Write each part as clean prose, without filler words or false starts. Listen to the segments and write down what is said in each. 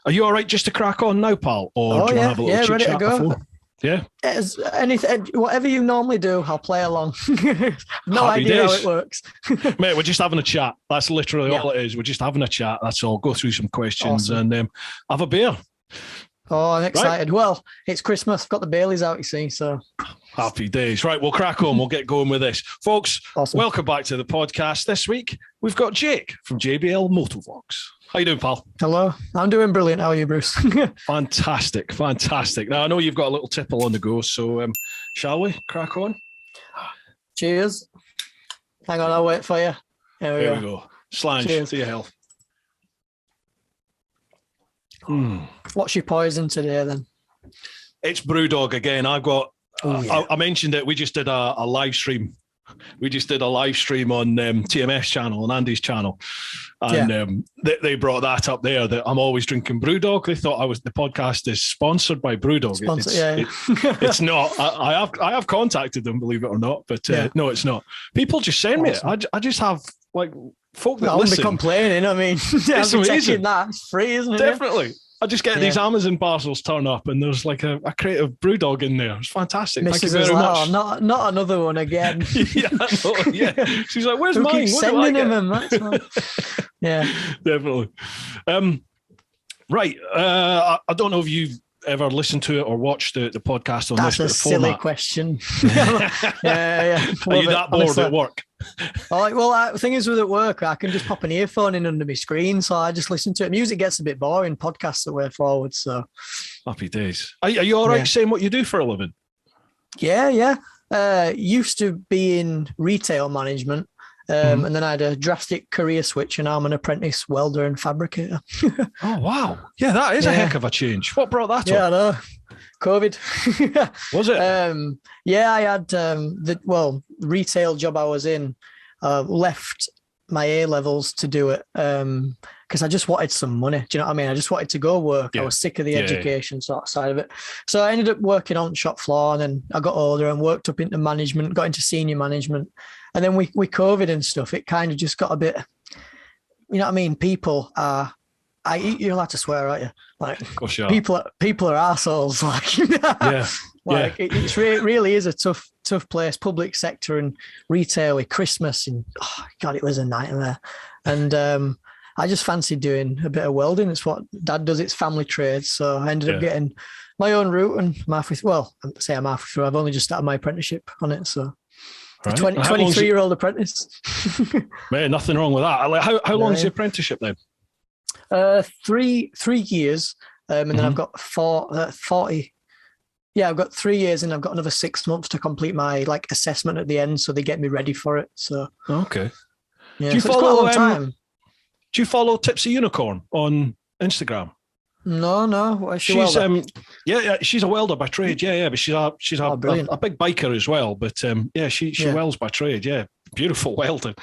Are you all right just to crack on now, pal? Or do you want to have a little chit ready to chat go. before? Yeah. Anything, whatever you normally do, I'll play along. No Happy idea days. how it works. Mate, we're just having a chat. That's literally Yeah. all it is. We're just having a chat. That's all. Go through some questions Awesome. and have a beer. Oh, I'm excited. Right. Well, it's Christmas. I've got the Baileys out, you see, so. Happy days. Right, we'll crack on. We'll get going with this. Folks, Awesome. Welcome back to the podcast. This week, we've got Jake from JBL Motovlogs. How you doing, pal? Hello. I'm doing brilliant. How are you, Bruce? Fantastic. Now, I know you've got a little tipple on the go, so shall we crack on? Cheers. Hang on, I'll wait for you. There we go. Slange. Cheers. To your health. What's your poison today, then? It's Brewdog again. I've got... I mentioned it. We just did a live stream. We just did a live stream on TMS channel, on Andy's channel. And they brought that up there, that I'm always drinking Brewdog. They thought the podcast is sponsored by Brewdog. It's not. I have contacted them, believe it or not, but no, it's not. People just send me it. I just have like folk that listen. I'll be complaining. I mean, it's amazing. That. It's free, isn't it? Definitely. I just get these Amazon parcels turn up and there's like a crate of Brewdog in there. It's fantastic. Mrs. Thank you very much. Oh, not another one again. yeah. She's like, where's mine? Keep sending them. Yeah. Definitely. Right. I don't know if you've ever listened to it or watched the podcast on this. That's a silly question. Yeah. Are you that bored at work? The thing is, with at work, I can just pop an earphone in under my screen, so I just listen to it. Music gets a bit boring. Podcasts the way forward. So happy days. Are you all right saying what you do for a living? Yeah. Used to be in retail management. And then I had a drastic career switch, and now I'm an apprentice welder and fabricator. Oh, wow. Yeah, that is a heck of a change. What brought that up? Yeah, I know. COVID. Was it? I had the retail job I was in, left my A-levels to do it because I just wanted some money. Do you know what I mean? I just wanted to go work. Yeah. I was sick of the education side of it. So I ended up working on shop floor, and then I got older and worked up into management, got into senior management. And then with COVID and stuff, it kind of just got a bit, you know what I mean? People are, you're allowed to swear, aren't you? Like, of course you are. People are arseholes. Like, it really is a tough place, public sector and retail with Christmas. And God, it was a nightmare. And I just fancied doing a bit of welding. It's what Dad does. It's family trade. So I ended up getting my own route, and I'm halfway through. I've only just started my apprenticeship on it. So. Right. 23-year-old apprentice. Man, nothing wrong with that. How long is the apprenticeship then? 3 years, and then I've got 40. Yeah, I've got 3 years, and I've got another 6 months to complete my assessment at the end, so they get me ready for it. So okay. Yeah, do you follow? It's quite a long time. Do you follow Tipsy Unicorn on Instagram? No. She's she's a welder by trade. Yeah, but she's a big biker as well. But she welds by trade. Yeah, beautiful welding.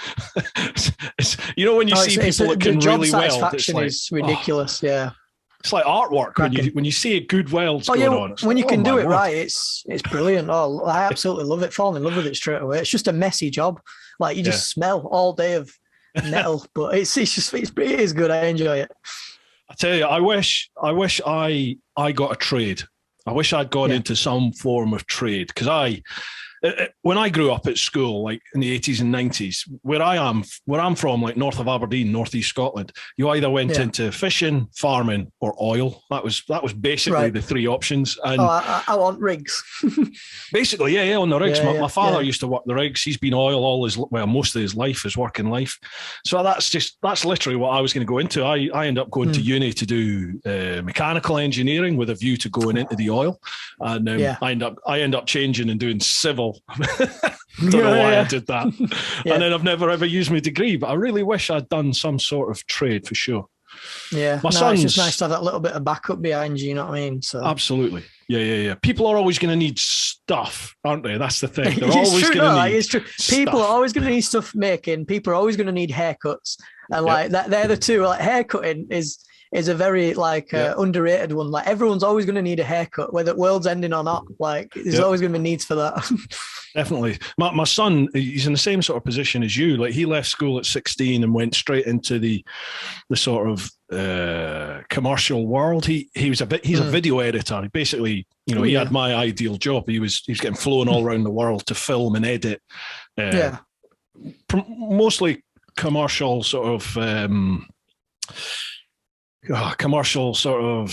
When you see people that can really weld, it's like, is ridiculous. Yeah, it's like artwork when you see a good weld going on. When you can do it right, it's brilliant. Oh, I absolutely love it. Fall in love with it straight away. It's just a messy job. Like you just smell all day of metal, but it is good. I enjoy it. I tell you, I wish I got a trade. I wish I'd gone into some form of trade, because when I grew up at school, like in the 80s and 90s, where I'm from, like north of Aberdeen, northeast Scotland, you either went into fishing, farming, or oil. That was basically the three options. And I want rigs. Basically, on the rigs. My father used to work the rigs. He's been oil most of his life, his working life. So that's literally what I was going to go into. I ended up going to uni to do mechanical engineering with a view to going into the oil, and I end up changing and doing civil. Don't know why I did that. And then I've never ever used my degree, but I really wish I'd done some sort of trade for sure. Yeah, it's just nice to have that little bit of backup behind you, you know what I mean? So absolutely. Yeah. People are always going to need stuff, aren't they? That's the thing. They're always going to need. It's true. People are always going to need stuff making. People are always going to need haircuts, and they're the two. Like haircutting is a very underrated one. Like everyone's always going to need a haircut, whether the world's ending or not. Like there's always going to be needs for that. Definitely. My son, he's in the same sort of position as you. Like he left school at 16 and went straight into the sort of commercial world. He's a video editor. Basically, he had my ideal job. He was getting flown all around the world to film and edit. Mostly commercial sort of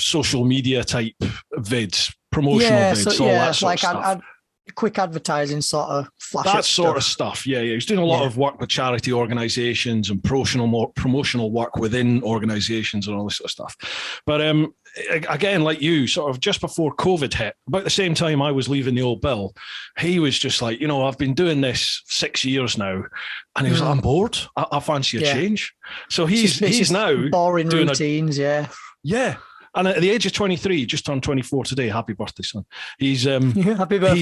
social media type vids, promotional vids, all that sort of stuff. Quick advertising sort of flash. That sort of stuff. Yeah. He's doing a lot of work with charity organisations and promotional work within organisations and all this sort of stuff. But again, like you, sort of just before COVID hit, about the same time I was leaving the old Bill, he was just like, I've been doing this 6 years now, and he was like, I'm bored. I fancy a change. So he's now boring doing routines. Yeah. And at the age of 23, just turned 24 today. Happy birthday, son. He's happy birthday.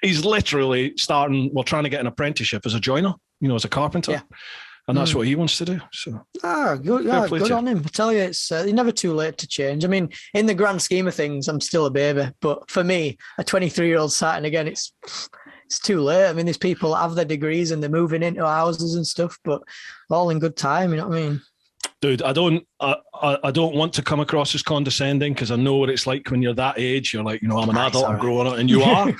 He's literally trying to get an apprenticeship as a joiner, as a carpenter. Yeah. And that's what he wants to do. So good on him. I tell you, it's never too late to change. I mean, in the grand scheme of things, I'm still a baby. But for me, a 23-year-old starting again, it's too late. I mean, there's people that have their degrees and they're moving into houses and stuff, but all in good time, you know what I mean? Dude, I don't want to come across as condescending, because I know what it's like when you're that age. You're like, I'm an adult, I'm growing up, and you are.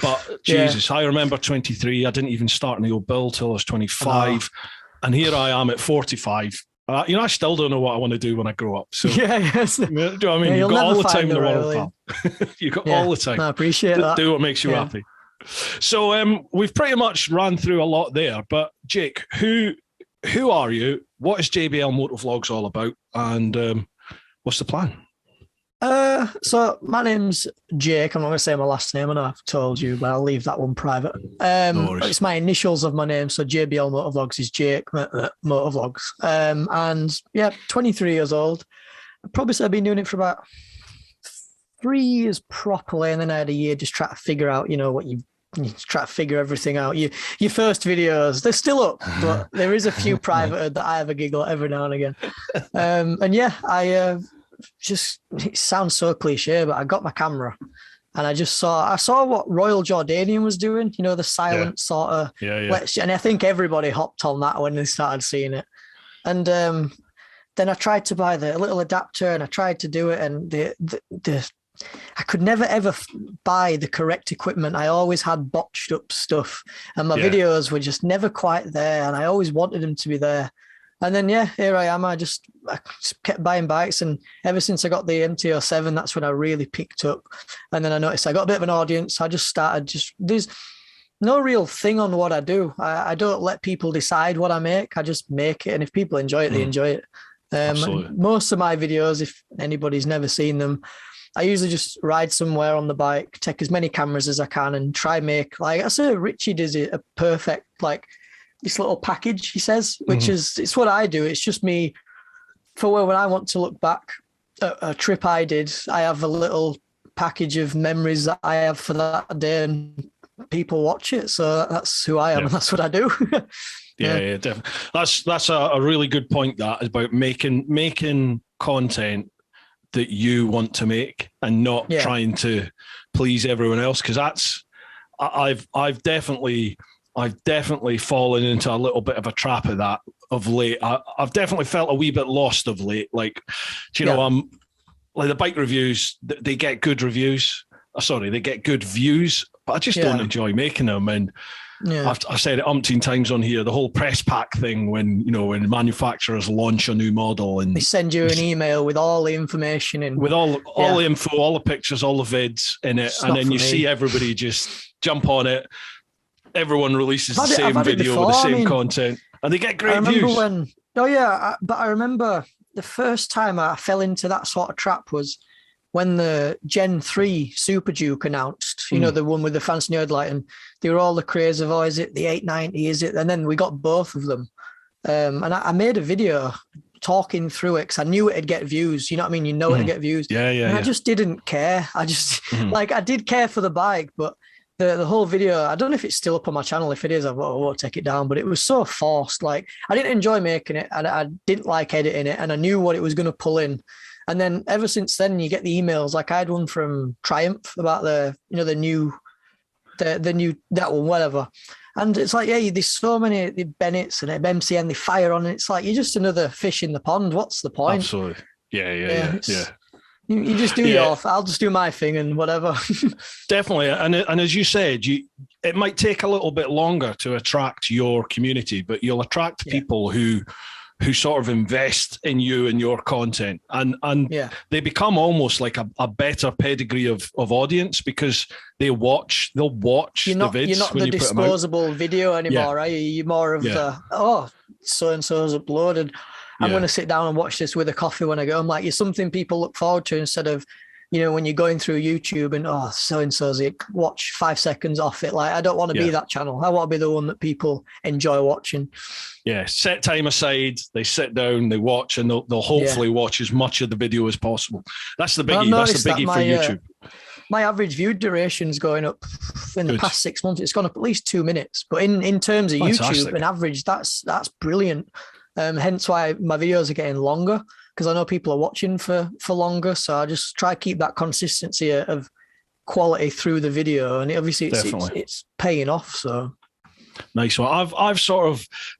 But Jesus, I remember 23. I didn't even start in the old Bill till I was 25, and here I am at 45. I still don't know what I want to do when I grow up. So do you know what I mean? You've got all the time in the world, pal. You've got all the time. I appreciate that. Do what makes you happy. So we've pretty much ran through a lot there. But Jake, who are you? What is JBL Motovlogs all about? And what's the plan? So my name's Jake. I'm not going to say my last name. I know I've told you, but I'll leave that one private. It's my initials of my name. So JBL Motovlogs is Jake Motovlogs. And 23 years old. I'd probably say I've been doing it for about 3 years properly. And then I had a year just trying to figure out, what you try to figure everything out. Your first videos, they're still up, but there is a few private that I have a giggle at every now and again. It sounds so cliche, but I got my camera and I saw what Royal Jordanian was doing, the silent sort of lecture. And I think everybody hopped on that when they started seeing it. And then I tried to buy the little adapter and I tried to do it, and I could never ever buy the correct equipment. I always had botched up stuff, and my videos were just never quite there, and I always wanted them to be there. And then here I am. I just kept buying bikes, and ever since I got the MT-07, that's when I really picked up. And then I noticed I got a bit of an audience. I just started there's no real thing on what I do. I don't let people decide what I make. I just make it, and if people enjoy it, they enjoy it. Most of my videos, if anybody's never seen them, I usually just ride somewhere on the bike, take as many cameras as I can, and try make, like I say, Richie does it a perfect, like this little package, he says, which it's what I do. It's just me for when I want to look back at a trip I did. I have a little package of memories that I have for that day, and people watch it. So that's who I am, and that's what I do. Yeah, definitely. That's a really good point. That is about making content that you want to make and not trying to please everyone else, because I've definitely fallen into a little bit of a trap of that of late. I've definitely felt a wee bit lost of late. Like, like the bike reviews, they get good reviews. Sorry, they get good views, but I just don't enjoy making them. And I've said it umpteen times on here, the whole press pack thing, when manufacturers launch a new model and they send you an email with all the information in, with all the info, all the pictures, all the vids in it, and then you see everybody just jump on it. Everyone releases the same video with the same content, and they get great views. But I remember the first time I fell into that sort of trap was when the Gen 3 Super Duke announced, the one with the fancy nerd light, and they were all the craze of, is it the 890, is it? And then we got both of them. And I made a video talking through it because I knew it'd get views. You know what I mean? It'd get views. I just didn't care. I just, I did care for the bike, but the whole video, I don't know if it's still up on my channel. If it is, I won't take it down, but it was so forced. Like, I didn't enjoy making it, and I didn't like editing it, and I knew what it was going to pull in. And then ever since then, you get the emails. Like I had one from Triumph about the new, that one, whatever. And it's like, yeah, there's so many Bennett's and MCN, they fire on, and it's like, you're just another fish in the pond. What's the point? Absolutely. Yeah. You just do I'll just do my thing and whatever. Definitely. And as you said, it might take a little bit longer to attract your community, but you'll attract people who sort of invest in you and your content, and they become almost like a better pedigree of audience, because they'll watch the vids. You're not when the you disposable video anymore, are you? You're more of the, so-and-so's uploaded. I'm going to sit down and watch this with a coffee when I go home. Like, you're something people look forward to, instead of, when you're going through YouTube and, so-and-so's, watch 5 seconds off it. Like, I don't want to be that channel. I want to be the one that people enjoy watching. Yeah, set time aside, they sit down, they watch, and they'll hopefully watch as much of the video as possible. That's the biggie. That's the biggie for YouTube. My average view duration's going up in the past 6 months. It's gone up at least 2 minutes. But in terms of YouTube, an average, that's brilliant. Hence why my videos are getting longer, because I know people are watching for longer. So I just try to keep that consistency of quality through the video, and obviously it's paying off. So nice one.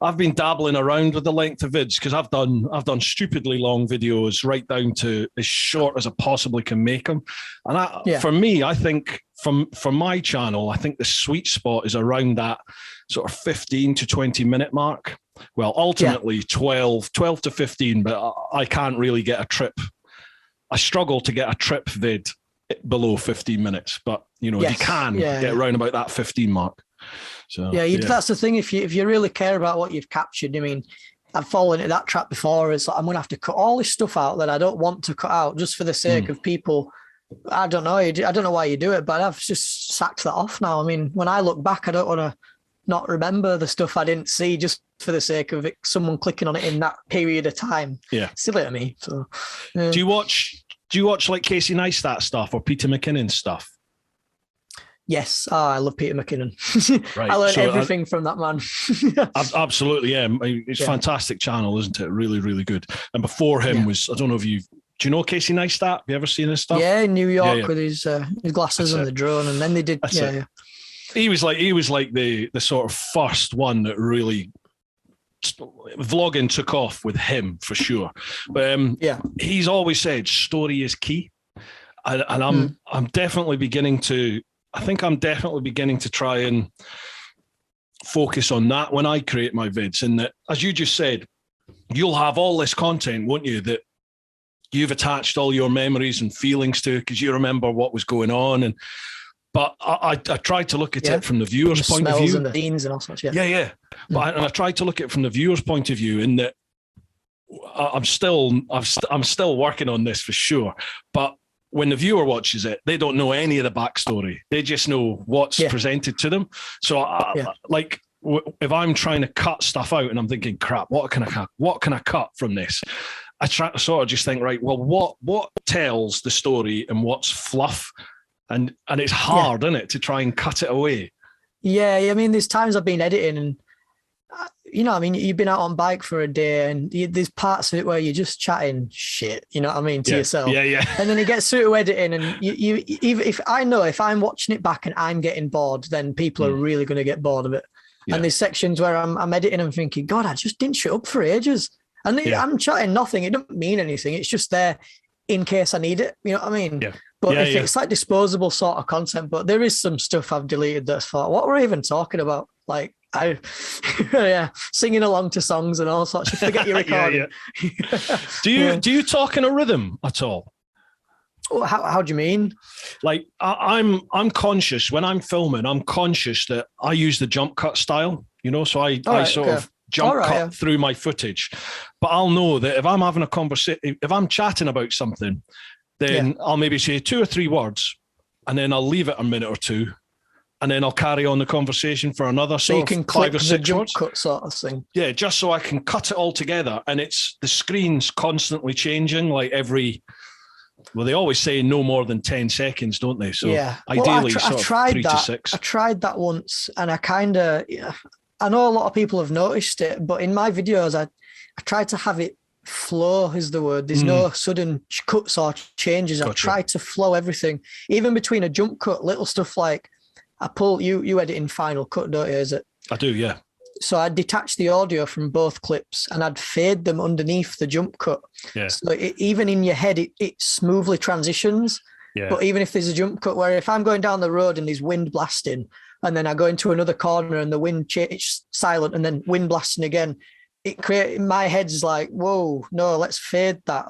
I've been dabbling around with the length of vids, because I've done stupidly long videos right down to as short as I possibly can make them. And for me, I think from my channel, I think the sweet spot is around that sort of 15 to 20 minute mark. Well, ultimately 12 to 15, but I can't really get a trip. I struggle to get a trip vid below 15 minutes, but if you can get around about that 15 mark. So that's the thing. If you really care about what you've captured, I mean, I've fallen into that trap before. It's like, I'm going to have to cut all this stuff out that I don't want to cut out, just for the sake of people. I don't know why you do it, but I've just sacked that off now. I mean, when I look back, I don't want to not remember the stuff I didn't see just for the sake of someone clicking on it in that period of time. Yeah, silly to me. So, do you watch like Casey Neistat stuff or Peter McKinnon stuff? Yes, I love Peter McKinnon. Right. I learned everything from that man. Absolutely, yeah. It's a fantastic channel, isn't it? Really, really good. And before him was, I don't know if do you know Casey Neistat? Have you ever seen his stuff? Yeah, in New York with his glasses and the drone, and then they did. He was like the sort of first one that really vlogging took off with him, for sure. But he's always said story is key, and I'm definitely beginning to. I think I'm definitely beginning to try and focus on that when I create my vids. And that, as you just said, you'll have all this content, won't you, that you've attached all your memories and feelings to, because you remember what was going on. But I tried to look at it from the viewer's point of view. And the scenes and all sorts. But I tried to look at it from the viewer's point of view, in that I'm still working on this, for sure. But when the viewer watches it, they don't know any of the backstory. They just know what's presented to them. So like, if I'm trying to cut stuff out and I'm thinking, crap, what can I cut from this? I try to sort of just think, right, well, what tells the story and what's fluff? And it's hard, isn't it, to try and cut it away? Yeah, I mean, there's times I've been editing and, I mean, you've been out on bike for a day and there's parts of it where you're just chatting shit, to yourself. Yeah. And then it gets through to editing, and you even if I'm watching it back and I'm getting bored, then people are really going to get bored of it. Yeah. And there's sections where I'm editing and thinking, God, I just didn't shut up for ages. And I'm chatting nothing. It doesn't mean anything. It's just there in case I need it. You know what I mean? Yeah. But it's like disposable sort of content, but there is some stuff I've deleted that's thought, what were I even talking about? Like, singing along to songs and all sorts. You forget you're recording. Do you talk in a rhythm at all? Oh, how do you mean? Like, I'm conscious when I'm filming. I'm conscious that I use the jump cut style. So I sort of jump cut through my footage. But I'll know that if I'm having a conversation, if I'm chatting about something, then I'll maybe say 2 or 3 words, and then I'll leave it a minute or two. And then I'll carry on the conversation for another sort of 5 or 6 words. Cut sort of thing. Yeah, just so I can cut it all together. And the screen's constantly changing, like they always say no more than 10 seconds, don't they? So ideally, I tried 3 to 6. I tried that once, and I know a lot of people have noticed it, but in my videos, I tried to have it flow is the word. There's no sudden cuts or changes. Gotcha. I tried to flow everything, even between a jump cut, little stuff like, I pull you edit in Final Cut, don't you? Is it? I do, yeah. So I'd detach the audio from both clips and I'd fade them underneath the jump cut. Yeah. So even in your head, it smoothly transitions. Yeah. But even if there's a jump cut where if I'm going down the road and there's wind blasting and then I go into another corner and the wind it's silent and then wind blasting again, my head's like, whoa, no, let's fade that.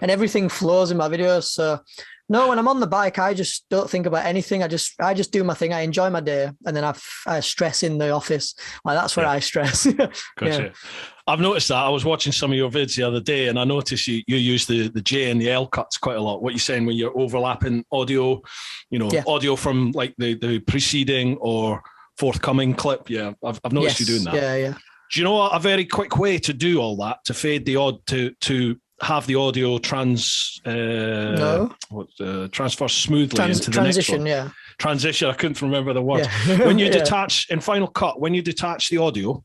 And everything flows in my videos. So no, when I'm on the bike, I just don't think about anything. I just do my thing. I enjoy my day, and then I stress in the office. Like that's where I stress. Gotcha. I've noticed that. I was watching some of your vids the other day, and I noticed you use the J and the L cuts quite a lot. What you're saying when you're overlapping audio, audio from like the preceding or forthcoming clip. Yeah, I've noticed you doing that. Yeah. Do you know a very quick way to do all that, to fade the to have the audio transfer smoothly into the transition, next one? Transition. I couldn't remember the word. Yeah. When you detach in Final Cut, when you detach the audio,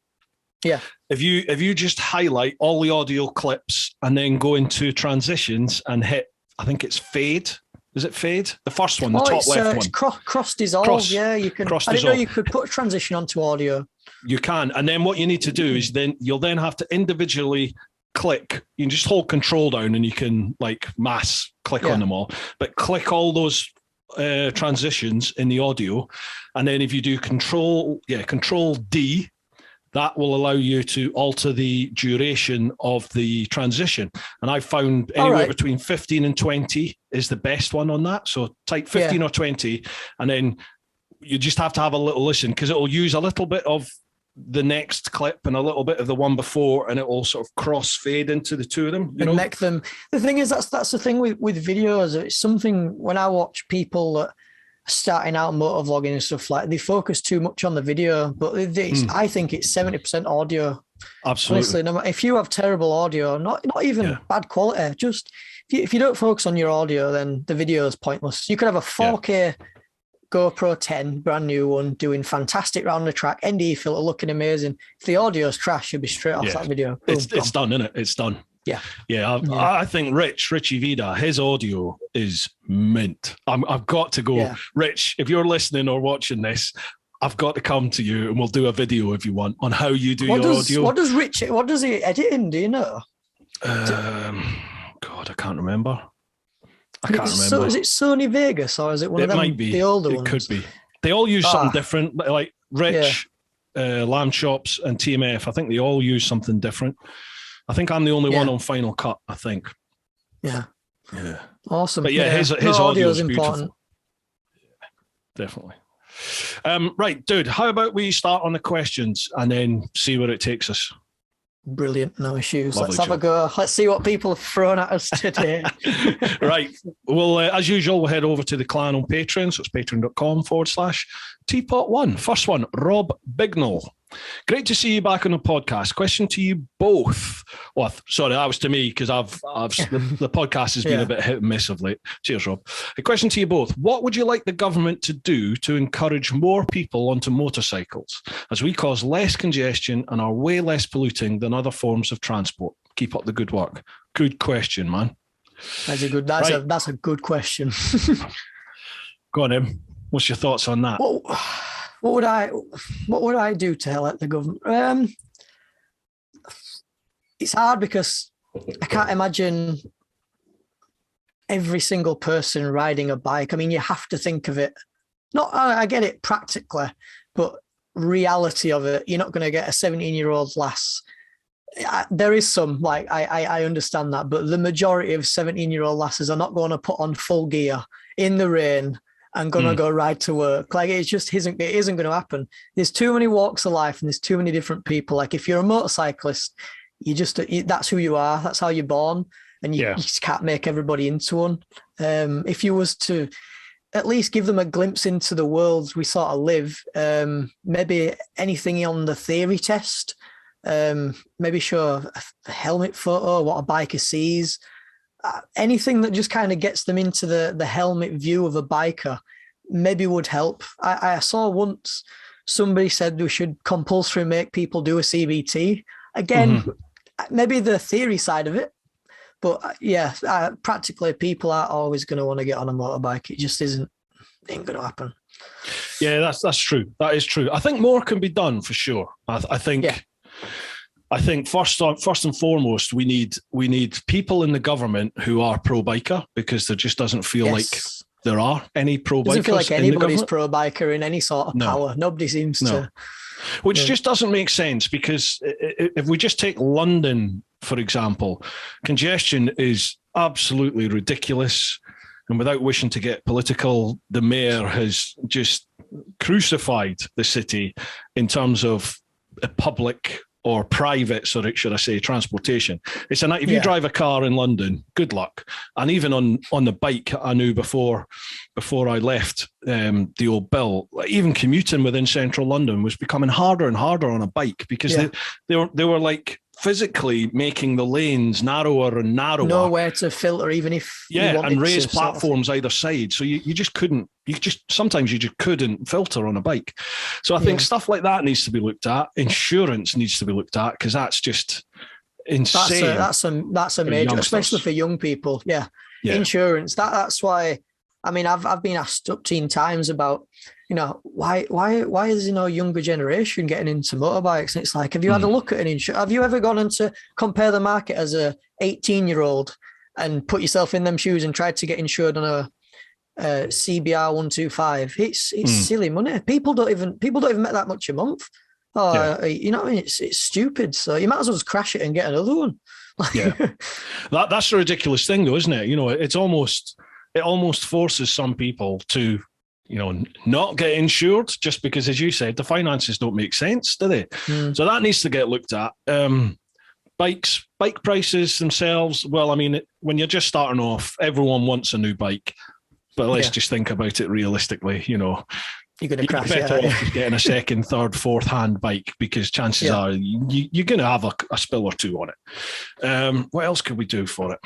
if you just highlight all the audio clips and then go into transitions and hit, I think it's fade. Is it fade? The first one, the top left one. Cross dissolve. You can. I didn't know you could put a transition onto audio. You can, and then what you need to do is you'll have to individually click. You can just hold Control down, and you can like mass click on them all. But click all those transitions in the audio, and then if you do Control D, that will allow you to alter the duration of the transition. And I found anywhere between 15 and 20 is the best one on that. So type 15 or 20, and then you just have to have a little listen, because it will use a little bit of the next clip and a little bit of the one before, and it will sort of cross fade into the two of them. You know? Make them. The thing is, that's the thing with videos. It's something when I watch people that starting out motovlogging and stuff, like they focus too much on the video, but I think it's 70% audio. Absolutely. Honestly, if you have terrible audio, not even bad quality, just if you don't focus on your audio, then the video is pointless. You could have a 4K GoPro 10, brand new one, doing fantastic round the track, ND filter looking amazing. If the audio is trash, you'll be straight off that video. Boom, it's done, isn't it? It's done. Yeah. I think Richie Vida, his audio is mint. I've got to go. Yeah. Rich, if you're listening or watching this, I've got to come to you and we'll do a video if you want on how you do your audio. What does he edit in? Do you know? God, I can't remember. I can't remember. So is it Sony Vegas or is it one of them? Might be. The older ones? It could be. They all use something different. Like Rich, Lamb Chops, and TMF. I think they all use something different. I think I'm the only one on Final Cut, I think. Yeah. Yeah. Awesome. But his audio is important. Definitely. Right, dude, how about we start on the questions and then see where it takes us? Brilliant. No issues. Lovely Let's have a go. Let's see what people have thrown at us today. Right. Well, as usual, we'll head over to the clan on Patreon. So it's patreon.com/TeapotOne. First one, Rob Bignell. Great to see you back on the podcast. Question to you both. Well, sorry, that was to me because the podcast has been a bit hit and miss of late. Cheers, Rob. A question to you both. What would you like the government to do to encourage more people onto motorcycles, as we cause less congestion and are way less polluting than other forms of transport? Keep up the good work. Good question, man. That's a good question. Go on, Em. What's your thoughts on that? What would I do to help the government? It's hard because I can't imagine every single person riding a bike. I mean, you have to think of it. I get it practically, but reality of it, you're not going to get a 17-year-old lass. There is some, like, I understand that, but the majority of 17-year-old lasses are not going to put on full gear in the rain and gonna go ride to work. Like it isn't going to happen. There's too many walks of life and there's too many different people. Like if you're a motorcyclist, that's who you are. That's how you're born, and you just can't make everybody into one. If you was to at least give them a glimpse into the worlds we sort of live, maybe anything on the theory test, maybe show a helmet photo, what a biker sees. Anything that just kind of gets them into the helmet view of a biker maybe would help. I saw once somebody said we should compulsory make people do a CBT. Again, maybe the theory side of it, but practically people are always going to want to get on a motorbike. It just ain't going to happen. Yeah, that's true. That is true. I think more can be done for sure. I think. Yeah. I think first and foremost, we need people in the government who are pro-biker, because there just doesn't feel like there are any pro-bikers. Doesn't feel like anybody's pro-biker in any sort of power. Nobody seems to. Which just doesn't make sense, because if we just take London, for example, congestion is absolutely ridiculous. And without wishing to get political, the mayor has just crucified the city in terms of public or private, sorry, should I say, transportation. It's if you drive a car in London, good luck. And even on the bike, I knew before I left the old bill, even commuting within central London was becoming harder and harder on a bike, because they were like physically making the lanes narrower and narrower. Nowhere to filter, even if you wanted and raise to, platforms either side. So you just couldn't. Sometimes you just couldn't filter on a bike. So I think stuff like that needs to be looked at. Insurance needs to be looked at, because that's just insane. That's a major, youngsters. Especially for young people. Yeah. Insurance. That's why. I mean, I've been asked up 10 times about, why is younger generation getting into motorbikes? And it's like, have you had a look at an insurance? Have you ever gone on to compare the market as a 18-year-old and put yourself in them shoes and tried to get insured on a CBR 125? It's silly money. People don't even make that much a month. You know what I mean? It's stupid. So you might as well just crash it and get another one. That's a ridiculous thing, though, isn't it? It almost forces some people to, not get insured, just because, as you said, the finances don't make sense, do they? So that needs to get looked at. Bike prices themselves. Well, I mean, when you're just starting off, everyone wants a new bike, but let's just think about it realistically. You're going to crash it. Off getting a second, third, fourth hand bike, because chances are you're going to have a spill or two on it. What else could we do for it?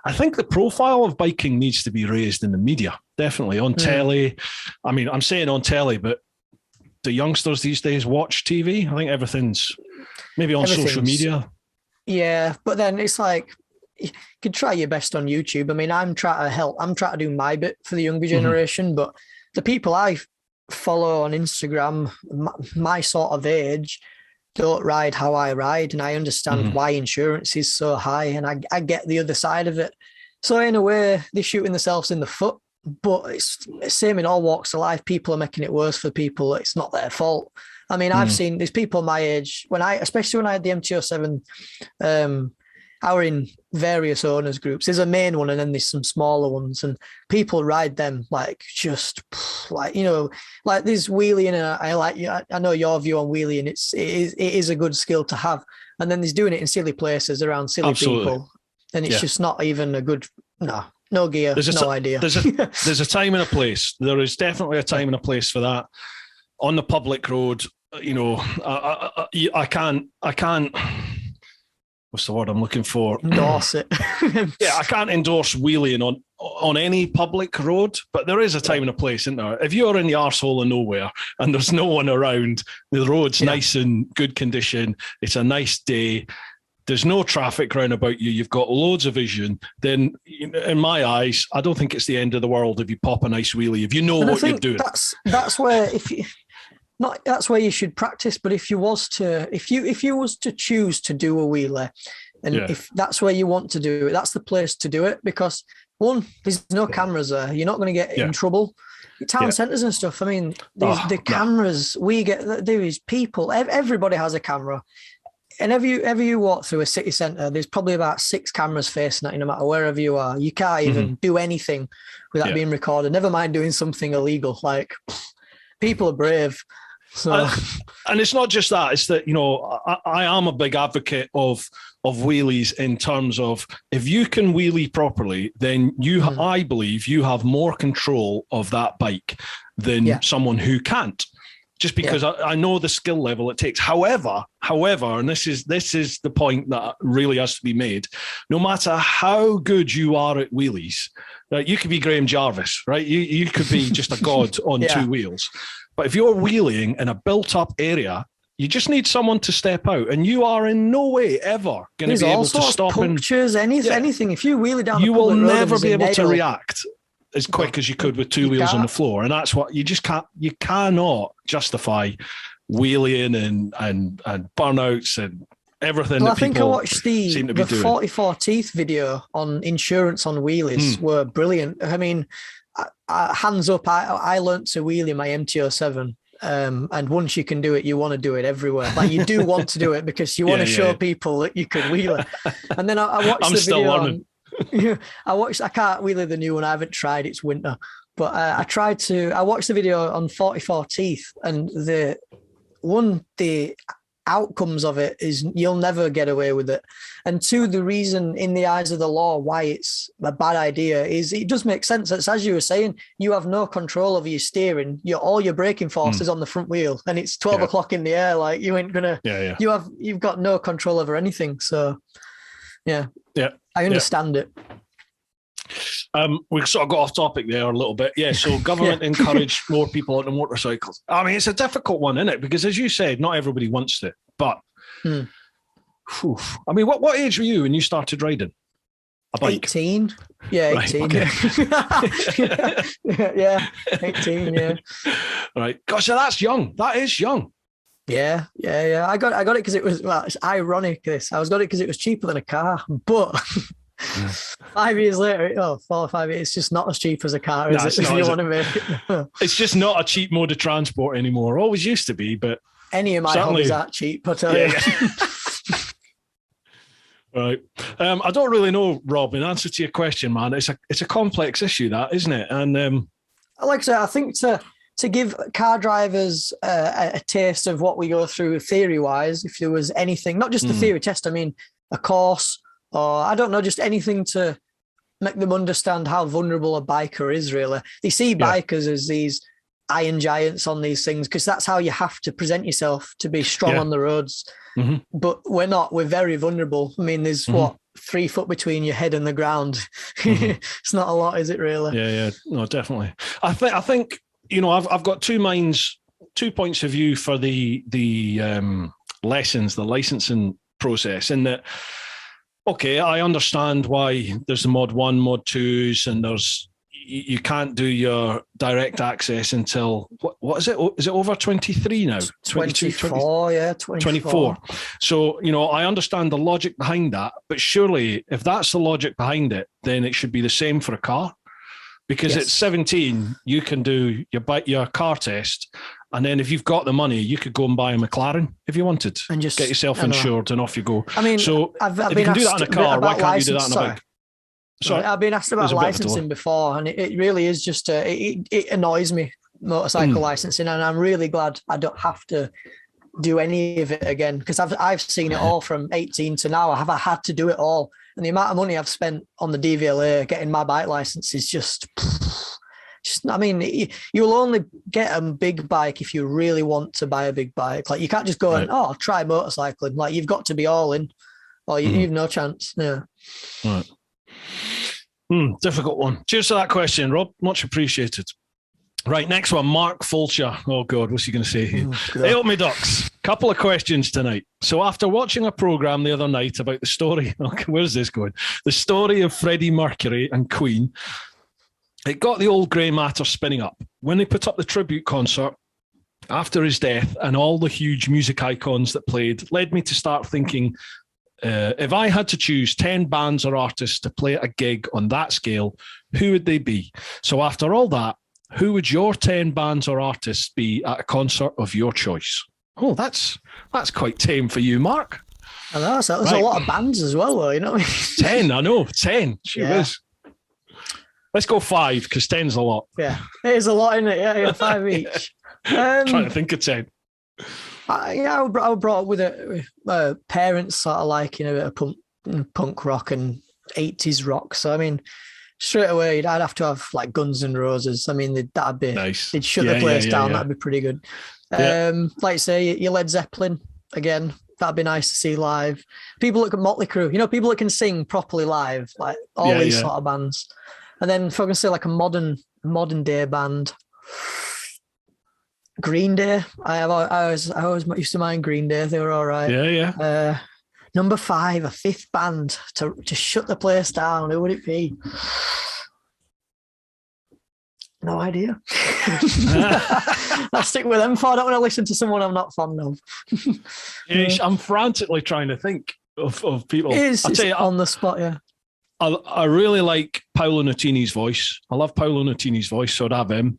I think the profile of biking needs to be raised in the media, definitely on telly. I mean, I'm saying on telly, but the youngsters these days watch TV. I think everything's maybe on social media. Yeah, but then it's like, you could try your best on YouTube. I mean, I'm trying to help. I'm trying to do my bit for the younger generation, but the people I follow on Instagram, my sort of age, don't ride how I ride, and I understand why insurance is so high, and I get the other side of it. So in a way, they're shooting themselves in the foot, but it's the same in all walks of life. People are making it worse for people. It's not their fault. I mean, I've seen these people my age, especially when I had the MT-07, I were in various owners groups. There's a main one, and then there's some smaller ones, and people ride them like this wheeling. And I know your view on wheeling. It is a good skill to have, and then there's doing it in silly places around silly people, and it's just not even a good. No gear, no idea. There's a time and a place. There is definitely a time and a place for that on the public road. I can't. What's the word I'm looking for? Endorse it. I can't endorse wheeling on any public road, but there is a time and a place, isn't there? If you're in the arsehole of nowhere and there's no one around, the road's nice and good condition, it's a nice day, there's no traffic round about you, you've got loads of vision, then in my eyes, I don't think it's the end of the world if you pop a nice wheelie, if you know what you're doing. That's where that's where you should practice. But if you was to choose to do a wheelie, and if that's where you want to do it, that's the place to do it, because one, there's no cameras there. You're not going to get in trouble. Town centres and stuff. I mean, the cameras we get, there is people. Everybody has a camera, and ever you walk through a city centre, there's probably about 6 cameras facing at you, no matter wherever you are. You can't even do anything without being recorded. Never mind doing something illegal. Like, people are brave. So. And it's not just that, it's that, I am a big advocate of wheelies in terms of, if you can wheelie properly, then I believe you have more control of that bike than someone who can't, just because I know the skill level it takes. However, and this is the point that really has to be made, no matter how good you are at wheelies, you could be Graham Jarvis, right? You could be just a god on 2 wheels. But if you're wheeling in a built-up area, you just need someone to step out, and you are in no way ever going to be able to stop. Punctures, anything. If you wheel it down, you will never be able to react. as quick as you could with two wheels on the floor. And that's what you just can't, you cannot justify wheeling and burnouts and everything. Well, that I think I people watched the 44 Teeth video on insurance on wheelies were brilliant. I mean, hands up, I learnt to wheelie my MT-07. And once you can do it, you want to do it everywhere. Like you do want to do it because you want to show people that you can wheelie. And then I watched the video on, I can't wheelie the new one. I haven't tried. It's winter, but I watched the video on 44 Teeth, and the outcomes of it is you'll never get away with it. And two, the reason in the eyes of the law why it's a bad idea is it does make sense. It's as you were saying, you have no control over your steering. All your braking force is on the front wheel, and it's 12 o'clock in the air. Like you ain't gonna. You've got no control over anything. So, I understand it. We sort of got off topic there a little bit. Yeah, so government encouraged more people onto motorcycles. I mean, it's a difficult one, isn't it? Because as you said, not everybody wants it. But, I mean, what age were you when you started riding a bike? 18. Yeah, 18. Right, okay. yeah, 18, yeah. Right. Gosh, so that's young. That is young. Yeah. I got it because it was, well, it's ironic this. I got it because it was cheaper than a car, but... 5 years later, 4 or 5 years, it's just not as cheap as a car, is it? If you want to make it. It's just not a cheap mode of transport anymore. Always used to be, but any of my hobbies aren't cheap, I tell you. Right. I don't really know, Rob. In answer to your question, man, it's a complex issue, that, isn't it? And like I say, I think to give car drivers a taste of what we go through theory-wise, if there was anything, not just the theory test, I mean, a course. Or I don't know, just anything to make them understand how vulnerable a biker is, really. They see bikers as these iron giants on these things because that's how you have to present yourself to be strong on the roads. But we're not. We're very vulnerable. I mean, there's 3 foot between your head and the ground. It's not a lot, is it, really? Yeah. No, definitely. I think I've got two points of view for the lessons, the licensing process, in that. Okay, I understand why there's the mod 1, mod 2s, and you can't do your direct access until what is it? Is it over 23 now? 24, yeah, 24. So, I understand the logic behind that, but surely if that's the logic behind it, then it should be the same for a car. Because at 17, you can do your car test, and then if you've got the money, you could go and buy a McLaren if you wanted, and just get yourself insured, and off you go. I mean, so I've if you can do that in a car, why can't you do that on a bike? Sorry, I've been asked about licensing before, and it really is just it annoys me, motorcycle licensing, and I'm really glad I don't have to do any of it again, because I've seen it all from 18 to now. I had to do it all. And the amount of money I've spent on the DVLA getting my bike license is just I mean, you'll only get a big bike if you really want to buy a big bike. Like you can't just go and, I'll try motorcycling. Like you've got to be all in, or you've no chance. Yeah. Right. Difficult one. Cheers for that question, Rob. Much appreciated. Right, next one, Mark Fulcher. Oh, God, what's he going to say here? Help me, ducks. Couple of questions tonight. So after watching a programme the other night about the story, where's this going? The story of Freddie Mercury and Queen, it got the old grey matter spinning up. When they put up the tribute concert after his death, and all the huge music icons that played led me to start thinking, if I had to choose 10 bands or artists to play at a gig on that scale, who would they be? So after all that, who would your 10 bands or artists be at a concert of your choice? Oh, that's quite tame for you, Mark. I know, so there's a lot of bands as well, though, you know what I mean? 10, I know, 10. Sure is. Let's go 5, because 10's a lot. Yeah, it is a lot, isn't it? Yeah, 5 each. Trying to think of 10. I was brought up with parents sort of liking a bit of punk rock and 80s rock. So, I mean, straight away, I'd have to have like Guns N' Roses. I mean, that'd be nice. They'd shut the place down. That'd be pretty good. Like say, your Led Zeppelin again. That'd be nice to see live. People that can Motley Crue, people that can sing properly live, like all these sort of bands. And then if I can say like a modern day band, Green Day. I always used to mind Green Day. They were all right. Yeah. Number 5, a 5th band to shut the place down. Who would it be? No idea. I'll stick with them. I don't want to listen to someone I'm not fond of. I'm frantically trying to think of people. It's on the spot, yeah. I really like Paolo Nutini's voice. I love Paolo Nutini's voice, so I'd have him.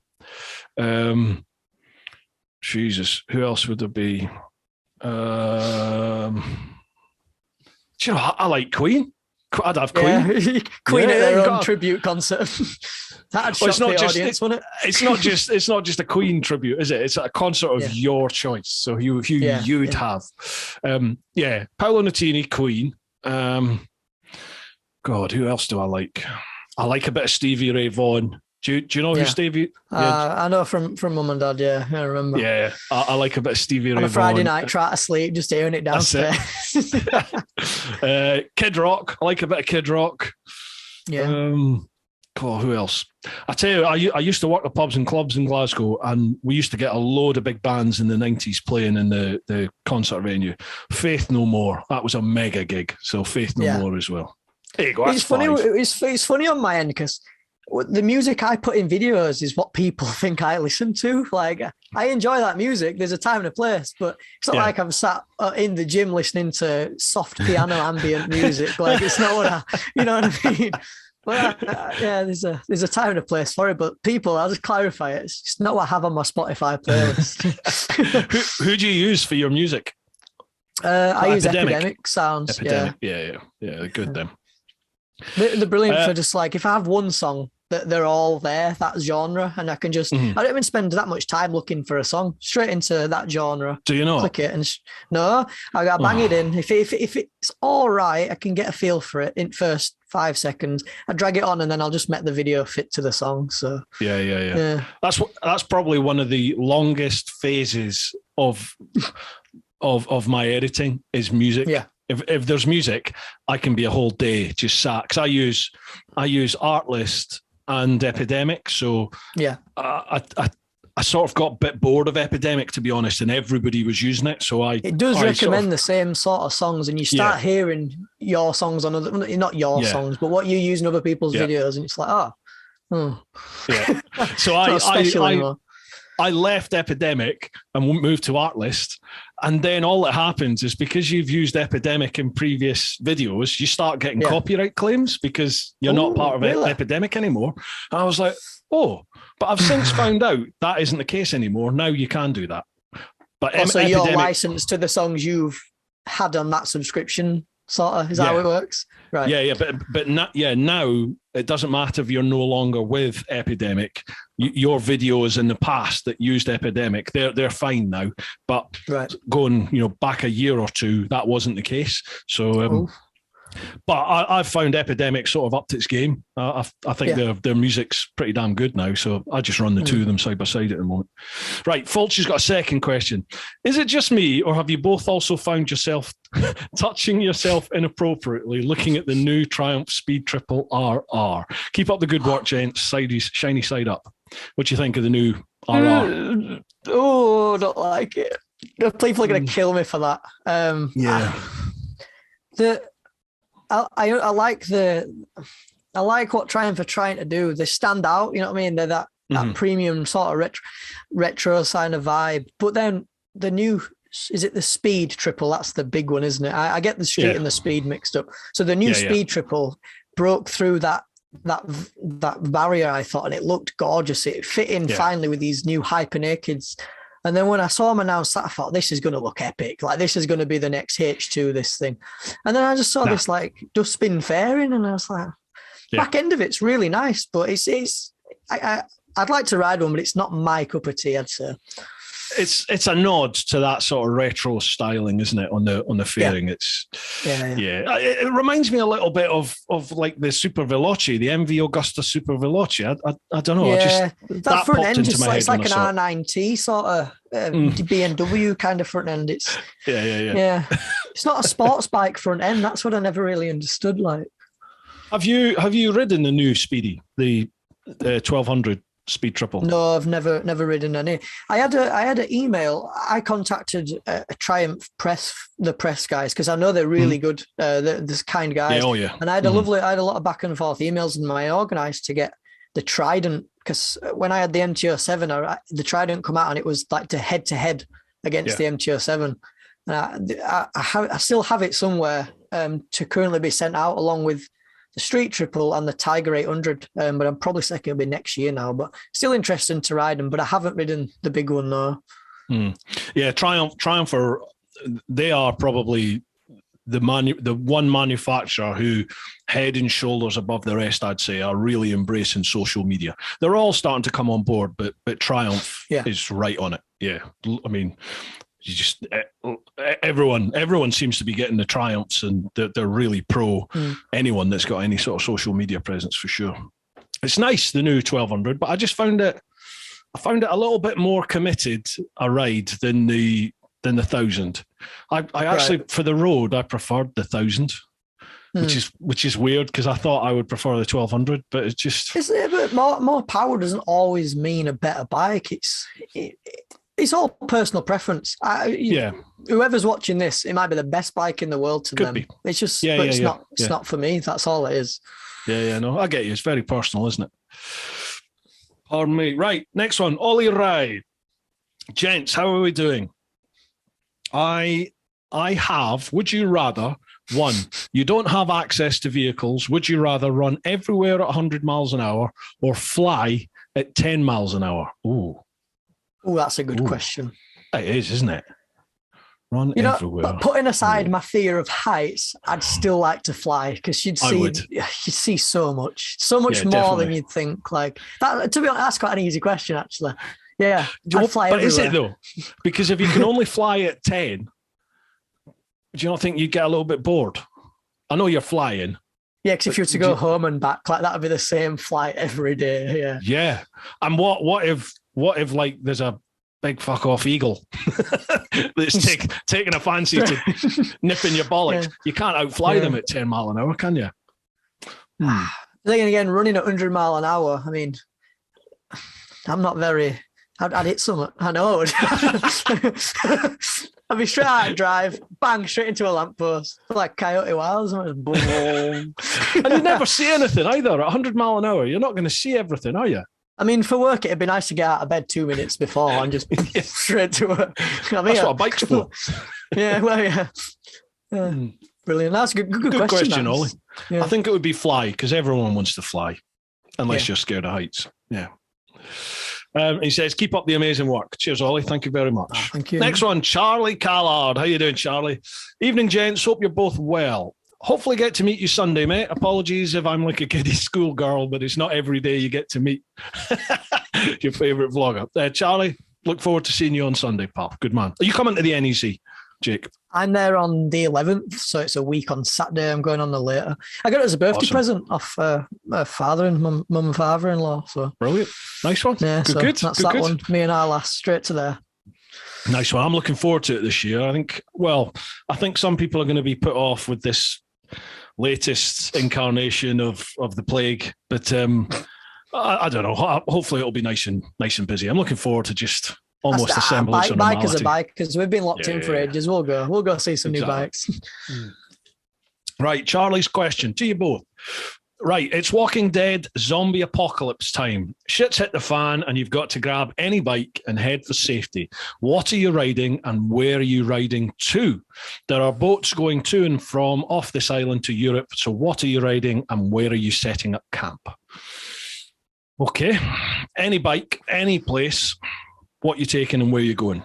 Jesus, who else would there be? I like Queen. I'd have Queen. Yeah. Queen at their own tribute concert. That'd shock the audience, wouldn't it? It's not just a Queen tribute, is it? It's a concert of your choice. So you'd have. Paolo Nutini, Queen. God, who else do I like? I like a bit of Stevie Ray Vaughan. Do you know who Stevie? I know from Mum and Dad. Yeah, I remember. Yeah, I like a bit of Stevie Ray Vaughan. On a Friday night, try to sleep, just hearing it downstairs. Kid Rock. I like a bit of Kid Rock. Yeah. Who else? I tell you, I used to work at pubs and clubs in Glasgow, and we used to get a load of big bands in the 90s playing in the concert venue. Faith No More. That was a mega gig. So Faith No More as well. There you go. It's funny. It's funny on my end because the music I put in videos is what people think I listen to. Like, I enjoy that music. There's a time and a place, but it's not like I'm sat in the gym listening to soft piano ambient music. Like, it's not what you know what I mean? But there's a time and a place for it. But people, I'll just clarify it. It's not what I have on my Spotify playlist. Who do you use for your music? I use Epidemic Sounds. Epidemic. Yeah. They're good then. They're brilliant for just like, if I have one song that they're all there, that genre, and I can just, I don't even spend that much time looking for a song, straight into that genre. Do you know? Click it and no, I got to bang it in. If it's all right, I can get a feel for it in first 5 seconds. I drag it on and then I'll just make the video fit to the song. So yeah. That's probably one of the longest phases of my editing is music. Yeah. If there's music, I can be a whole day just sat, because I use Artlist and Epidemic. So I sort of got a bit bored of Epidemic, to be honest, and everybody was using it. So it does recommend the same sort of songs, and you start hearing your songs on other, not your songs, but what you use in other people's videos, and it's like, yeah. So I left Epidemic and moved to Artlist. And then all that happens is, because you've used Epidemic in previous videos, you start getting copyright claims because you're not part of Epidemic anymore. And I was like, but I've since found out that isn't the case anymore. Now you can do that. But so you're licensed to the songs you've had on that subscription, sort of, is that how it works? Right. Yeah. But now it doesn't matter if you're no longer with Epidemic. Your videos in the past that used Epidemic, they're fine now. But going back a year or two, that wasn't the case. So but I've found Epidemic sort of upped its game. I think their music's pretty damn good now. So I just run the two of them side by side at the moment. Right, Fulcher's got a second question. Is it just me, or have you both also found yourself touching yourself inappropriately looking at the new Triumph Speed Triple RR? Keep up the good work, gents. Shiny side up. What do you think of the new RR? Don't like it. People are going to kill me for that. I like what Triumph are trying to do. They stand out, you know what I mean? They're that premium sort of retro kind of vibe. But then the new, is it the Speed Triple? That's the big one, isn't it? I get the Street and the Speed mixed up. So the new Speed Triple broke through that barrier, I thought, and it looked gorgeous. It fit in finally with these new hyper nakeds. And then when I saw them announce that, I thought, this is going to look epic. Like, this is going to be the next H2, this thing. And then I just saw this, like, dustbin fairing, and I was like, back end of it's really nice, but I'd like to ride one, but it's not my cup of tea, I'd say. It's a nod to that sort of retro styling, isn't it? On the fairing, it's It reminds me a little bit of like the Super Veloce, the MV Augusta Super Veloce. I don't know. Yeah, that front end is it's like an R9T sort of BMW kind of front end. It's It's not a sports bike front end. That's what I never really understood. Like, have you ridden the new Speedy, the 1200? Speed Triple? No, I've never ridden any. I had an email. I contacted a Triumph the press guys, because I know they're really good. They're kind guys. Yeah, And I had a lot of back and forth emails, and I organised to get the Trident because when I had the MT-07, the Trident come out and it was like to head against the MT-07. And I still have it somewhere to currently be sent out along with the Street Triple and the Tiger 800. But I'm probably thinking it'll be next year now. But still interesting to ride them. But I haven't ridden the big one though. Yeah, Triumph are, they are probably the one manufacturer who head and shoulders above the rest, I'd say, are really embracing social media. They're all starting to come on board, but Triumph is right on it. Yeah, I mean, you just everyone seems to be getting the Triumphs, and they're really pro anyone that's got any sort of social media presence for sure. It's nice, the new 1200, but I just found it a little bit more committed a ride than the 1000. I actually, for the road, I preferred the 1000, which is weird because I thought I would prefer the 1200, but it's just but more power doesn't always mean a better bike. It's all personal preference. Whoever's watching this, it might be the best bike in the world to them. It's just, it's not for me. That's all it is. No, I get you. It's very personal, isn't it? Pardon me. Right, next one. Ollie Rye. Gents, how are we doing? I have, would you rather, one, you don't have access to vehicles, would you rather run everywhere at 100 miles an hour or fly at 10 miles an hour? Oh, that's a good question. It is, isn't it? Run everywhere. But putting aside my fear of heights, I'd still like to fly because you'd see so much more definitely. than you'd think. Like that, to be honest, that's quite an easy question, actually. Yeah, I'd fly everywhere. Is it though? Because if you can only fly at 10, do you not think you'd get a little bit bored? I know you're flying. Yeah, because if you were to go home and back, like that would be the same flight every day. Yeah. Yeah. And what if like there's a big fuck off eagle that's taking a fancy to nipping your bollocks? Yeah. You can't outfly them at 10 mile an hour, can you? Then again, running at 100 mile an hour, I mean, I'm not very... I'd hit something. I know. I'd be straight out and drive, bang, straight into a lamppost, like Coyote Wilds. And you never see anything either. At 100 mile an hour, you're not going to see everything, are you? I mean, for work, it'd be nice to get out of bed 2 minutes before and just straight to work. I mean, that's what a bike's for. Brilliant. That's a good question, Ollie. Yeah. I think it would be fly, because everyone wants to fly, unless you're scared of heights. Yeah. He says, keep up the amazing work. Cheers, Ollie. Thank you very much. Thank you. Next one, Charlie Callard. How you doing, Charlie? Evening, gents. Hope you're both well. Hopefully get to meet you Sunday, mate. Apologies if I'm like a kiddie schoolgirl, but it's not every day you get to meet your favourite vlogger. Charlie, look forward to seeing you on Sunday, pal. Good man. Are you coming to the NEC, Jake? I'm there on the 11th, so it's a week on Saturday. I'm going on the later. I got it as a birthday present off my father and mum and father-in-law. So brilliant, nice one. Yeah, good. That's that one. Me and our lass straight to there. Nice one. I'm looking forward to it this year. I think some people are going to be put off with this latest incarnation of the plague, but I don't know. Hopefully, it'll be nice and busy. I'm looking forward to just. Almost a semblance of normality. Bike is a bike, because we've been locked in for ages. We'll go see some new bikes. Right, Charlie's question to you both. Right, it's Walking Dead zombie apocalypse time. Shit's hit the fan and you've got to grab any bike and head for safety. What are you riding and where are you riding to? There are boats going to and from off this island to Europe. So what are you riding and where are you setting up camp? Okay, any bike, any place. What you taking and where you going?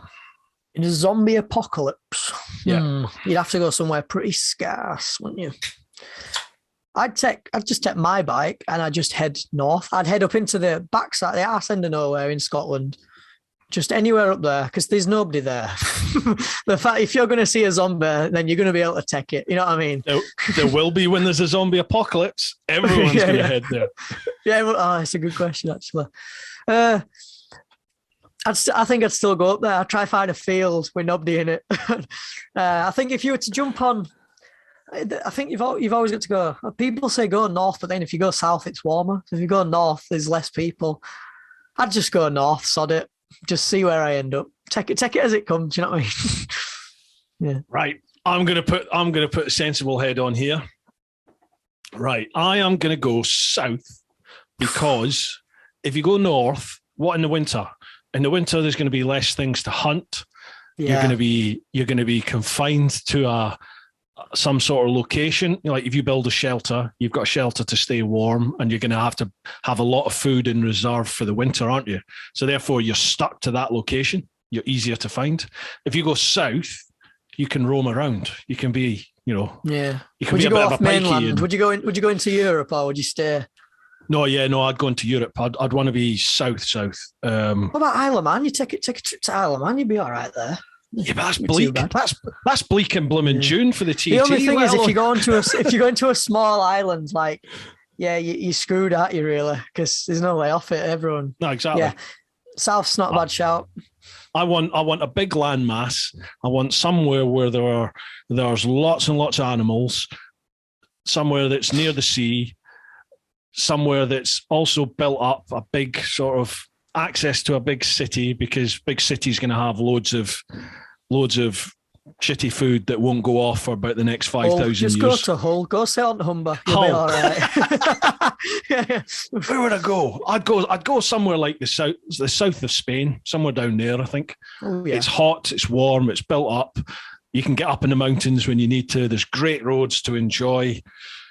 In a zombie apocalypse, you'd have to go somewhere pretty scarce, wouldn't you? I'd just take my bike and I'd just head north. I'd head up into the backside, the arse end of nowhere in Scotland, just anywhere up there, because there's nobody there. The fact, if you're going to see a zombie, then you're going to be able to take it. You know what I mean? There will be when there's a zombie apocalypse. Everyone's going to head there. Yeah, well, it's a good question, actually. I think I'd still go up there. I'd try find a field with nobody in it. I think if you were to jump on, I think you've always got to go. People say go north, but then if you go south, it's warmer. So if you go north, there's less people. I'd just go north, sod it. Just see where I end up. Take it as it comes. You know what I mean? Yeah. Right. I'm gonna put a sensible head on here. Right. I am gonna go south because if you go north, what in the winter? In the winter, there's going to be less things to hunt. Yeah. You're going to be confined to some sort of location. Like if you build a shelter, you've got a shelter to stay warm, and you're going to have a lot of food in reserve for the winter, aren't you? So therefore, you're stuck to that location. You're easier to find. If you go south, you can roam around. You can be, You can be a bit of a mainland. Would you go into Europe, or would you stay? No, I'd go into Europe. I'd want to be south. What about Isle of Man? You take a trip to Isle of Man, you'd be all right there. Yeah, but that's bleak. That's bleak in blooming June for the TT. The only thing is, if you go into a small island, like, you're screwed, aren't you? Really, because there's no way off it. Everyone. No, exactly. Yeah, south's not a bad shout. I want a big landmass. I want somewhere where there's lots and lots of animals. Somewhere that's near the sea. Somewhere that's also built up a big sort of access to a big city, because big city's going to have loads of shitty food that won't go off for about the next 5,000 years. Just go to Hull. Go sit on Humber. You'll be all right. Where would I go? I'd go somewhere like the south of Spain, somewhere down there, I think. Oh, yeah. It's hot, it's warm, it's built up. You can get up in the mountains when you need to. There's great roads to enjoy.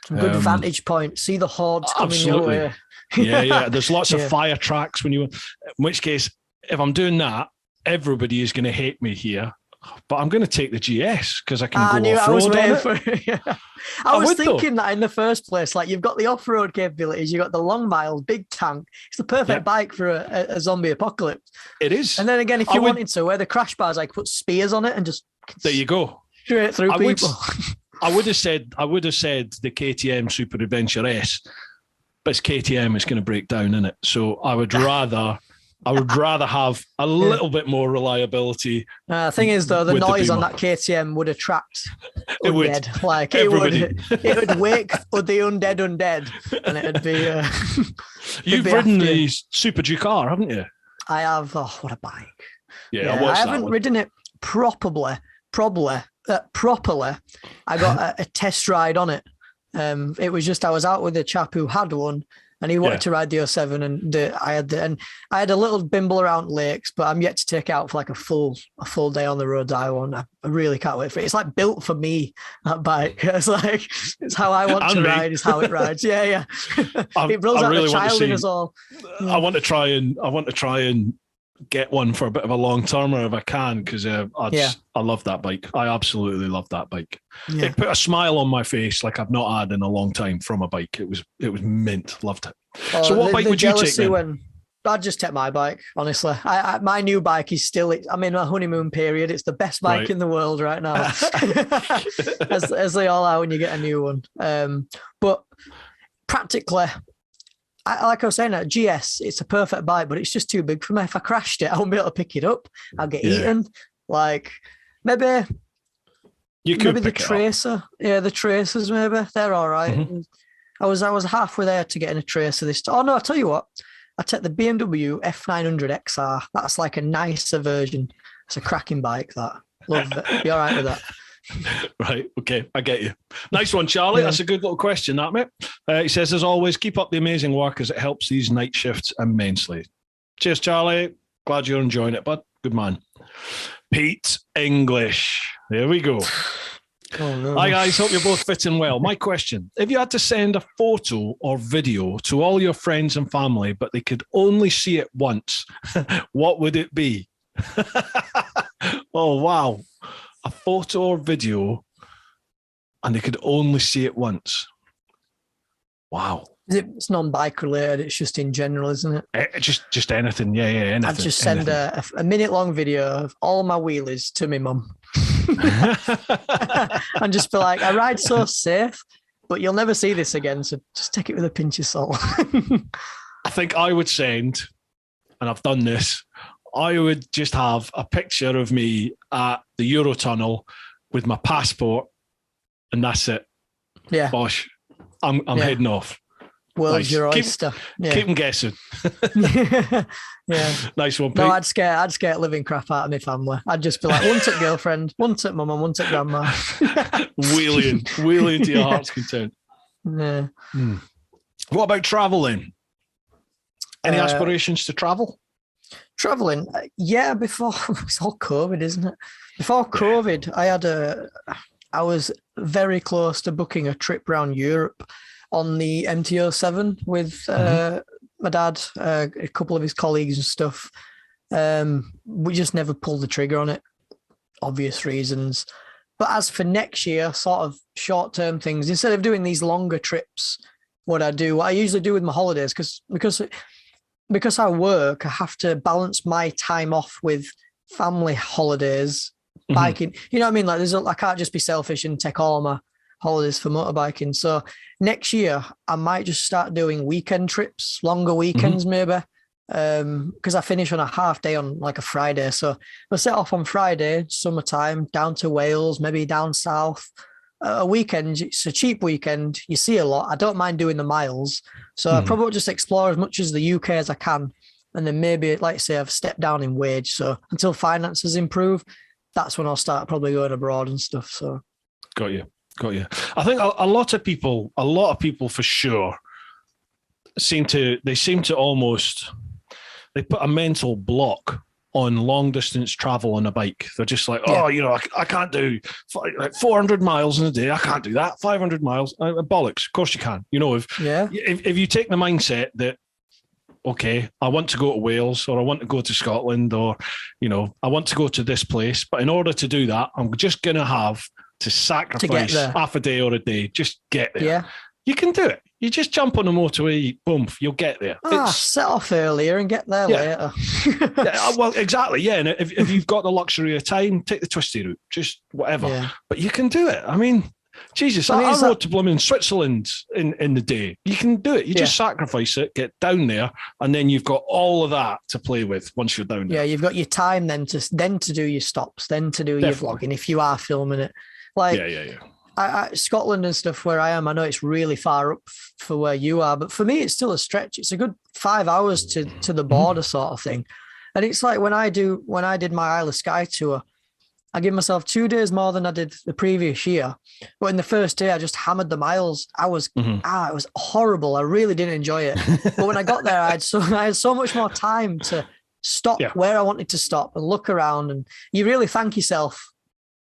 Some good vantage point. See the hordes coming your way. Yeah. There's lots of fire tracks in which case, if I'm doing that, everybody is going to hate me here. But I'm going to take the GS because I can go off-road on it. I was thinking that in the first place. Like, you've got the off-road capabilities, you've got the long miles, big tank. It's the perfect bike for a zombie apocalypse. It is. And then again, if you wanted to, where the crash bars, like, put spears on it and just... There you go. Straight through people. I would have said the KTM Super Adventure S, but it's KTM, it's going to break down, isn't it? So I would rather have a little bit more reliability. The thing is, though, the noise on that KTM would attract undead. It would wake the undead, and it'd be. You've ridden the Super Ducar, haven't you? I have. Oh, what a bike! Yeah, I haven't ridden it properly. I got a test ride on it. It was just I was out with a chap who had one, and he wanted to ride the 07, and I had a little bimble around lakes, but I'm yet to take it out for like a full day on the road. I really can't wait for it. It's like built for me, that bike. It's how I want to ride. Is how it rides. Yeah. It rolls out the child in us all. I want to try and get one for a bit of a long termer if I can, because I love that bike. I absolutely love that bike. Yeah. It put a smile on my face like I've not had in a long time from a bike. It was mint. Loved it. So what bike would you take then? I'd just take my bike, honestly. My new bike is still, I'm in a honeymoon period. It's the best bike in the world right now. as they all are when you get a new one. But practically, like I was saying, at GS, it's a perfect bike, but it's just too big for me. If I crashed it, I won't be able to pick it up. I'll get eaten. Like, maybe the Tracer. Yeah, the Tracers, maybe. They're all right. Mm-hmm. I was halfway there to getting a Tracer this time. Oh, no, I'll tell you what. I take the BMW F900 XR. That's like a nicer version. It's a cracking bike, that. Love it. Be all right with that. Right, okay, I get you. Nice one, Charlie. That's a good little question, that, mate. He says, as always, keep up the amazing work as it helps these night shifts immensely. Cheers, Charlie. Glad you're enjoying it, bud. Good man. Pete English. There we go. Oh, no. Hi, guys. Hope you're both fitting well. My question, if you had to send a photo or video to all your friends and family, but they could only see it once, what would it be? Oh, wow. A photo or video, and they could only see it once. Wow. It's non-bike related. It's just in general, isn't it? Just anything. Yeah, anything. I'd just send a minute-long video of all my wheelies to my mum. And just be like, I ride so safe, but you'll never see this again, so just take it with a pinch of salt. I think I would send, and I've done this, I would just have a picture of me at the Eurotunnel with my passport, and that's it. Yeah. Bosh. I'm heading off. World's your oyster. Keep them guessing. Yeah. Nice one, Pete. No, I'd scare living crap out of my family. I'd just be like, one to girlfriend, one to mum, and one to grandma. Wheeling to your heart's content. Yeah. What about traveling? Any aspirations to travel? Traveling, yeah. Before it's all COVID, isn't it? Before COVID, I was very close to booking a trip around Europe on the MT-07 with my dad, a couple of his colleagues and stuff. We just never pulled the trigger on it, obvious reasons. But as for next year, sort of short-term things, instead of doing these longer trips, what I usually do with my holidays, because I work, I have to balance my time off with family holidays, biking. You know what I mean? Like, I can't just be selfish and take all my holidays for motorbiking. So next year, I might just start doing weekend trips, longer weekends maybe, because I finish on a half day on like a Friday. So we'll set off on Friday, summertime, down to Wales, maybe down south. A weekend, it's a cheap weekend. You see a lot. I don't mind doing the miles. So I probably just explore as much as the UK as I can. And then maybe, like I say, I've stepped down in wage. So until finances improve, that's when I'll start probably going abroad and stuff. So got you. I think a lot of people for sure seem to almost, they put a mental block on long distance travel on a bike. They're just like, I can't do like 400 miles in a day. I can't do that. 500 miles. Bollocks. Of course you can. If you take the mindset that, okay, I want to go to Wales, or I want to go to Scotland, or, I want to go to this place. But in order to do that, I'm just going to have to sacrifice half a day or a day. Just get there. Yeah. You can do it. You just jump on the motorway, boom, you'll get there. Set off earlier and get there later. Well, exactly, yeah. And if you've got the luxury of time, take the twisty route, just whatever. Yeah. But you can do it. I mean, Jesus, I rode to blooming Switzerland in the day. You can do it. You just sacrifice it, get down there, and then you've got all of that to play with once you're down there. Yeah, you've got your time then to do your stops, then to do your vlogging if you are filming it. Like, Scotland and stuff where I am, I know it's really far up for where you are, but for me, it's still a stretch. It's a good 5 hours to the border sort of thing. And it's like when I did my Isle of Skye tour, I give myself 2 days more than I did the previous year. But in the first day, I just hammered the miles. It was horrible. I really didn't enjoy it. But when I got there, I had so much more time to stop where I wanted to stop and look around. And you really thank yourself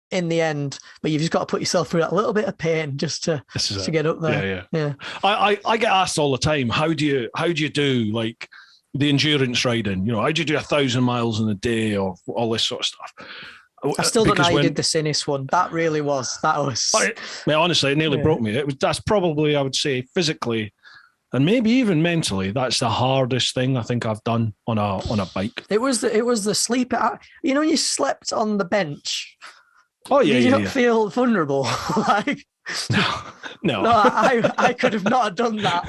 in the end, but you've just got to put yourself through that little bit of pain just to get up there. Yeah. I get asked all the time, how do you do like the endurance riding? How do you do 1,000 miles in a day or all this sort of stuff? I still don't know how you did the Sinis one. That was. Honestly, it nearly broke me. That's probably, I would say, physically and maybe even mentally, that's the hardest thing I think I've done on a bike. It was the sleep. You slept on the bench. Oh yeah, you don't feel vulnerable. No. I could have not done that.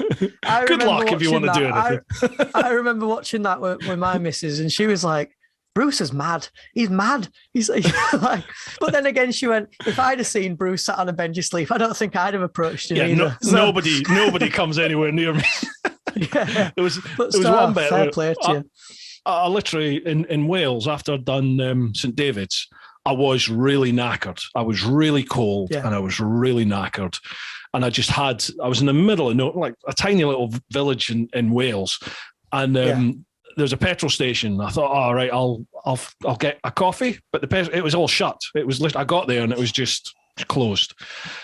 Good luck if you want to do anything. I remember watching that with my missus, and she was like, "Bruce is mad. He's mad." He's like, but then again, she went, "If I'd have seen Bruce sat on a bench asleep, I don't think I'd have approached him either." Nobody comes anywhere near me. Yeah, there was one bit. Fair play to you. I literally in Wales after I'd done St David's. I was really knackered. I was really cold and I was really knackered. And I was in the middle of like a tiny little village in Wales. And there's a petrol station. I thought, all right, I'll get a coffee. But it was all shut. I got there and it was just closed.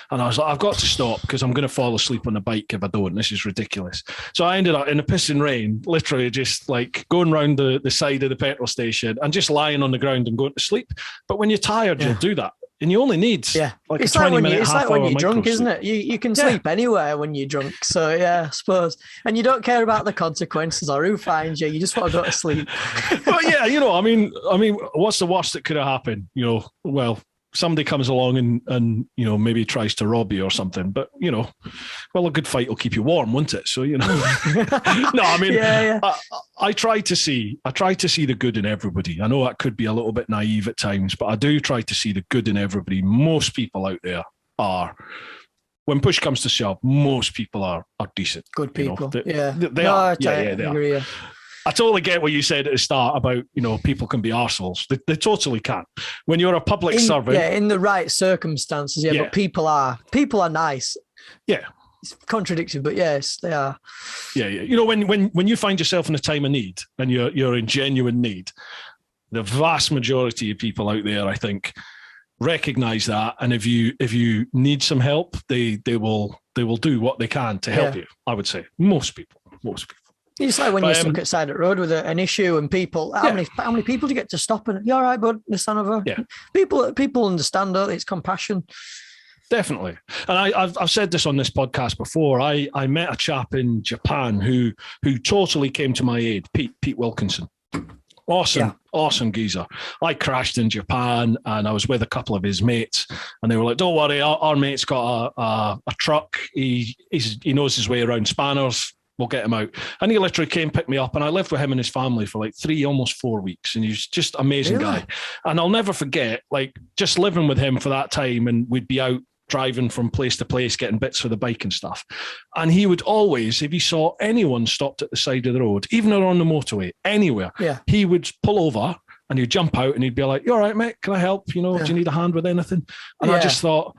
And I was like, I've got to stop because I'm going to fall asleep on the bike if I don't. This is ridiculous. So I ended up in the pissing rain, literally just like going round the side of the petrol station and just lying on the ground and going to sleep. But when you're tired, you'll do that. And you only need like it's a 20 like minute, it's half like when hour you're drunk, micro isn't it? You can sleep anywhere when you're drunk. So yeah, I suppose. And you don't care about the consequences or who finds you. You just want to go to sleep. Well, yeah, I mean, what's the worst that could have happened? Well, somebody comes along and maybe tries to rob you or something, but a good fight will keep you warm, won't it? So no, I mean, I try to see the good in everybody. I know that could be a little bit naive at times, but I do try to see the good in everybody. Most people out there are, when push comes to shove, most people are decent, good people. They are. They agree, are. I totally get what you said at the start about, people can be arseholes. They totally can. When you're a public servant. Yeah, in the right circumstances, but people are nice. Yeah. it's contradictory, but yes, they are. Yeah. You know, when you find yourself in a time of need and you're in genuine need, the vast majority of people out there, I think, recognize that, and if you need some help, they will do what they can to help you. I would say most people. It's like when you're stuck at the side of the road with an issue, and people, how many people do you get to stop? And you're all right, bud. This and over. Yeah. People understand that it's compassion. Definitely. And I've said this on this podcast before. I met a chap in Japan who totally came to my aid, Pete Wilkinson. Awesome geezer. I crashed in Japan and I was with a couple of his mates, and they were like, don't worry, our mate's got a truck. He knows his way around spanners. We'll get him out. And he literally came, picked me up, and I lived with him and his family for like 3, almost 4 weeks. And he was just an amazing guy. And I'll never forget, like, just living with him for that time, and we'd be out driving from place to place, getting bits for the bike and stuff. And he would always, if he saw anyone stopped at the side of the road, even on the motorway, anywhere, he would pull over and he'd jump out and he'd be like, you all right, mate? Can I help? You know, do you need a hand with anything? And I just thought,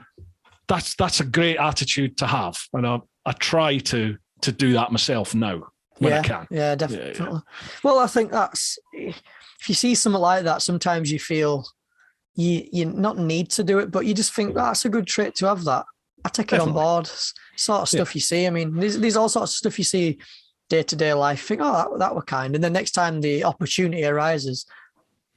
that's a great attitude to have. And I try to do that myself now when I can. Yeah, definitely. Yeah. Well, I think that's, if you see something like that, sometimes you feel you not need to do it, but you just think that's a good trait to have that. I take it on board. Sort of stuff you see. I mean, there's all sorts of stuff you see day-to-day life. You think, oh, that were kind. And then next time the opportunity arises,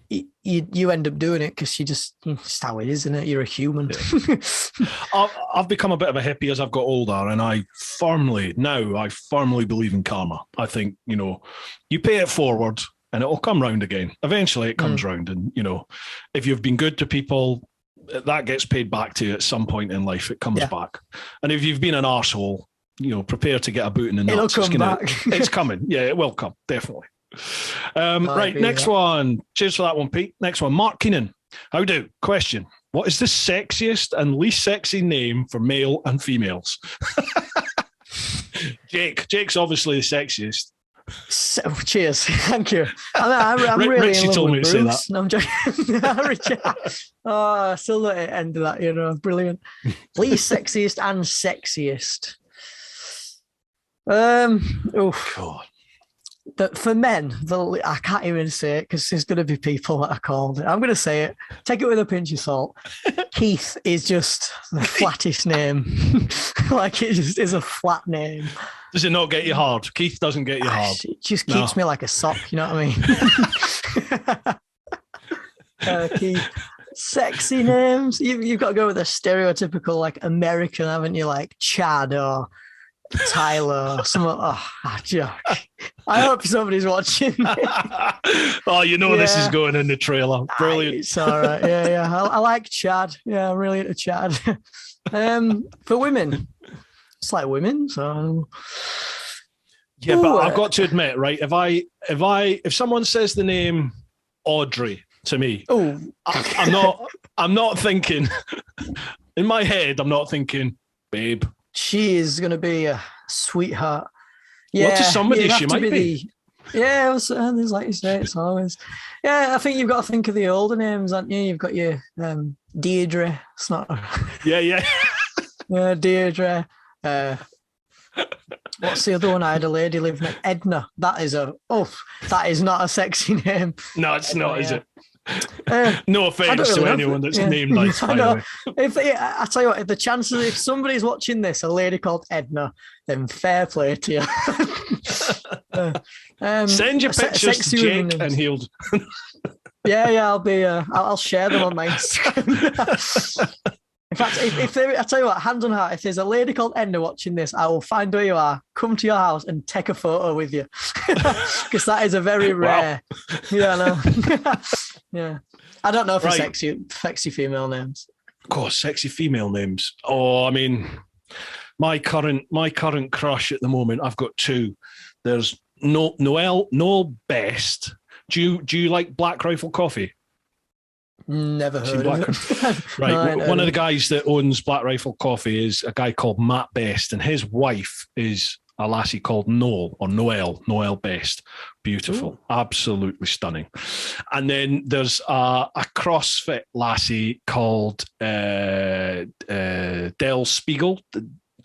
you end up doing it because it's how it is, isn't it? You're a human. Yeah. I've become a bit of a hippie as I've got older, and I firmly believe in karma. I think, you pay it forward and it'll come round again. Eventually it comes round, and, if you've been good to people, that gets paid back to you at some point in life. It comes back. And if you've been an arsehole, prepare to get a boot in the nuts. It'll come back. It's coming. Yeah, it will come, definitely. Right, next one. Cheers for that one, Pete. Next one, Mark Keenan. How do? Question. What is the sexiest and least sexy name for male and females? Jake's obviously the sexiest. So, cheers. Thank you. I'm really Richie told me to say that. No, I'm joking. I still at the end of that, brilliant. Least sexiest and sexiest. God. For men, I can't even say it because there's going to be people that are called. I'm going to say it. Take it with a pinch of salt. Keith is just the flattest name. Like, it just is a flat name. Does it not get you hard? Keith doesn't get you hard. It just keeps me like a sock, you know what I mean? Keith. Sexy names. You've got to go with a stereotypical, like, American, haven't you? Like Chad or Tyler or something. I hope somebody's watching. This is going in the trailer. Brilliant. It's all right. Yeah. I like Chad. Yeah, I'm really into Chad. For women, it's like women. So but I've got to admit, right? If someone says the name Audrey to me, I'm not thinking in my head. I'm not thinking, babe. She is going to be a sweetheart. Yeah, well, to somebody she might be. There's like you say, it's always. Yeah, I think you've got to think of the older names, haven't you? You've got your Deirdre. It's not. Yeah. Deirdre. What's the other one? I had a lady live next. Edna. That is not a sexy name. No, it's not, is it? No offense to anyone that's named like. I know. I tell you what, if the chances, if somebody's watching this, a lady called Edna, then fair play to you. Send your pictures to Jake and he'll. I'll share them on my Instagram. In fact, I tell you what, hand on heart, if there's a lady called Edna watching this, I will find where you are, come to your house and take a photo with you. Because that is a very rare. Wow. Yeah, I know. Yeah. I don't know if it's sexy female names. Of course, sexy female names. Oh, I mean, my current crush at the moment, I've got two. There's Noel Best. Do you like Black Rifle coffee? Never heard of it. Right. No, one of the guys that owns Black Rifle Coffee is a guy called Matt Best, and his wife is a lassie called Noel Best. Beautiful. Ooh. Absolutely stunning. And then there's a CrossFit lassie called Del Spiegel.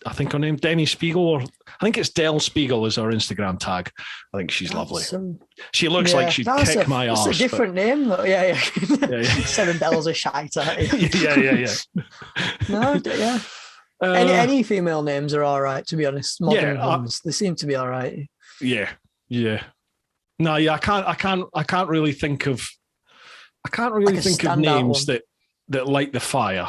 I think her name Denny Spiegel, or I think it's Del Spiegel is her Instagram tag. I think she's lovely. She looks like she'd kick my arse. It's a different name, though. Yeah. 7 bells are shite. Yeah. No, yeah. Any female names are all right, to be honest. Modern ones, they seem to be all right. Yeah. No, yeah, I can't really think of names that light the fire.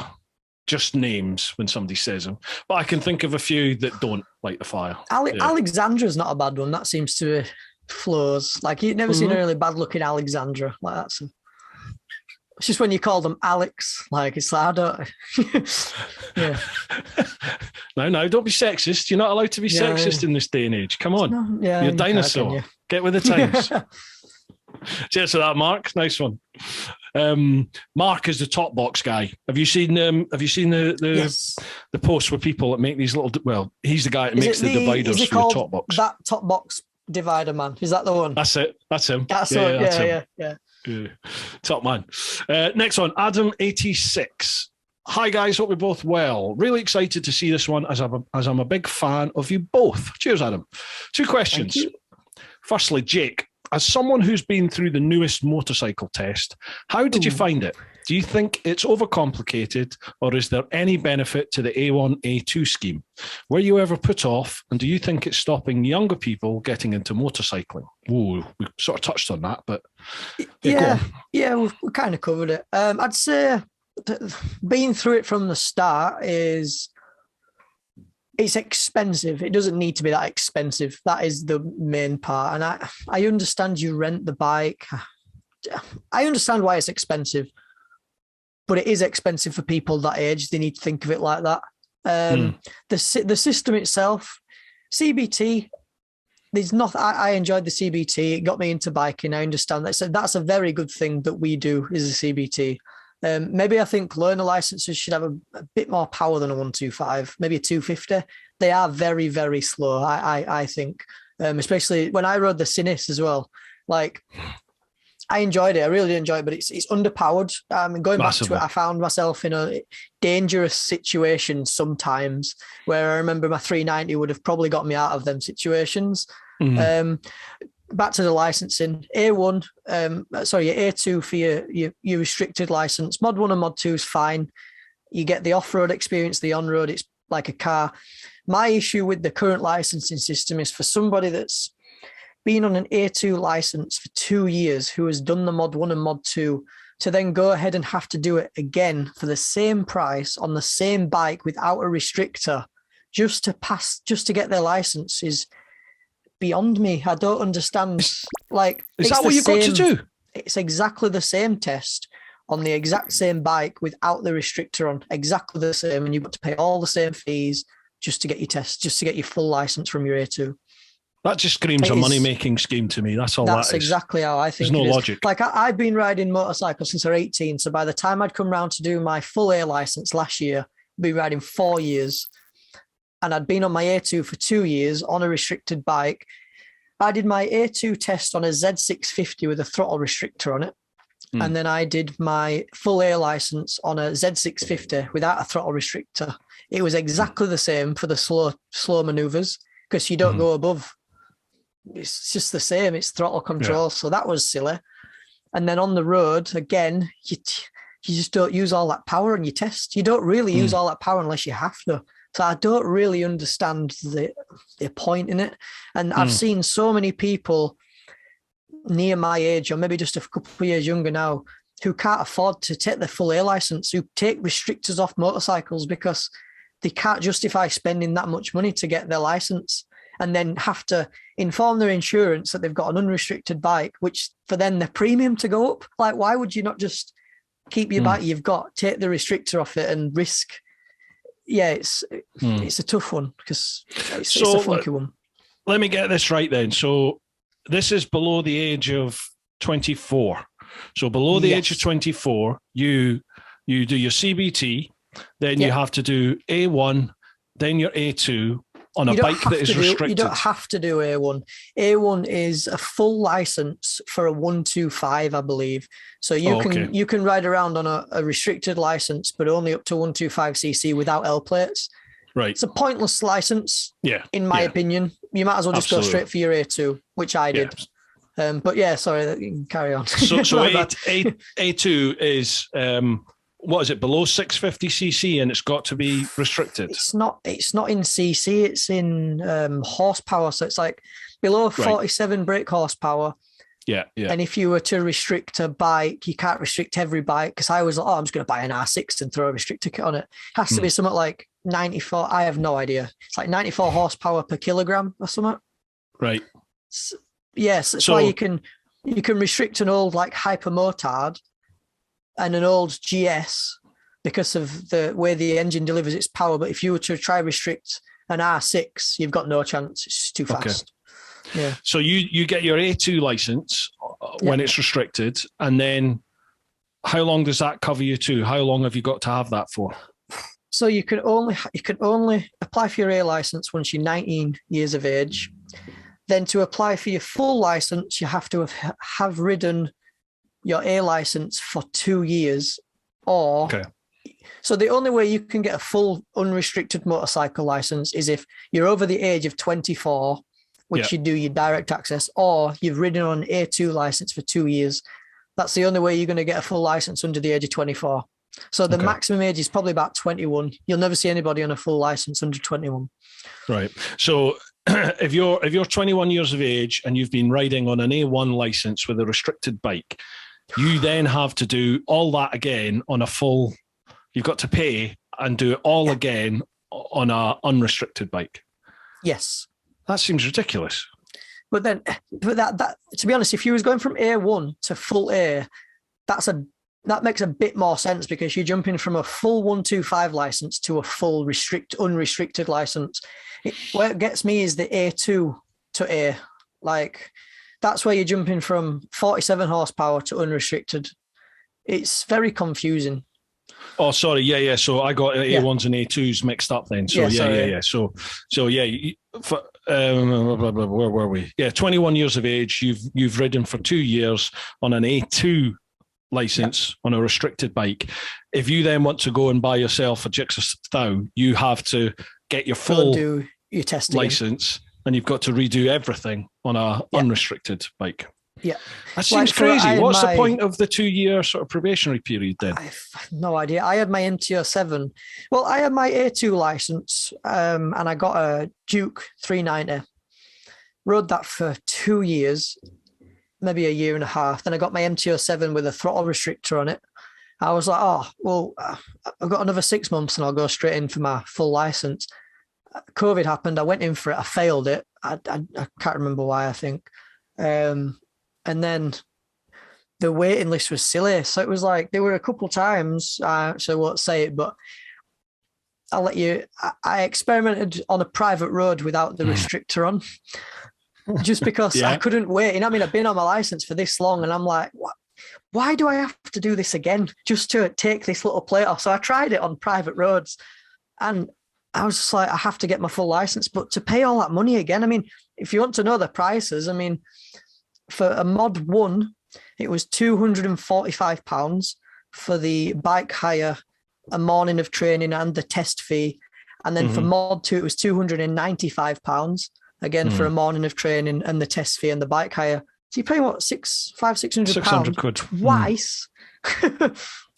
Just names when somebody says them, but I can think of a few that don't light the fire. Alexandra's not a bad one. That seems to flows. Like you've never seen a really bad looking Alexandra like that. So it's just when you call them Alex, like it's like I don't. Yeah. No, don't be sexist. You're not allowed to be sexist in this day and age. Come on, you're a dinosaur. Get with the times. Cheers for that, Mark. Nice one. Mark is the top box guy. Have you seen the posts where people that make these little? Well, he's the guy that makes the dividers for the top box. That top box divider man. Is that the one? That's it. That's him. That's him. Yeah. Top man. Next one, Adam 86. Hi guys, hope you're both well. Really excited to see this one as I'm a big fan of you both. Cheers, Adam. 2 questions. Firstly, Jake, as someone who's been through the newest motorcycle test, how did you find it? Do you think it's overcomplicated, or is there any benefit to the A1, A2 scheme? Were you ever put off, and do you think it's stopping younger people getting into motorcycling? Ooh, we sort of touched on that, but yeah, we kind of covered it. I'd say being through it from the start it's expensive. It doesn't need to be that expensive. That is the main part. And I understand you rent the bike. I understand why it's expensive, but it is expensive for people that age. They need to think of it like that. The system itself, CBT, there's not. I enjoyed the CBT. It got me into biking. I understand that. So that's a very good thing that we do is a CBT. Maybe I think learner licenses should have a bit more power than a 125, maybe a 250. They are very, very slow, I think, especially when I rode the Sinis as well. Like, I enjoyed it. I really enjoyed it, but it's underpowered. Going back to it, I found myself in a dangerous situation sometimes where I remember my 390 would have probably got me out of them situations. Back to the licensing, A2 for your restricted license. Mod 1 and Mod 2 is fine. You get the off-road experience, the on-road, it's like a car. My issue with the current licensing system is for somebody that's been on an A2 license for 2 years, who has done the Mod 1 and Mod 2, to then go ahead and have to do it again for the same price on the same bike without a restrictor just to get their license is beyond me. I don't understand. Like, is that what you've got to do? It's exactly the same test on the exact same bike without the restrictor on, exactly the same, and you've got to pay all the same fees just to get your test, just to get your full license from your A2. That just screams a money-making scheme to me. That's all that is. That's exactly how I think. There's no logic. Like, I've been riding motorcycles since I was 18, so by the time I'd come round to do my full A license last year, I'd been riding 4 years. And I'd been on my A2 for 2 years on a restricted bike. I did my A2 test on a Z650 with a throttle restrictor on it. And then I did my full A license on a Z650 without a throttle restrictor. It was exactly the same for the slow maneuvers because you don't go above. It's just the same. It's throttle control. Yeah. So that was silly. And then on the road, again, you just don't use all that power in your test. You don't really use all that power unless you have to. So I don't really understand the point in it. And I've seen so many people near my age, or maybe just a couple of years younger now, who can't afford to take their full A license, who take restrictors off motorcycles because they can't justify spending that much money to get their license, and then have to inform their insurance that they've got an unrestricted bike, which for then the premium to go up. Like, why would you not just keep your bike you've got, take the restrictor off it and risk? Yeah, it's a tough one because it's a funky one. Let me get this right then. So this is below the age of 24. So below the age of 24, you do your CBT, then you have to do A1, then your A2 on a bike that is restricted. You don't have to do A1. A1 is a full license for a 125, I believe. So you can ride around on a restricted license, but only up to 125cc without L plates. Right. It's a pointless license. Yeah. In my opinion, you might as well just go straight for your A2, which I did. But yeah, sorry, you can carry on. So A2 is what is it, below 650cc, and it's got to be restricted? It's not in cc, it's in horsepower. So it's like below 47 brake horsepower. Yeah. And if you were to restrict a bike, you can't restrict every bike, because I was like, I'm just going to buy an R6 and throw a restrictor kit on it. It has to be something like 94. I have no idea. It's like 94 horsepower per kilogram or something. Right. Yes, that's why you can restrict an old like hyper motard and an old GS because of the way the engine delivers its power. But if you were to try restrict an R6, you've got no chance. It's too fast. Okay. Yeah. So you get your A2 license when it's restricted, and then how long does that cover you to? How long have you got to have that for? So you can only apply for your A license once you're 19 years of age. Then to apply for your full license, you have to have ridden your A license for 2 years. So the only way you can get a full unrestricted motorcycle license is if you're over the age of 24, which you do your direct access, or you've ridden on an A2 license for 2 years. That's the only way you're going to get a full license under the age of 24. So the maximum age is probably about 21. You'll never see anybody on a full license under 21. Right. So if you're 21 years of age and you've been riding on an A1 license with a restricted bike, you then have to do all that again on a full. You've got to pay and do it all again on a unrestricted bike. Yes. That seems ridiculous. But that to be honest, if you was going from A1 to full A, that makes a bit more sense, because you're jumping from a full 125 license to a full unrestricted license. Where it gets me is the A2 to A. Like, that's where you're jumping from 47 horsepower to unrestricted. It's very confusing. Oh, sorry. Yeah. So I got A1s and A2s mixed up then. So yeah. So where were we? Yeah, 21 years of age. You've ridden for 2 years on an A2 license on a restricted bike. If you then want to go and buy yourself a Gixxer Thou, you have to get your full do your testing license, and you've got to redo everything on a unrestricted bike. Yeah. That seems crazy. What's the point of the 2 year sort of probationary period then? I've no idea. I had my MTO7. Well, I had my A2 license and I got a Duke 390. Rode that for 2 years, maybe a year and a half. Then I got my MTO7 with a throttle restrictor on it. I was like, I've got another 6 months and I'll go straight in for my full license. COVID happened. I went in for it. I failed it. I can't remember why, I think. And then the waiting list was silly. So it was like, there were a couple times, so I won't say it, but I'll let you, I experimented on a private road without the restrictor on, just because I couldn't wait. You know what I mean? I've been on my license for this long and I'm like, why do I have to do this again just to take this little plate off? So I tried it on private roads and I was just like, I have to get my full license, but to pay all that money again, I mean, if you want to know the prices, I mean, for a mod 1, it was £245 for the bike hire, a morning of training and the test fee. And then for mod 2, it was £295, again, for a morning of training and the test fee and the bike hire. So you're paying what, £600 twice?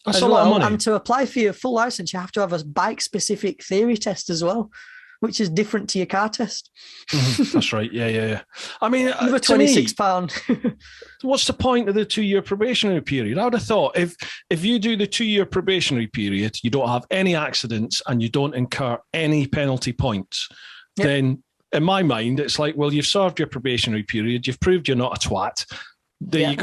That's a lot of money. And to apply for your full license, you have to have a bike-specific theory test as well, which is different to your car test. That's right. Yeah. I mean, another £26. What's the point of the 2 year probationary period? I would have thought if you do the 2 year probationary period, you don't have any accidents and you don't incur any penalty points, then in my mind, it's like, well, you've served your probationary period. You've proved you're not a twat. There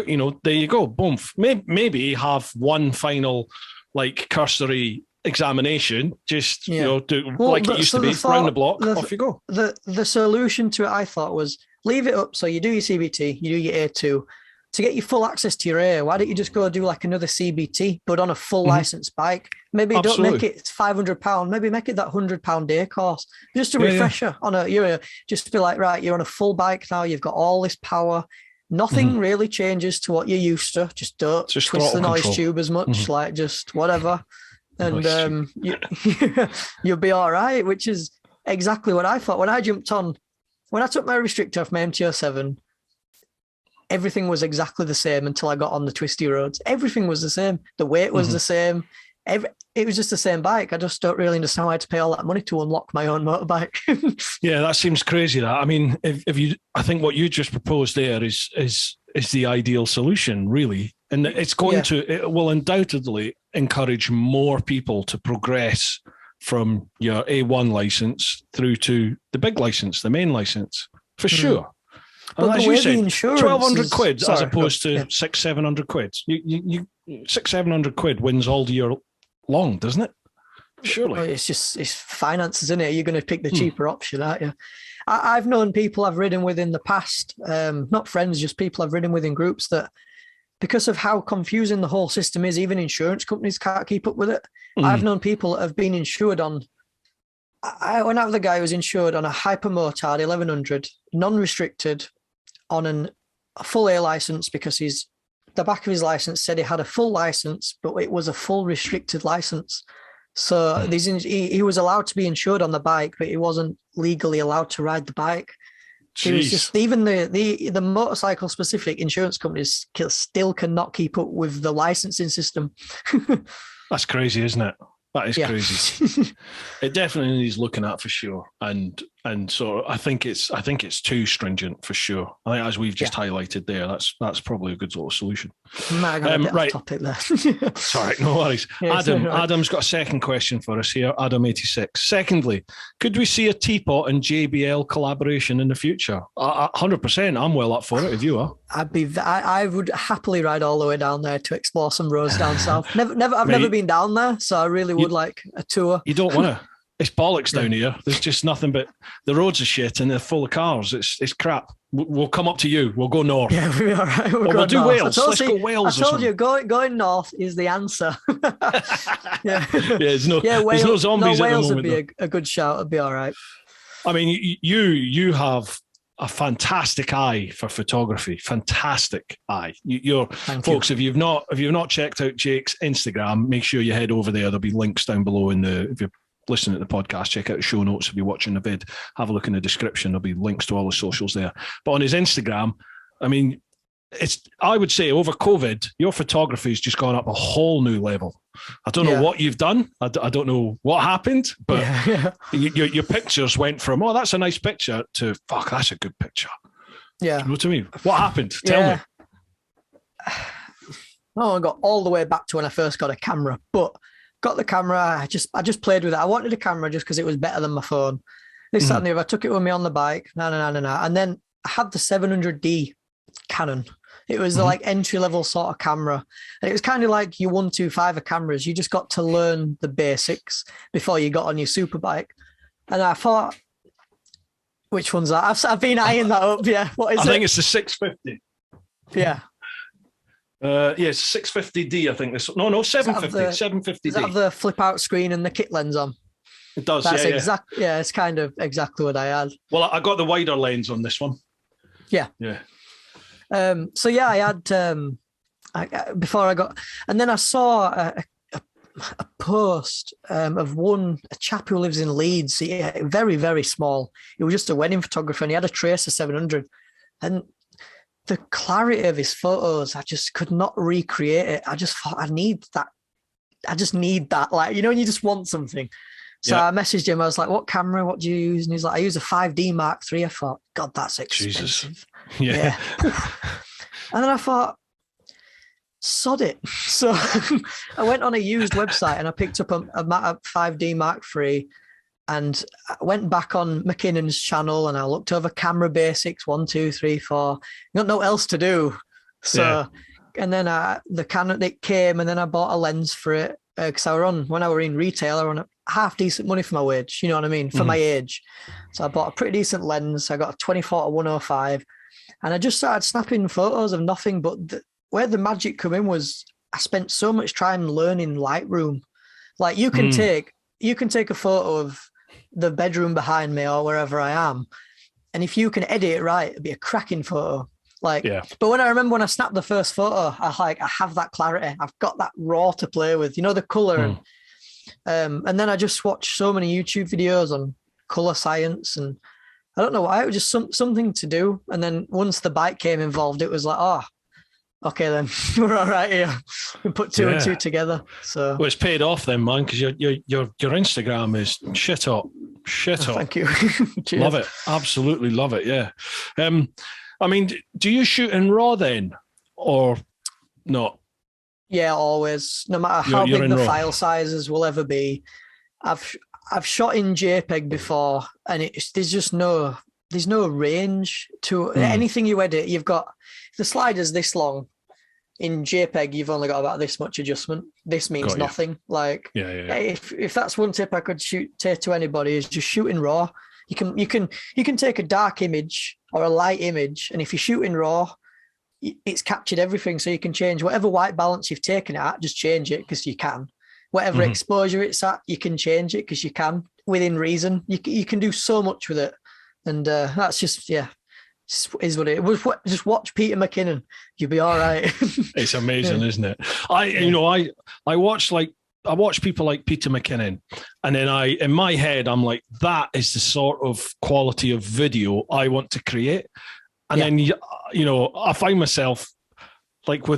you go. Boom. Maybe have one final, like, cursory examination, just do like it used to be, round the block, off you go. The solution to it, I thought, was leave it up. So you do your CBT, you do your A2 to get your full access to your A. Why don't you just go do like another CBT, but on a full license bike? Maybe don't make it £500. Maybe make it that £100 day course, just a refresher on just be like, right, you're on a full bike now. You've got all this power. Nothing really changes to what you're used to. Just don't twist the noise tube as much, like just whatever. and you'll be all right, which is exactly what I thought. When I took my restrictor off my MT-07, everything was exactly the same until I got on the twisty roads. Everything was the same. The weight was the same. It was just the same bike. I just don't really understand why I had to pay all that money to unlock my own motorbike. Yeah, that seems crazy. That, I mean, I think what you just proposed there is the ideal solution, really, and it will undoubtedly encourage more people to progress from your A1 license through to the big license, the main license, for sure. And as you said, 1,200 quid as opposed to 600-700 quid. You 600-700 quid wins all year long, doesn't it? Surely. Well, it's finances, isn't it? You're going to pick the cheaper option, aren't you? I've known people I've ridden with in the past, not friends, just people I've ridden with in groups, that because of how confusing the whole system is, even insurance companies can't keep up with it. I've known people that have been insured on. I went out with a guy who was insured on a Hypermotard 1100, non-restricted, on a full A license, because the back of his license said he had a full license, but it was a full restricted license. So he was allowed to be insured on the bike, but he wasn't legally allowed to ride the bike. It was just, even the motorcycle specific insurance companies still cannot keep up with the licensing system. That's crazy, isn't it? That is crazy. It definitely needs looking at for sure. And so I think it's too stringent for sure. I think, as we've just highlighted there, that's probably a good little solution. Right. Topic there. Sorry, no worries. Yeah, Adam's got a second question for us here. Adam 86. Secondly, could we see a Teapot and JBL collaboration in the future? 100%. I'm well up for it if you are. I would happily ride all the way down there to explore some roads down south. I've never been down there, so I really would like a tour. You don't want to. It's bollocks down here. There's just nothing but the roads are shit and they're full of cars. It's crap. We'll come up to you. We'll go north. Yeah, we'll be all right. We'll do Wales. Let's go Wales. I told you, going north is the answer. There's no zombies at the moment. Wales would be a good shout. It'd be all right. I mean, you have a fantastic eye for photography. Fantastic eye. Folks, if you've not checked out Jake's Instagram, make sure you head over there. There'll be links down below if you're listening to the podcast, check out the show notes. If you're watching the vid, have a look in the description. There'll be links to all the socials there. But on his Instagram, I mean, I would say over COVID, your photography has just gone up a whole new level. I don't know what you've done. I don't know what happened, but your pictures went from, oh, that's a nice picture, to, fuck, that's a good picture. Yeah. You know what I mean? What happened? Tell me. I got all the way back to when I first got a camera, but got the camera. I just played with it. I wanted a camera just because it was better than my phone. This, that, and the other. I took it with me on the bike. And then I had the 700D Canon. It was the like entry level sort of camera. And it was kind of like your 125 of cameras. You just got to learn the basics before you got on your super bike. And I thought, which one's that? I've been eyeing that up. Yeah. What is it? I think it's the 650. Yeah. It's 650D, I think. 750. 750D. Does that have the flip out screen and the kit lens on? It does. That's it's kind of exactly what I had. Well, I got the wider lens on this one. Yeah. Yeah. I had before I got, and then I saw a post of a chap who lives in Leeds. Very, very small. He was just a wedding photographer, and he had a Tracer 700, and the clarity of his photos, I just could not recreate it. I just thought, I need that. I just need that. Like, you just want something. So I messaged him. I was like, what camera? What do you use? And he's like, I use a 5D Mark III. I thought, God, that's expensive. Jesus. Yeah. And then I thought, sod it. So I went on a used website and I picked up a 5D Mark III, and I went back on McKinnon's channel and I looked over camera basics, 1, 2, 3, 4. Got no else to do. So, and then the Canon, it came, and then I bought a lens for it because when I were in retail, I won half decent money for my wage. You know what I mean? For my age. So I bought a pretty decent lens. I got a 24-105, and I just started snapping photos of nothing. But where the magic come in was I spent so much time learning Lightroom. Like you can take a photo of the bedroom behind me or wherever I am, and if you can edit it right, it'd be a cracking photo. But when I snapped the first photo, I have that clarity. I've got that raw to play with, the color. And then I just watched so many YouTube videos on color science, and I don't know why, it was just something to do. And then once the bike came involved, it was like, oh, okay, then we're all right here. We put two and two together. So well, it's paid off then, man, because your Instagram is shit up. Thank you. Love it. Absolutely love it. Yeah. I mean, do you shoot in RAW then, or not? Yeah, always. No matter how big the file sizes will ever be. I've shot in JPEG before, and there's no range to anything you edit. You've got the slider's this long. In JPEG, you've only got about this much adjustment. This means nothing. Like, if that's one tip I could take to anybody, is just shoot in RAW. You can take a dark image or a light image, and if you shoot in RAW, it's captured everything. So you can change whatever white balance you've taken it at, just change it because you can. Whatever exposure it's at, you can change it because you can within reason. You can do so much with it, and that's just is what it was. Just watch Peter McKinnon, you'll be all right. It's amazing, isn't it? I watch people like Peter McKinnon, and then in my head I'm like, that is the sort of quality of video I want to create. And then I find myself like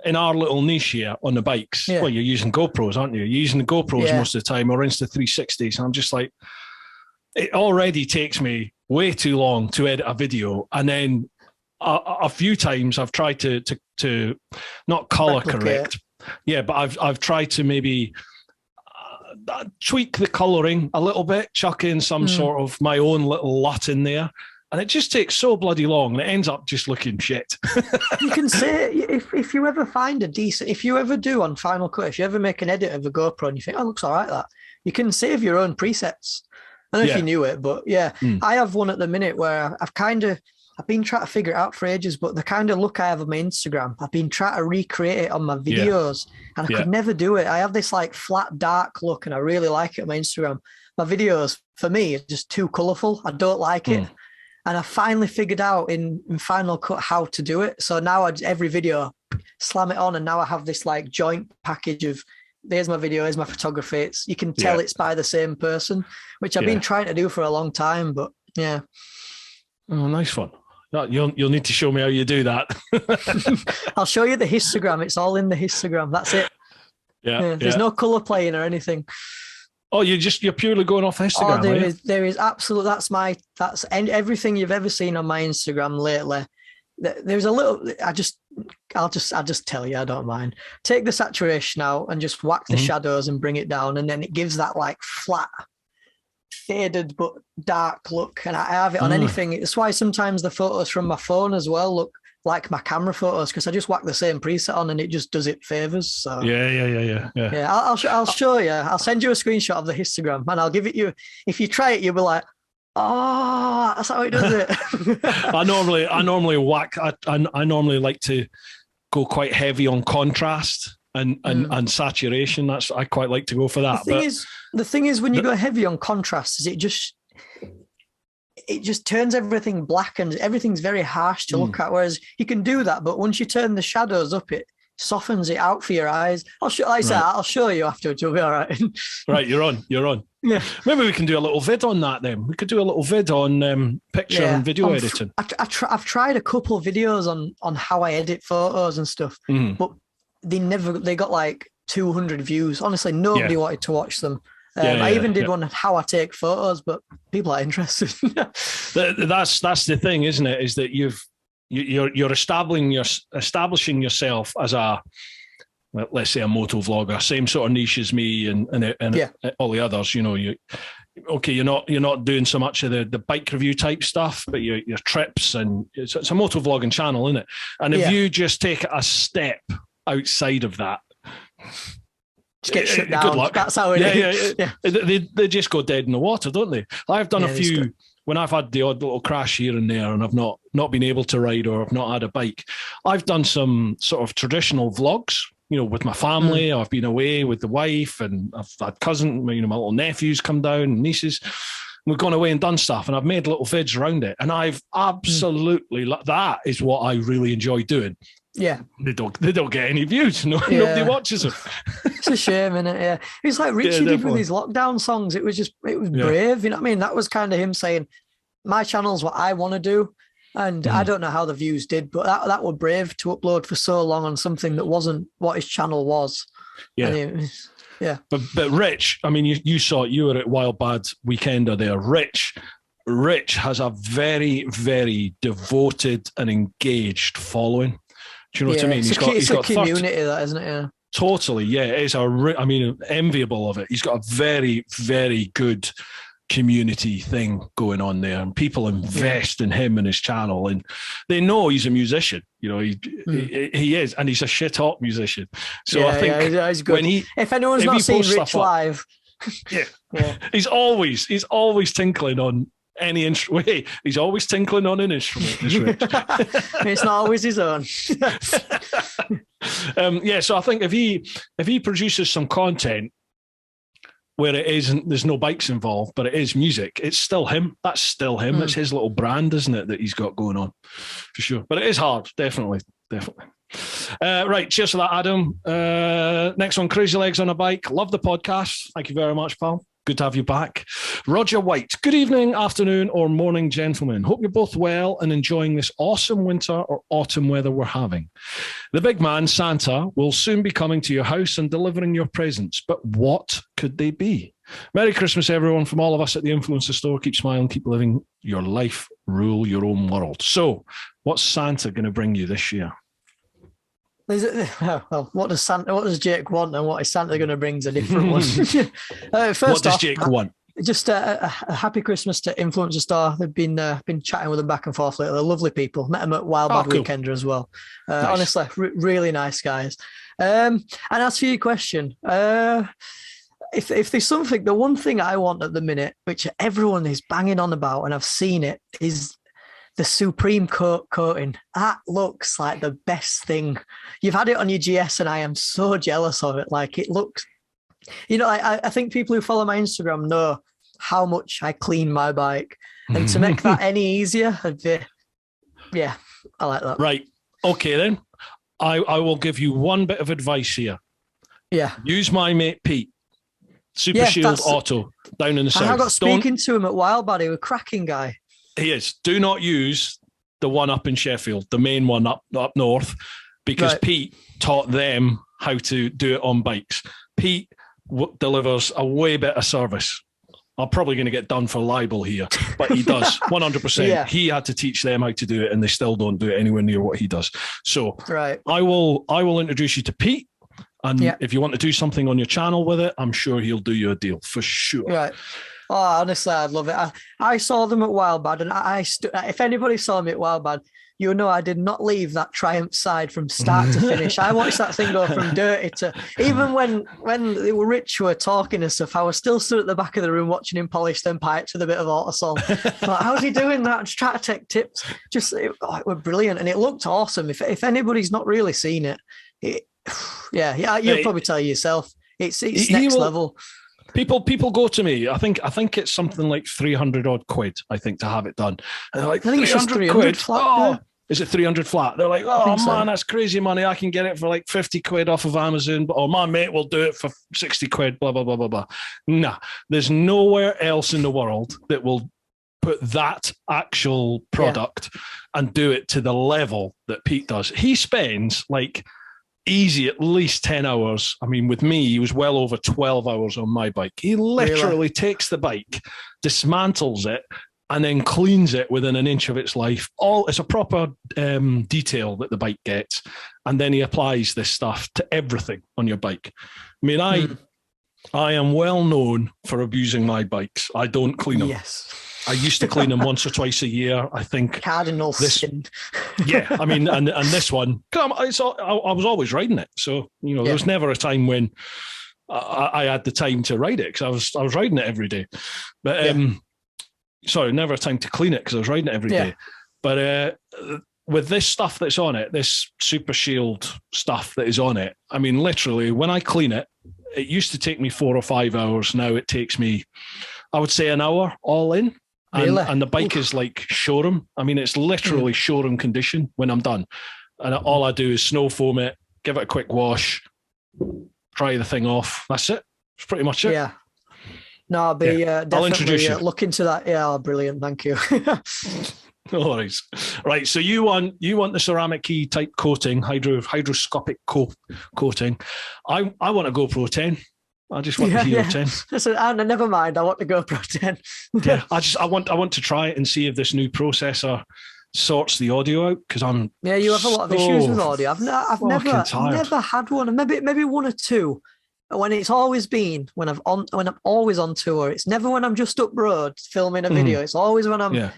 in our little niche here on the bikes. Well, you're using GoPros, aren't you? You're using the GoPros most of the time, or Insta360s. And I'm just like, it already takes me way too long to edit a video. And then a few times I've tried to not color correct. Yeah, but I've tried to maybe tweak the coloring a little bit, chuck in some sort of my own little LUT in there. And it just takes so bloody long, and it ends up just looking shit. You can say, if you ever find if you ever do on Final Cut, if you ever make an edit of a GoPro and you think, oh, it looks all right, that, you can save your own presets. I don't know if you knew it, but I have one at the minute where I've been trying to figure it out for ages, but the kind of look I have on my Instagram, I've been trying to recreate it on my videos, and I could never do it. I have this like flat, dark look, and I really like it on my Instagram. My videos, for me, are just too colourful. I don't like it. And I finally figured out in Final Cut how to do it. So now every video, slam it on, and now I have this like joint package of, there's my video, here's my photography. You can tell it's by the same person, which I've been trying to do for a long time, but yeah. Oh, nice one. You'll need to show me how you do that. I'll show you the histogram. It's all in the histogram. That's it. There's no color playing or anything. Oh, you're purely going off Instagram. Oh, there is absolute. That's everything you've ever seen on my Instagram lately. There's a little. I'll just tell you. I don't mind. Take the saturation out and just whack the shadows and bring it down, and then it gives that like flat, faded but dark look. And I have it on anything. It's why sometimes the photos from my phone as well look like my camera photos, because I just whack the same preset on and it just does it favors. So yeah. I'll show you. I'll send you a screenshot of the histogram, and I'll give it you. If you try it, you'll be like, oh, that's how it does it. I normally whack. I normally like to go quite heavy on contrast and saturation. I quite like to go for that. The thing is, when you go heavy on contrast, is it just turns everything black and everything's very harsh to look at. Whereas you can do that, but once you turn the shadows up, it softens it out for your eyes. I'll show you afterwards. You'll be all right. Right, you're on. Yeah, maybe we can do a little vid on that then. We could do a little vid on picture and video editing. I've tried a couple of videos on how I edit photos and stuff, but they got like 200 views. Honestly, nobody wanted to watch them. I even did one on how I take photos, but people are interested. That's the thing, isn't it? Is that you're establishing yourself as let's say a motovlogger, same sort of niche as me and all the others. You're not doing so much of the bike review type stuff, but your trips, and it's a motovlogging channel, isn't it? And if you just take a step outside of that, get shut down. Good luck. That's how it is. Yeah. They just go dead in the water, don't they? I've done a few when I've had the odd little crash here and there, and I've not been able to ride, or I've not had a bike. I've done some sort of traditional vlogs, with my family. I've been away with the wife, and I've had cousins, my little nephews come down, and nieces. We've gone away and done stuff, and I've made little vids around it, and I've absolutely that is what I really enjoy doing. Yeah. They don't get any views. Nobody watches them. It's a shame, isn't it? Yeah. It's like Richie did with his lockdown songs. It was brave. You know what I mean? That was kind of him saying, my channel's what I want to do. And I don't know how the views did, but that were brave to upload for so long on something that wasn't what his channel was. Yeah. Yeah. But Rich, I mean, you saw it. You were at Wild Bad Weekender there. Rich has a very, very devoted and engaged following. Do you know what I mean? He's got a community, that, isn't it? Yeah. Totally, yeah. It's enviable of it. He's got a very, very good community thing going on there, and people invest in him and his channel, and they know he's a musician. You know, he is, and he's a shit hot musician. So I think he's good. If anyone's not seen Rich live, he's always tinkling on any instrument. Wait, he's always tinkling on an instrument. Is Rich. It's not always his own. So I think if he produces some content where there's no bikes involved, but it is music, it's still him. That's still him. It's his little brand, isn't it, that he's got going on, for sure. But it is hard, definitely. Right, cheers for that, Adam. Next one, Crazy Legs on a Bike. Love the podcast. Thank you very much, pal. Good to have you back. Roger White. Good evening, afternoon, or morning, gentlemen. Hope you're both well and enjoying this awesome winter or autumn weather we're having. The big man, Santa, will soon be coming to your house and delivering your presents. But what could they be? Merry Christmas, everyone, from all of us at the Influencer Store. Keep smiling, keep living your life, rule your own world. So, what's Santa going to bring you this year? Well, what does Jake want, and what is Santa going to bring is a different one. What does Jake want? Just a happy Christmas to Influencer Store. They've been chatting with them back and forth lately. They're lovely people. Met them at Wild Bad Weekender as well. Nice. Honestly, really nice guys. And as for your question, if there's something, the one thing I want at the minute, which everyone is banging on about, and I've seen it, is the Supreme coating. That looks like the best thing. You've had it on your GS, and I am so jealous of it. Like, it looks, I think people who follow my Instagram know how much I clean my bike, and to make that any easier, I like that. Right. Okay, then. I will give you one bit of advice here. Yeah. Use my mate Pete. Super Shield Auto down in the south. I got speaking to him at Wild Bad. He was a cracking guy. He is. Do not use the one up in Sheffield, the main one up north, because Pete taught them how to do it on bikes. Pete delivers a way better service. I'm probably going to get done for libel here, but he does 100%. Yeah. He had to teach them how to do it, and they still don't do it anywhere near what he does. So I will introduce you to Pete, and if you want to do something on your channel with it, I'm sure he'll do you a deal for sure. Right. Oh, honestly, I'd love it. I saw them at Wild Bad, and if anybody saw me at Wild Bad, you know I did not leave that Triumph side from start to finish. I watched that thing go from dirty to... Even when they were Rich were talking and stuff, I was still stood at the back of the room watching him polish them pipes with a bit of autosol. Like, how's he doing that? Just trying to take tips. It was brilliant, and it looked awesome. If anybody's not really seen it, you'll probably tell you yourself. It's next level. People go to me. I think it's something like 300 odd quid. I think to have it done. And they're like, I think it's just 300 quid. Flat. Oh, is it 300 flat? They're like, oh man, that's crazy money. I can get it for like 50 quid off of Amazon. Or my mate will do it for 60 quid. Blah blah blah blah blah. Nah, there's nowhere else in the world that will put that actual product and do it to the level that Pete does. He spends like easy at least 10 hours. I mean, with me, he was well over 12 hours on my bike. He literally takes the bike, dismantles it, and then cleans it within an inch of its life. It's a proper detail that the bike gets. And then he applies this stuff to everything on your bike. I mean, I am well known for abusing my bikes. I don't clean them. Yes. I used to clean them once or twice a year. I think cardinal sin. Yeah, I mean, and this one, I was always riding it, so there was never a time when I had the time to ride it because I was riding it every day. But sorry, never a time to clean it because I was riding it every day. But with this stuff that's on it, this Super Shield stuff that is on it, I mean, literally, when I clean it, it used to take me 4 or 5 hours. Now it takes me, I would say, an hour all in. And the bike is like showroom. I mean, it's literally showroom condition when I'm done. and all I do is snow foam it, give it a quick wash, dry the thing off. That's it. That's pretty much it. Yeah. No, I'll be definitely I'll introduce you. Look into that. Yeah, oh, brilliant. Thank you. No worries. Right, so you want the ceramic key type coating, hydroscopic coating. I want a GoPro 10. I just want the Hero 10. Listen, Anna, never mind. I want the GoPro 10. Yeah, I want to try it and see if this new processor sorts the audio out, because I'm you have a lot of issues with audio. I've never had one. Maybe one or two. When it's always been when I'm always on tour. It's never when I'm just up road filming a video. It's always when I'm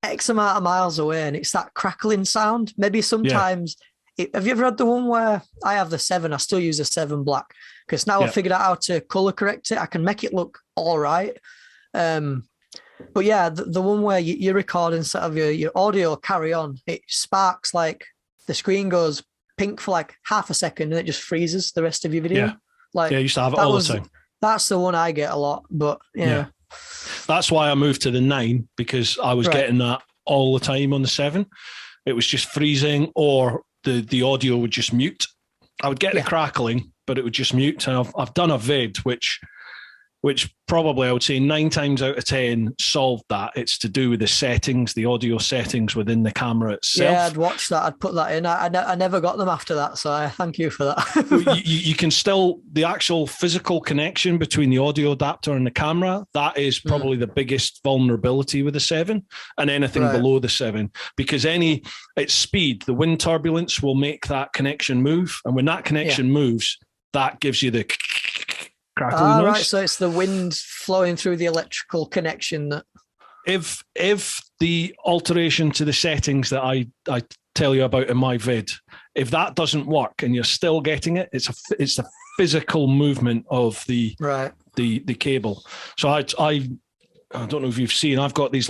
X amount of miles away, and it's that crackling sound. Maybe sometimes. Have you ever had the one where I have the 7? I still use the 7 black because now I figured out how to color correct it. I can make it look all right. But yeah, the one where you're recording sort of your audio carry on, it sparks, like the screen goes pink for like half a second and it just freezes the rest of your video. I used to have it all the time. That's the one I get a lot, but yeah. That's why I moved to the 9, because I was getting that all the time on the 7. It was just freezing, or the audio would just mute. I would get the crackling, but it would just mute. And I've done a vid which probably I would say 9 times out of 10 solved that. It's to do with the settings, the audio settings within the camera itself. Yeah, I'd watch that. I'd put that in. I never got them after that, so I thank you for that. you can still, the actual physical connection between the audio adapter and the camera, that is probably the biggest vulnerability with the 7 and anything below the 7, because its speed, the wind turbulence will make that connection move. And when that connection moves, that gives you the crackling noise. Right, so it's the wind flowing through the electrical connection that. If the alteration to the settings that I tell you about in my vid, if that doesn't work and you're still getting it, it's a physical movement of the cable. So I don't know if you've seen. I've got these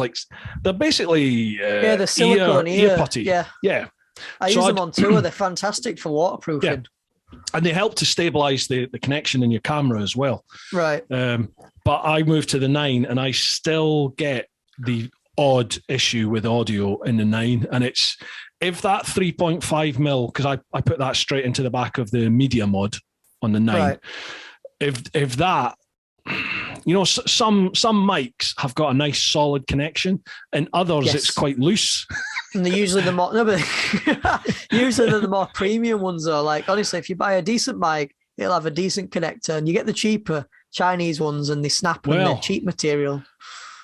they're basically the silicone ear putty. Yeah. I use them on tour. They're fantastic for waterproofing. Yeah. And they help to stabilize the connection in your camera as well. Right. But I moved to the 9 and I still get the odd issue with audio in the 9. And it's, if that 3.5 mil, because I put that straight into the back of the media mod on the 9. Right. If that, some mics have got a nice solid connection, and others it's quite loose. And they're usually usually they're the more premium ones though. Like honestly, if you buy a decent mic, it'll have a decent connector, and you get the cheaper Chinese ones and they snap and they're cheap material.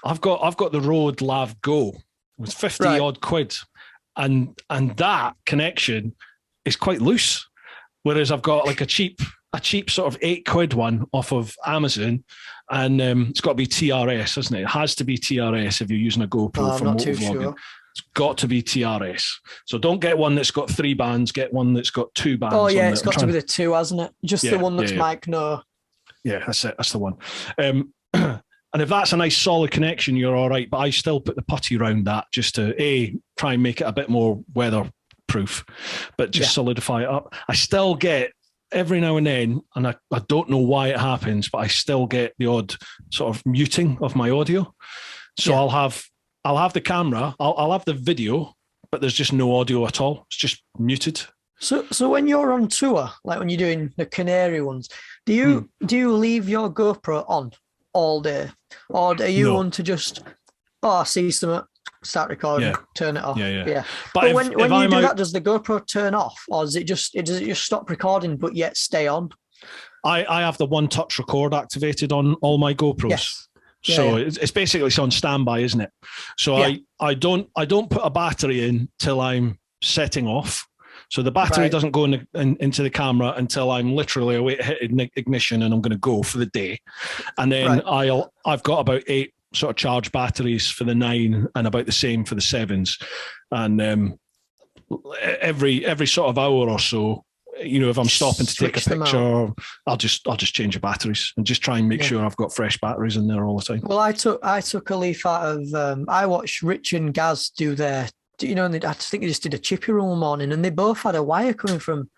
I've got the Rode Lav Go with 50 odd quid, and that connection is quite loose. Whereas I've got like a cheap sort of 8 quid one off of Amazon, and it's got to be TRS, isn't it? It has to be TRS if you're using a GoPro for motovlogging. Sure. It's got to be TRS. So don't get one that's got 3 bands, get one that's got 2 bands. Oh yeah, it's got to be the 2, hasn't it? Just the one that's mic, no. Yeah, that's it. That's the one. And if that's a nice solid connection, you're all right. But I still put the putty around that just to try and make it a bit more weatherproof, but just solidify it up. I still get every now and then, and I don't know why it happens, but I still get the odd sort of muting of my audio. So I'll have the camera, I'll have the video, but there's just no audio at all. It's just muted. So when you're on tour, like when you're doing the Canary ones, do you leave your GoPro on all day, or are you one to just I see something, start recording, turn it off? Yeah. But when you do that, does the GoPro turn off, or does it just stop recording but yet stay on? I have the one touch record activated on all my GoPros. Yes. So it's basically on standby, isn't it? So I don't put a battery in till I'm setting off. So the battery doesn't go into the camera until I'm literally away to hit ignition and I'm going to go for the day. And then I've got about 8 sort of charge batteries for the 9 and about the same for the 7s. And every sort of hour or so, if I'm stopping to take a picture, I'll just change the batteries and just try and make sure I've got fresh batteries in there all the time. Well, I took a leaf out of I watched Rich and Gaz do their, and I think they just did a chippy roll morning, and they both had a wire coming from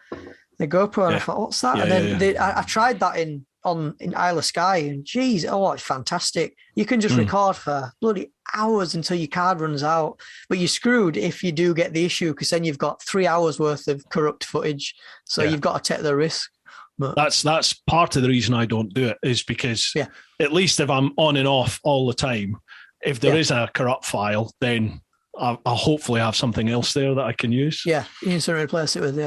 the GoPro, and I thought, what's that? And then I tried that in in Isle of Skye, and geez, it's fantastic. You can just record for bloody hours until your card runs out, but you're screwed if you do get the issue, because then you've got 3 hours worth of corrupt footage. So you've got to take the risk. But that's part of the reason I don't do it, is because at least if I'm on and off all the time, if there is a corrupt file, then I'll hopefully have something else there that I can use. Yeah, you can sort of replace it with,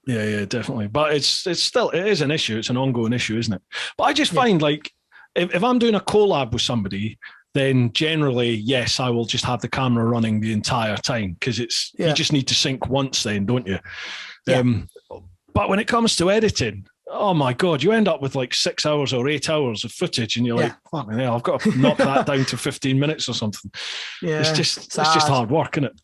Yeah, definitely. But it is an issue. It's an ongoing issue, isn't it? But I just find like if I'm doing a collab with somebody, then generally, yes, I will just have the camera running the entire time, because you just need to sync once then, don't you? Yeah. But when it comes to editing, oh my God, you end up with like 6 hours or 8 hours of footage, and you're like, fuck me, I've got to knock that down to 15 minutes or something. Yeah, it's just hard work, isn't it?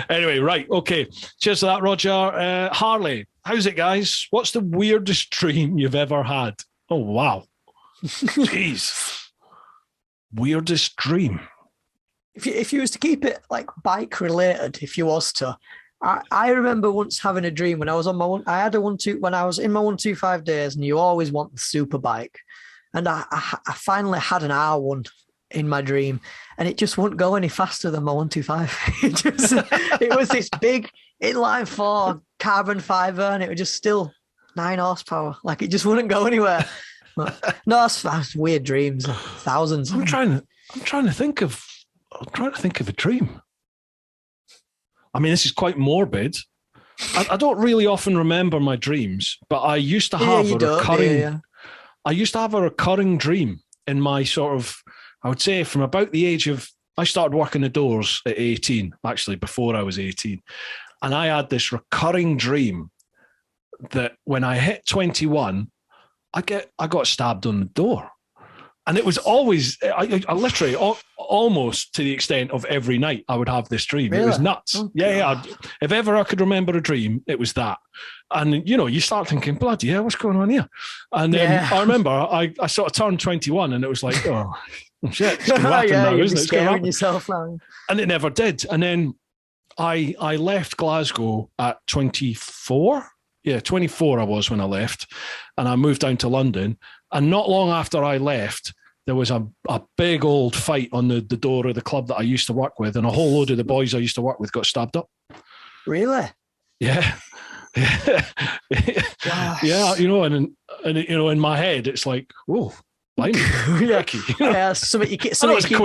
Anyway, right, okay. Cheers to that, Roger. Harley, how's it, guys? What's the weirdest dream you've ever had? Oh, wow. Jeez. Weirdest dream. If you was to keep it like bike related, if you was to, I remember once having a dream when I was on my one. I had when I was in my 125 days, and you always want the super bike, and I finally had an R1 in my dream, and it just wouldn't go any faster than my 125. It was this big inline 4 carbon fiber, and it was just still 9 horsepower. Like, it just wouldn't go anywhere. But, no, that's weird dreams. Thousands. I'm trying to think of a dream. I mean, this is quite morbid. I don't really often remember my dreams, but I used to have I used to have a recurring dream in my sort of, I would say from about the age of, I started working the doors at 18, actually before I was 18. And I had this recurring dream that when I hit 21, I got stabbed on the door. And it was always, I literally, almost to the extent of every night, I would have this dream. Really? It was nuts. Oh, yeah. If ever I could remember a dream, it was that. And, you start thinking, bloody hell, what's going on here? And then I remember I sort of turned 21, and it was like, oh, shit, it's going to happen now, isn't it? It's going to happen. Yourself now. And it never did. And then I left Glasgow at 24. Yeah, 24 I was when I left, and I moved down to London. And not long after I left, there was a big old fight on the door of the club that I used to work with, and a whole load of the boys I used to work with got stabbed up. Really? Yeah. Yeah, and in my head, it's like, whoa, blimey. Yeah, something you keep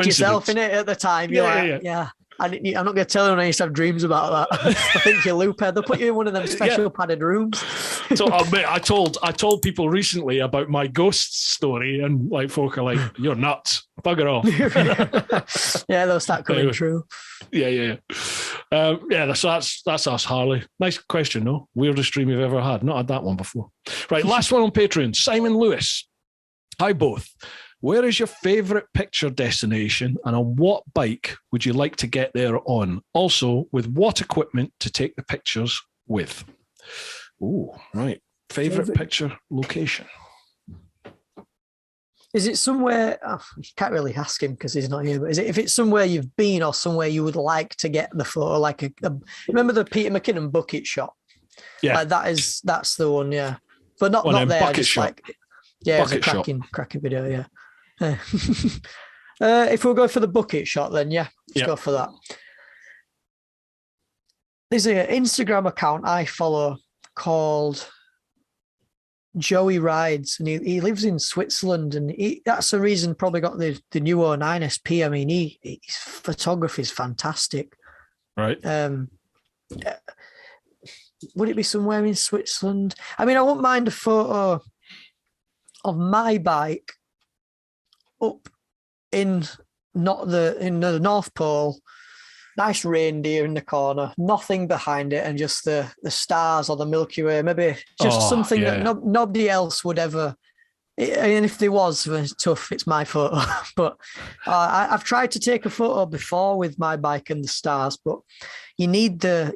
yourself in it at the time. Yeah. I'm not going to tell anyone I used to have dreams about that. I think you're loophead. They'll put you in one of them special padded rooms. So I told people recently about my ghost story, and like folk are like, "You're nuts, bugger off." Yeah, they'll start coming true. Yeah. So that's us, Harley. Nice question, though. Weirdest dream you've ever had? Not had that one before. Right, last one on Patreon. Simon Lewis. Hi both. Where is your favourite picture destination, and on what bike would you like to get there on? Also, with what equipment to take the pictures with? Oh, right. Favourite picture location. Is it somewhere, you can't really ask him because he's not here, but if it's somewhere you've been or somewhere you would like to get the photo, like remember the Peter McKinnon bucket shot? Yeah. That's the one, yeah. But not there, bucket just shot. It's a cracking video, yeah. If we'll go for the bucket shot, then let's go for that. There's an Instagram account I follow called Joey Rides, and he lives in Switzerland, and that's the reason probably got the new 09 SP. I mean, his photography is fantastic. Right. Would it be somewhere in Switzerland? I mean, I wouldn't mind a photo of my bike up in the North Pole, nice reindeer in the corner, nothing behind it, and just the stars or the Milky Way. Maybe just something that nobody else would ever. And if there was, it's tough. It's my photo, but I've tried to take a photo before with my bike and the stars, but you need the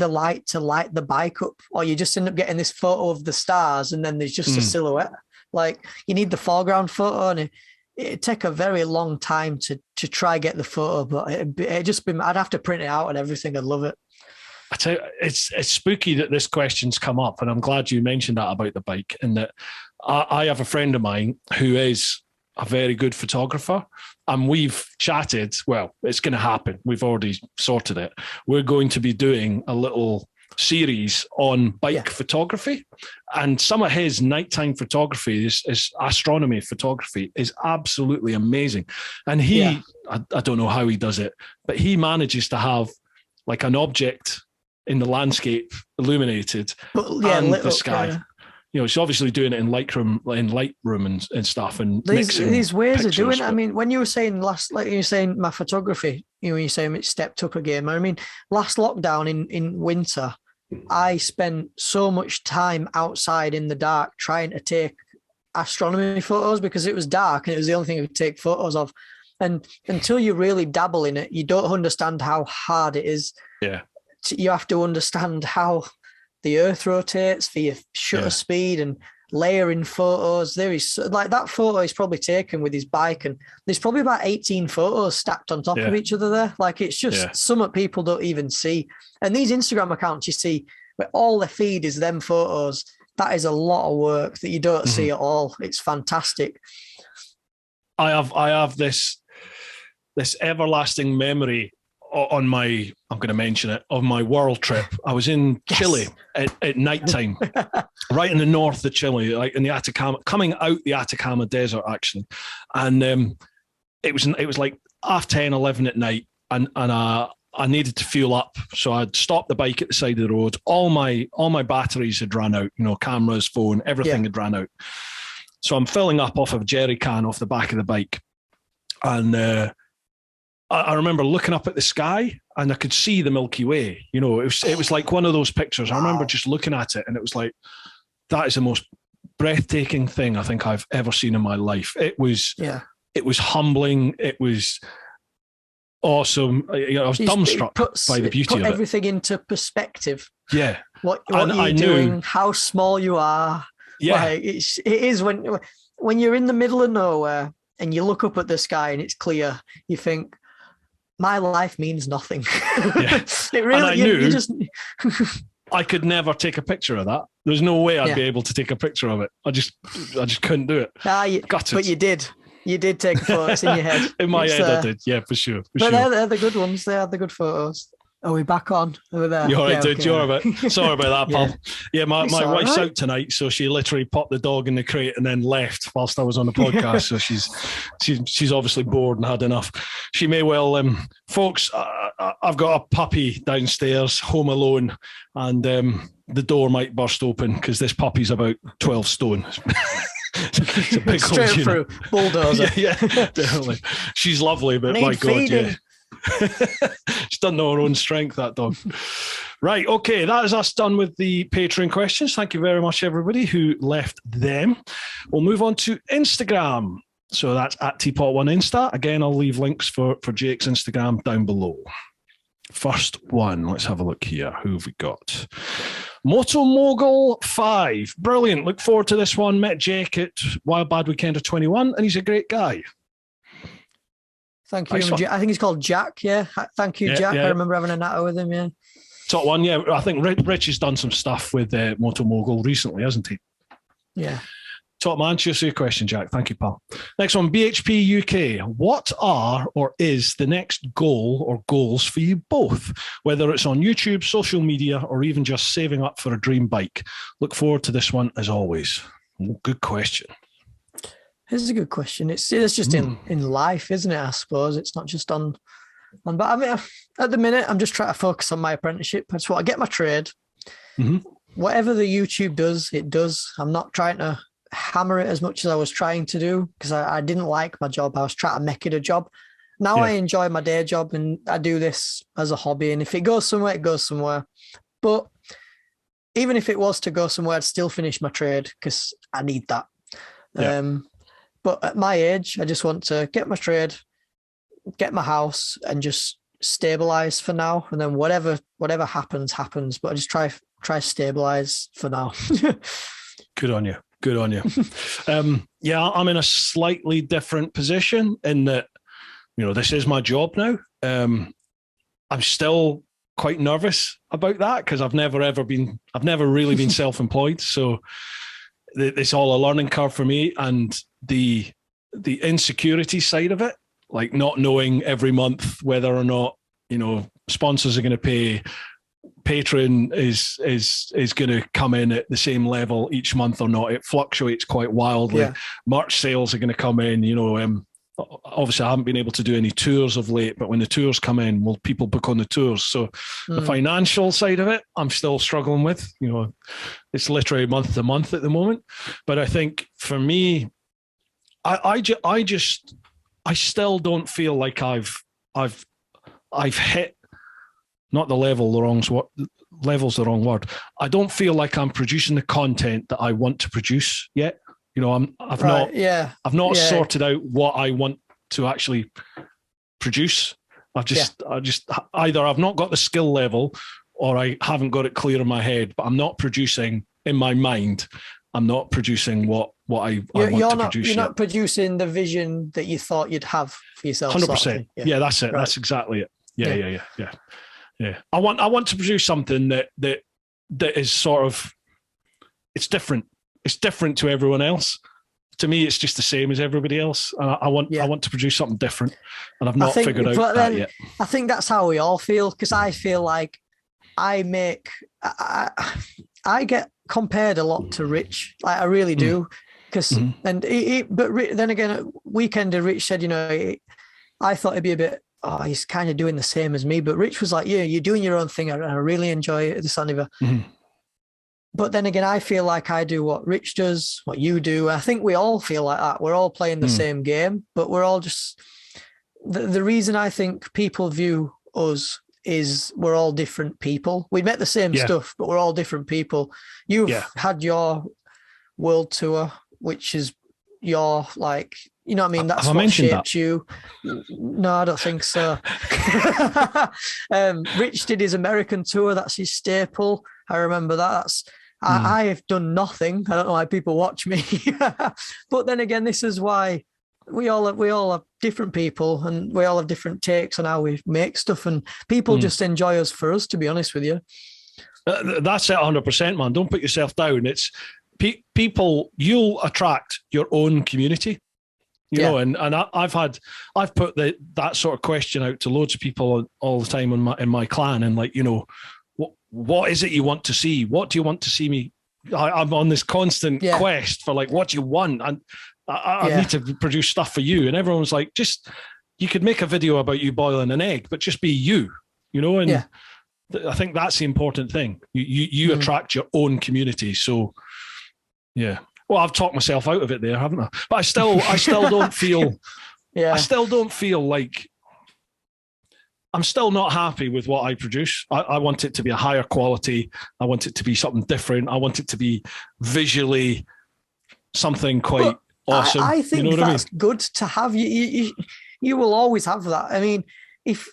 light to light the bike up, or you just end up getting this photo of the stars and then there's just a silhouette. Like, you need the foreground photo, and it'd take a very long time to try get the photo, but it'd just be, I'd have to print it out and everything. I'd love it. I tell you, it's spooky that this question's come up, and I'm glad you mentioned that about the bike, and that I have a friend of mine who is a very good photographer, and we've chatted. Well, it's going to happen. We've already sorted it. We're going to be doing a little series on bike photography, and some of his nighttime photography is astronomy photography is absolutely amazing. And I don't know how he does it, but and to have like an object in the landscape illuminated and the sky. He's obviously doing it in Lightroom and stuff. And these ways of doing it. But... I mean, when you were saying my photography, you're saying it stepped up again. I mean, last lockdown in winter, I spent so much time outside in the dark trying to take astronomy photos because it was dark and it was the only thing I could take photos of. And until you really dabble in it, you don't understand how hard it is. Yeah. You have to understand how the earth rotates for your shutter speed and layering photos. There is like that photo is probably taken with his bike, and there's probably about 18 photos stacked on top of each other there. Like it's just some people don't even see. And these Instagram accounts you see where all their feed is them photos, that is a lot of work that you don't see at all. It's fantastic. I have this everlasting memory on my, I'm going to mention it, of my world trip. I was in Chile at nighttime, right in the north of Chile, like in the Atacama, coming out the Atacama Desert, actually. And it was like 10:30, 11 at night, and I needed to fuel up. So I'd stopped the bike at the side of the road. All my batteries had run out, cameras, phone, everything had run out. So I'm filling up off of a jerry can off the back of the bike. And I remember looking up at the sky and I could see the Milky Way. It was like one of those pictures. I remember just looking at it and it was like, that is the most breathtaking thing I think I've ever seen in my life. It was humbling. It was awesome. I was dumbstruck by the beauty of it. Everything into perspective. Yeah. What you're doing, how small you are. Yeah. Like it is when you're in the middle of nowhere and you look up at the sky and it's clear, you think, my life means nothing. It really, and I knew I could never take a picture of that. There's no way I'd be able to take a picture of it. I just couldn't do it. But you did. You did take photos in your head. In my head, I did. Yeah, for sure. They're the good ones. They are the good photos. Are we back on? Over there. You're all right, dude. Okay. You're all right. Sorry about that, pal. Yeah, my wife's out tonight, so she literally popped the dog in the crate and then left whilst I was on the podcast. So she's obviously bored and had enough. She may well, folks. I've got a puppy downstairs, home alone, and the door might burst open because this puppy's about 12 stone. It's a big straight through bulldozer. yeah, definitely. She's lovely, but my God, yeah. She's done her own strength, that dog. Right, okay, that is us done with the Patreon questions. Thank you very much, everybody who left them. We'll move on to Instagram. So that's at TeapotOne Insta. Again, I'll leave links for Jake's Instagram down below. First one, let's have a look here. Who have we got? Moto Mogul 5. Brilliant. Look forward to this one. Met Jake at Wild Bad Weekend of 21, and he's a great guy. Thank you. Nice. I think he's called Jack. Yeah. Thank you, Jack. I remember having a natter with him. Yeah. Top one. Yeah. I think Rich has done some stuff with Moto Mogul recently, hasn't he? Yeah. Top man. Cheers to your question, Jack. Thank you, pal. Next one, BHP UK. What are or is the next goal or goals for you both? Whether it's on YouTube, social media, or even just saving up for a dream bike. Look forward to this one as always. Good question. This is a good question. It's just in life, isn't it? I suppose it's not just on. But I mean, at the minute, I'm just trying to focus on my apprenticeship. I just want to get my trade. Mm-hmm. Whatever the YouTube does, it does. I'm not trying to hammer it as much as I was trying to do because I didn't like my job. I was trying to make it a job. Now I enjoy my day job and I do this as a hobby. And if it goes somewhere, it goes somewhere. But even if it was to go somewhere, I'd still finish my trade because I need that. Yeah. But at my age, I just want to get my trade, get my house, and just stabilize for now. And then whatever happens. But I just try stabilize for now. Good on you. Good on you. I'm in a slightly different position in that, this is my job now. I'm still quite nervous about that because I've never really been self-employed. So it's all a learning curve for me, and the insecurity side of it, like not knowing every month whether or not, you know, sponsors are going to pay, Patreon is going to come in at the same level each month or not. It fluctuates quite wildly. Yeah. Merch sales are going to come in, you know. Obviously I haven't been able to do any tours of late, but when the tours come in, will people book on the tours? So the financial side of it, I'm still struggling with, you know, it's literally month to month at the moment. But I think for me, I still don't feel like I've hit, not the level, level's the wrong word. I don't feel like I'm producing the content that I want to produce yet. You know, I've not sorted out what I want to actually produce. I just either I've not got the skill level, or I haven't got it clear in my head. But I'm not producing in my mind. I'm not producing what I want to produce. You're not producing the vision that you thought you'd have for yourself. 100%. Yeah, that's it. Right. That's exactly it. Yeah. I want to produce something that is sort of, it's different. It's different to everyone else. To me, it's just the same as everybody else. And I want to produce something different, and I've not figured out that yet. I think that's how we all feel, because I feel like I get compared a lot to Rich. Like, I really do. Because then again, at Weekender, Rich said, you know, I thought it'd be a bit, he's kind of doing the same as me. But Rich was like, yeah, you're doing your own thing. I really enjoy it, this Aniva. But then again, I feel like I do what Rich does, what you do. I think we all feel like that. We're all playing the same game, but we're all just, the reason I think people view us is we're all different people. We met the same stuff, but we're all different people. You've had your world tour, which is your, like, you know what I mean? That's what shaped you. No, I don't think so. Rich did his American tour. That's his staple. I remember that. I've done nothing. I don't know why people watch me. But then again, this is why we all have different people, and we all have different takes on how we make stuff, and people just enjoy us for us, to be honest with you. That's it, 100%, man. Don't put yourself down. It's people, you'll attract your own community. You know, and I've put that sort of question out to loads of people all the time in my clan, and like, you know, what is it you want to see? What do you want to see me? I'm on this constant quest for, like, what do you want? And I need to produce stuff for you. And everyone's like, you could make a video about you boiling an egg, but just be you know? And I think that's the important thing. You attract your own community. So, yeah. Well, I've talked myself out of it there, haven't I? But I still don't feel, I still don't feel like, I'm still not happy with what I produce. I want it to be a higher quality. I want it to be something different. I want it to be visually something quite awesome. I think that's good to have. You will always have that. I mean, if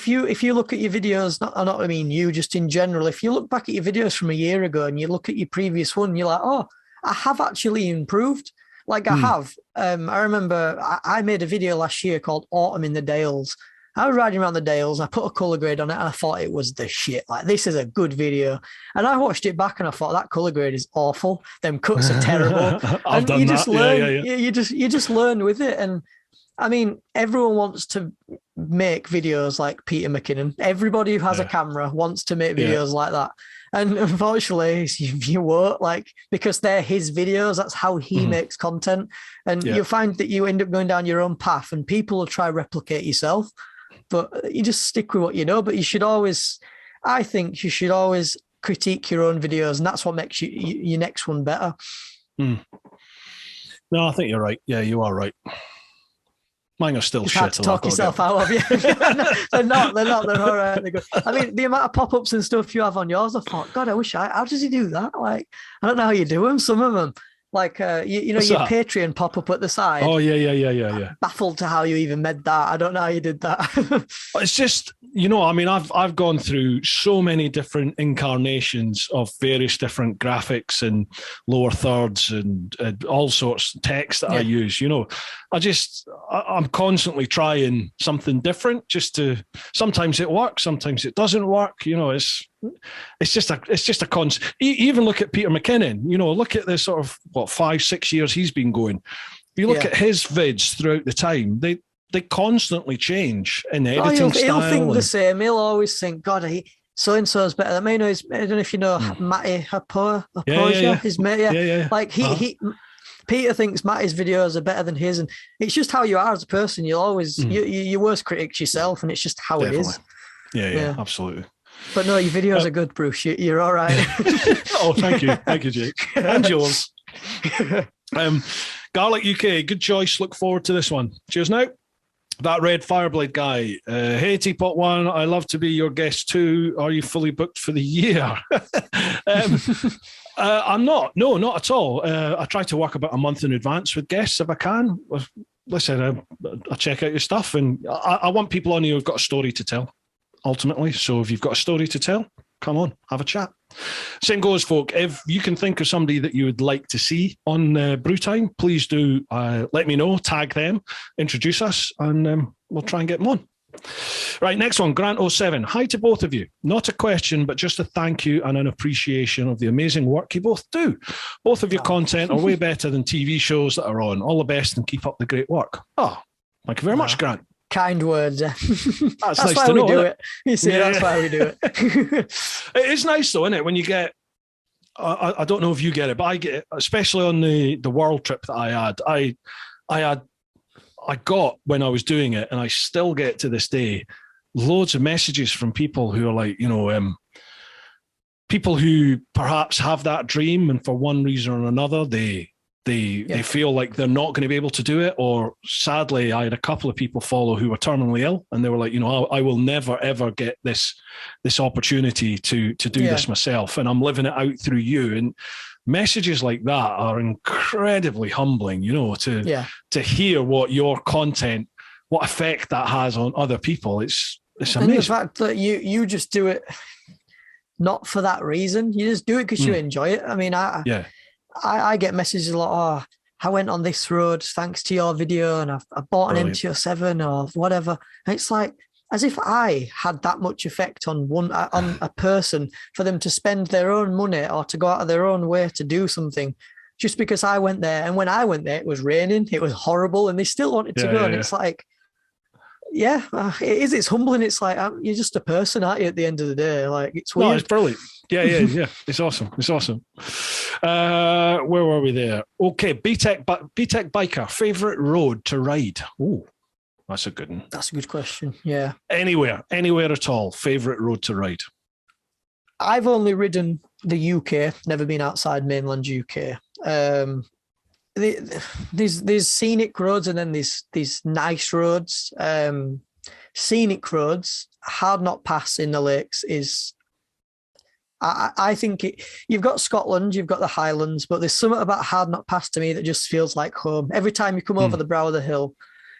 you look at your videos, not I mean you, just in general, if you look back at your videos from a year ago and you look at your previous one, you're like, oh, I have actually improved. Like I have. I remember I made a video last year called Autumn in the Dales. I was riding around the Dales, I put a colour grade on it, and I thought it was the shit. Like, this is a good video. And I watched it back and I thought, that colour grade is awful. Them cuts are terrible. And you just learn. You just learn with it. And I mean, everyone wants to make videos like Peter McKinnon. Everybody who has a camera wants to make videos like that. And unfortunately, you won't, like, because they're his videos. That's how he makes content. And you find that you end up going down your own path, and people will try to replicate yourself. But you just stick with what you know. But you should always, I think you should always critique your own videos, and that's what makes your next one better. No, I think you're right. Yeah, you are right. Mine are still shit. You had to talk yourself out of you. They're not. They're all right. They're good. I mean, the amount of pop-ups and stuff you have on yours, I thought, God, I wish how does he do that? Like, I don't know how you do them. Some of them. Like, you know, your Patreon pop up at the side. Oh, yeah. Baffled to how you even made that. I don't know how you did that. It's just, you know, I mean, I've gone through so many different incarnations of various different graphics and lower thirds and all sorts of text that I use. You know, I'm constantly trying something different just to, sometimes it works, sometimes it doesn't work. You know, it's it's just a constant. Even look at Peter McKinnon. You know, look at the sort of 5-6 years he's been going. If you look at his vids throughout the time, they constantly change in the editing style. He'll think the same. He'll always think, God, so and so is better than me. I don't know if you know Matty Hapoja, his mate. Yeah. Like Peter thinks Matty's videos are better than his, and it's just how you are as a person. You'll always your worst critic's yourself, and it's just how it is. Yeah, absolutely. But no, your videos are good, Bruce. You're all right. Oh, thank you, Jake, and yours. Garlic UK, good choice. Look forward to this one. Cheers now. That red Fireblade guy. Hey, TeapotOne, I love to be your guest too. Are you fully booked for the year? I'm not. No, not at all. I try to work about a month in advance with guests if I can. Listen, I check out your stuff, and I want people on here who've got a story to tell, ultimately. So if you've got a story to tell, come on, have a chat. Same goes, folk. If you can think of somebody that you would like to see on Bru Time, please do let me know, tag them, introduce us, and we'll try and get them on. Right, next one, Grant07. Hi to both of you. Not a question, but just a thank you and an appreciation of the amazing work you both do. Both of your content are way better than TV shows that are on. All the best and keep up the great work. Oh, thank you very much, Grant. Kind words. That's nice why to we know, do it. You see, that's why we do it. It is nice though, isn't it? When you get, I don't know if you get it, but I get it, especially on the world trip that I got when I was doing it, and I still get to this day, loads of messages from people who are like, people who perhaps have that dream, and for one reason or another, they feel like they're not going to be able to do it. Or sadly, I had a couple of people follow who were terminally ill, and they were like, I will never ever get this opportunity to do this myself, and I'm living it out through you. And messages like that are incredibly humbling, to hear what your content, what effect that has on other people. It's amazing. And the fact that you just do it not for that reason, you just do it because you enjoy it. I mean, I get messages like, oh, I went on this road thanks to your video, and I bought an MT-07 or whatever. And it's like, as if I had that much effect on a person for them to spend their own money or to go out of their own way to do something just because I went there. And when I went there, it was raining, it was horrible, and they still wanted to go. And it's like, it is. It's humbling. It's like, you're just a person, aren't you, at the end of the day? Like, it's weird. No, it's brilliant. Yeah. It's awesome. Where were we there? Okay, B-Tech biker, favourite road to ride? Oh, that's a good one. That's a good question, yeah. Anywhere at all, favourite road to ride? I've only ridden the UK, never been outside mainland UK. There's scenic roads, and then these nice roads. Scenic roads, Hard Knot Pass in the Lakes is... I think you've got Scotland, you've got the Highlands, but there's something about Hard Knot Pass to me that just feels like home. Every time you come over the brow of the hill,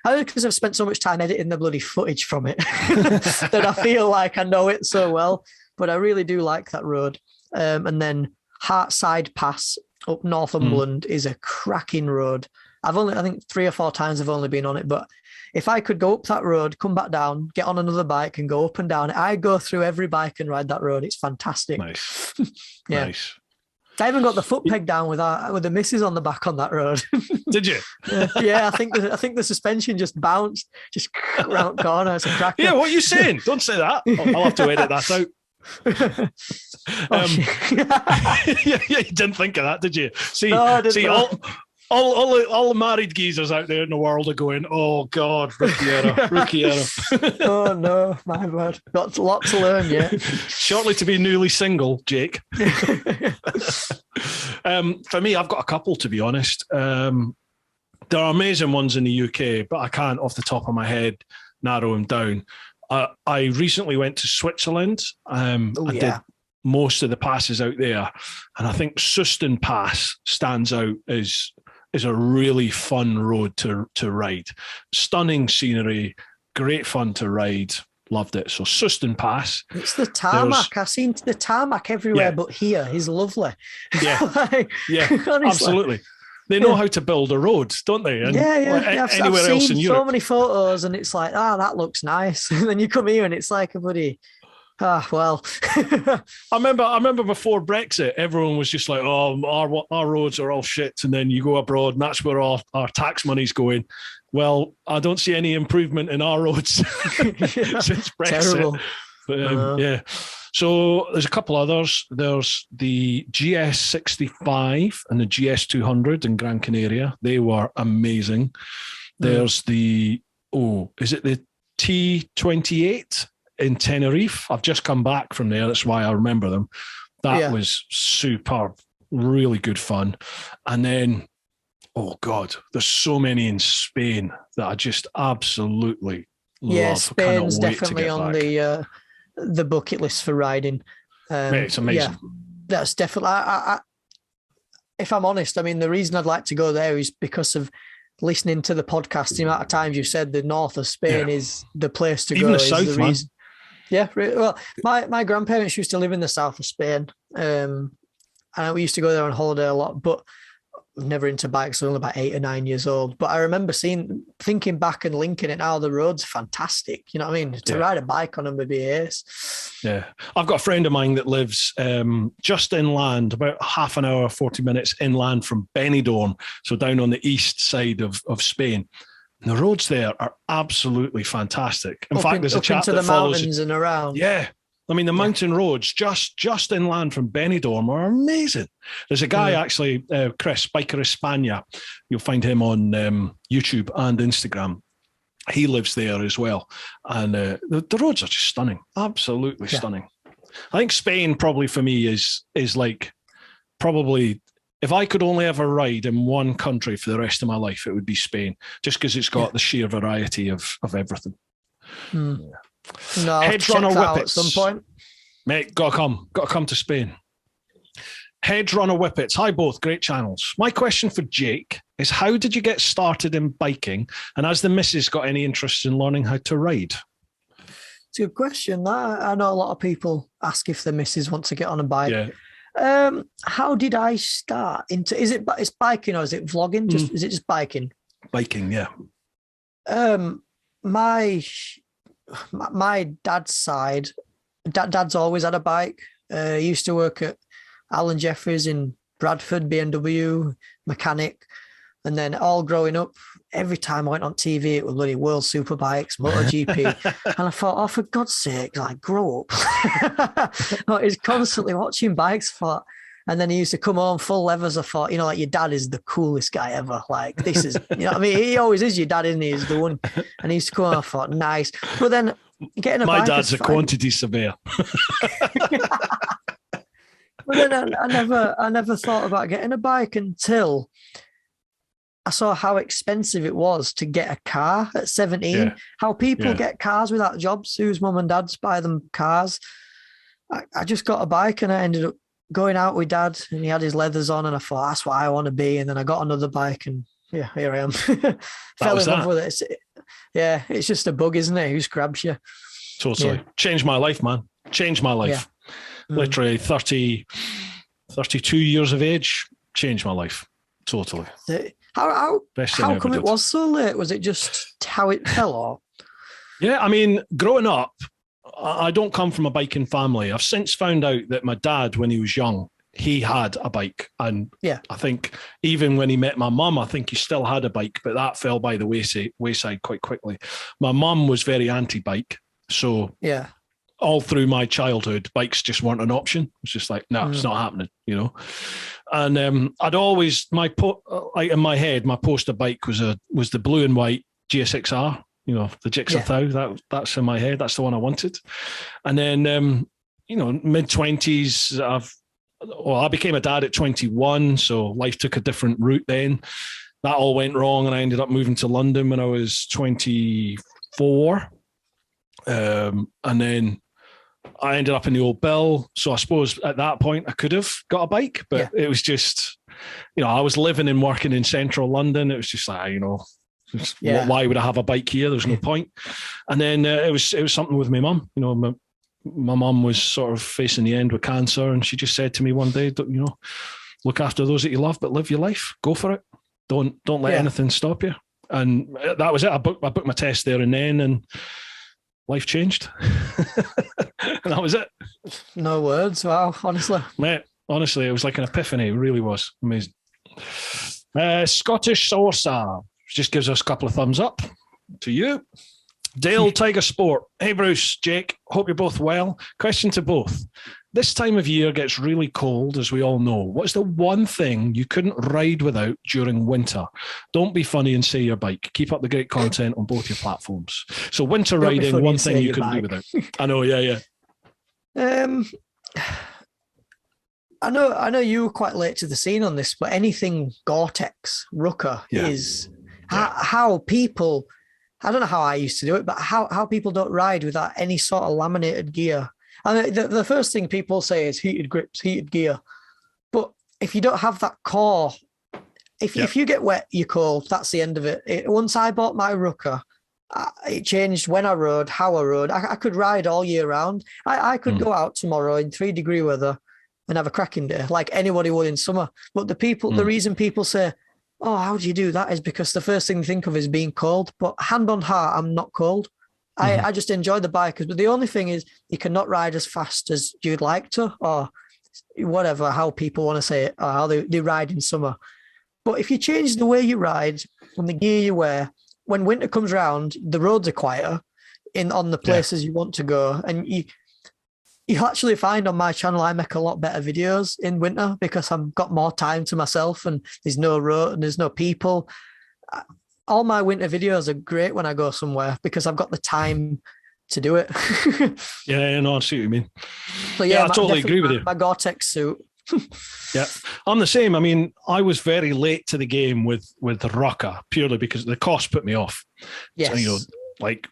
I don't know, because I've spent so much time editing the bloody footage from it that I feel like I know it so well, but I really do like that road. And then Hartside Pass up Northumberland is a cracking road. I think 3 or 4 times I've only been on it, but if I could go up that road, come back down, get on another bike and go up and down, I go through every bike and ride that road. It's fantastic. Nice. Nice. I even got the foot peg down with the missus on the back on that road. Did you? Yeah, I think the suspension just bounced, just round corner. It's a cracker. Yeah, what are you saying? Don't say that. I'll have to edit that out. You didn't think of that, did you? All the married geezers out there in the world are going, oh God, rookie error. Oh no, my bad. Got a lot to learn yet. Shortly to be newly single, Jake. For me, I've got a couple, to be honest. There are amazing ones in the UK, but I can't off the top of my head narrow them down. I recently went to Switzerland. Did most of the passes out there, and I think Susten Pass stands out as a really fun road to ride. Stunning scenery, great fun to ride. Loved it. So Susten Pass. It's the tarmac. I've seen the tarmac everywhere, but here is lovely. Yeah, absolutely. They know how to build a road, don't they? And I've anywhere else in Europe. So many photos, and it's like, that looks nice. And then you come here, and it's like a bloody Well. I remember before Brexit, everyone was just like, "Oh, our roads are all shit," and then you go abroad, and that's where all our tax money's going. Well, I don't see any improvement in our roads since Brexit. Terrible. But, yeah. So there's a couple others. There's the GS65 and the GS200 in Gran Canaria. They were amazing. There's is it the T28 in Tenerife? I've just come back from there. That's why I remember them. That was superb. Really good fun. And then, oh God, there's so many in Spain that I just absolutely love. Yeah, Spain's definitely on the bucket list for riding. Mate, it's amazing. Yeah, that's definitely. If I'm honest, I mean, the reason I'd like to go there is because of listening to the podcast. The amount of times you said the north of Spain is the place to go. Even the south, man. Yeah, well, my grandparents used to live in the south of Spain, and we used to go there on holiday a lot, but never into bikes. I was only about 8 or 9 years old. But I remember thinking back and linking it now, the roads are fantastic. You know what I mean? To ride a bike on them would be ace. Yeah. I've got a friend of mine that lives just inland, about half an hour, 40 minutes inland from Benidorm, so down on the east side of Spain. And the roads there are absolutely fantastic. In fact, there's a chap that follows mountains and around. Yeah. I mean, the mountain roads just inland from Benidorm are amazing. There's a guy actually, Chris, Biker España. You'll find him on YouTube and Instagram. He lives there as well. And the roads are just stunning. Absolutely stunning. I think Spain probably for me is like probably, if I could only ever ride in one country for the rest of my life, it would be Spain, just because it's got the sheer variety of everything. No, Hedge runner at whippets. some point. Mate, gotta come to Spain. Hedge runner whippets. Hi both, great channels. My question for Jake is, how did you get started in biking? And has the missus got any interest in learning how to ride? It's a good question. I know a lot of people ask if the missus want to get on a bike. Yeah. How did I start into? It's biking or is it vlogging? Is it just biking? Biking, yeah. My dad's side, dad's always had a bike. He used to work at Alan Jeffries in Bradford, BMW mechanic, and then all growing up, every time I went on TV, it was bloody World Superbikes, MotoGP, and I thought, oh, for God's sake, like, grow up. He's constantly watching bikes. And then he used to come home full levers. I thought, like, your dad is the coolest guy ever. Like, this is, you know what I mean? He always is your dad, isn't he? He's the one. And he used to come home, I thought, nice. But then getting a bike. My dad's a quantity surveyor. But then I never thought about getting a bike until I saw how expensive it was to get a car at 17. Yeah. How people get cars without jobs, whose mum and dads buy them cars. I just got a bike and I ended up going out with dad, and he had his leathers on, and I thought, that's what I want to be. And then I got another bike, and here I am. Fell in love with it. It's just a bug, isn't it? Who grabs you? Totally. Changed my life, man. Changed my life. Yeah. Literally 32 years of age, changed my life. Totally. How come it was so late? Was it just how it fell off? Yeah, I mean, growing up, I don't come from a biking family. I've since found out that my dad, when he was young, he had a bike. And I think even when he met my mum, I think he still had a bike, but that fell by the wayside quite quickly. My mum was very anti-bike. So all through my childhood, bikes just weren't an option. It's just like, no, it's not happening, And I'd always, in my head, my poster bike was the blue and white GSX-R. The Jigsaw Thou, that's in my head. That's the one I wanted. And then, mid-20s, I became a dad at 21, so life took a different route then. That all went wrong, and I ended up moving to London when I was 24. And then I ended up in the old Bill. So I suppose at that point I could have got a bike, but it was just, I was living and working in central London. It was just like, why would I have a bike here? There's no point. And then it was something with my mum. My mum was sort of facing the end with cancer, and she just said to me one day, look after those that you love, but live your life. Go for it. Don't let anything stop you. And that was it. I booked my test there and then, and life changed. And that was it. No words. Wow, honestly. Mate, honestly, it was like an epiphany. It really was amazing. Scottish Saucer just gives us a couple of thumbs up to you. Dale Tiger Sport. Hey, Bruce, Jake, hope you're both well. Question to both. This time of year gets really cold, as we all know. What's the one thing you couldn't ride without during winter? Don't be funny and say your bike. Keep up the great content on both your platforms. So winter riding, one thing you couldn't do without. I know, yeah. I know you were quite late to the scene on this, but anything Gore-Tex, Rucker is how people, I don't know how I used to do it, but how people don't ride without any sort of laminated gear. And the first thing people say is heated grips, heated gear. But if you don't have that core, if you get wet, you're cold. That's the end of it. Once I bought my Rucker, it changed when I rode, how I rode. I could ride all year round. I could go out tomorrow in 3-degree weather and have a cracking day like anybody would in summer. But the reason people say, oh, how do you do that is because the first thing they think of is being cold. But hand on heart, I'm not cold. I just enjoy the bike. But the only thing is you cannot ride as fast as you'd like to, or whatever, how people want to say it, or how they ride in summer. But if you change the way you ride and the gear you wear, when winter comes around, the roads are quieter on the places you want to go. And you actually find on my channel, I make a lot better videos in winter because I've got more time to myself and there's no road and there's no people. All my winter videos are great when I go somewhere because I've got the time to do it. Yeah, no, I see what you mean. So I totally agree with you. My Gore-Tex suit. Yeah, I'm the same. I mean, I was very late to the game with the Rucker purely because the cost put me off. Yes. So, like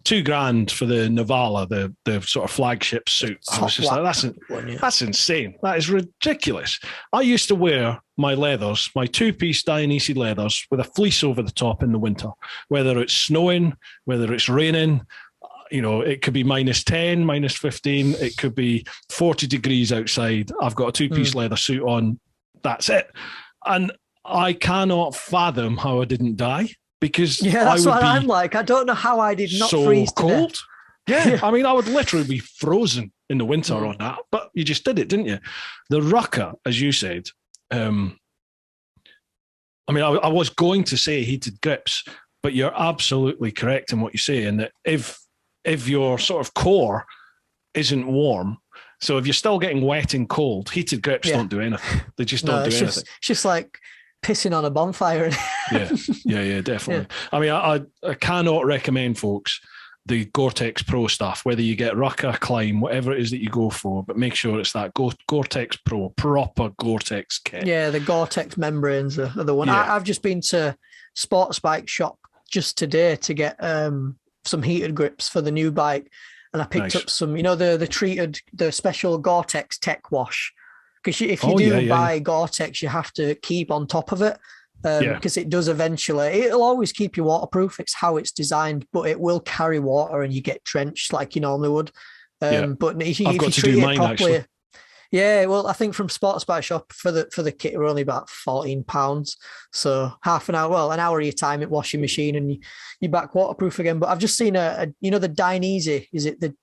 $2,000 for the Navala, the sort of flagship suit. I was just like, that's insane. That is ridiculous. I used to wear my leathers, my 2-piece Dionysi leathers with a fleece over the top in the winter, whether it's snowing, whether it's raining. It could be -10, -15. It could be 40 degrees outside. I've got a 2-piece leather suit on. That's it. And I cannot fathom how I didn't die. Because that's what I'm like. I don't know how I did not freeze cold. Yeah, I mean, I would literally be frozen in the winter on that. But you just did it, didn't you? The Rucker, as you said. I was going to say heated grips, but you're absolutely correct in what you say. And that if your sort of core isn't warm, so if you're still getting wet and cold, heated grips don't do anything. They just don't do anything. It's just like pissing on a bonfire. yeah, definitely. I mean, I cannot recommend folks the Gore-Tex Pro stuff, whether you get Rucker, Climb, whatever it is that you go for, but make sure it's that Gore-Tex Pro, proper Gore-Tex kit. Yeah, the Gore-Tex membranes are the one. I've just been to Sports Bike Shop just today to get some heated grips for the new bike, and I picked up some, the special Gore-Tex Tech Wash. Because if you buy Gore-Tex, you have to keep on top of it because it does eventually. It'll always keep you waterproof. It's how it's designed, but it will carry water and you get drenched like you normally would. But if you treat it properly, well, I think from Sports Bike Shop for the kit are only about £14. So half an hour, an hour of your time at washing machine and you're back waterproof again. But I've just seen the Dionysi, is it the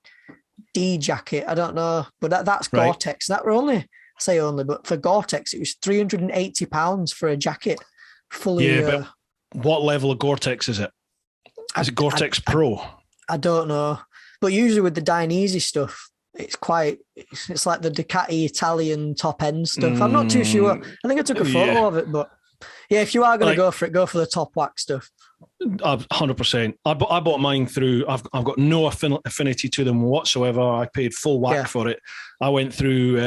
D jacket? I don't know, but that's Gore-Tex. That were only. Say only, but for Gore-Tex, it was £380 for a jacket. Fully. Yeah, but what level of Gore-Tex is it? Is it Gore-Tex Pro? I don't know, but usually with the Dionysi stuff, it's like the Ducati Italian top end stuff. I'm not too sure. I think I took a photo of it, but yeah, if you are going to go for it, go for the top wax stuff. 100%. I bought mine through. I've got no affinity to them whatsoever. I paid full whack for it. I went through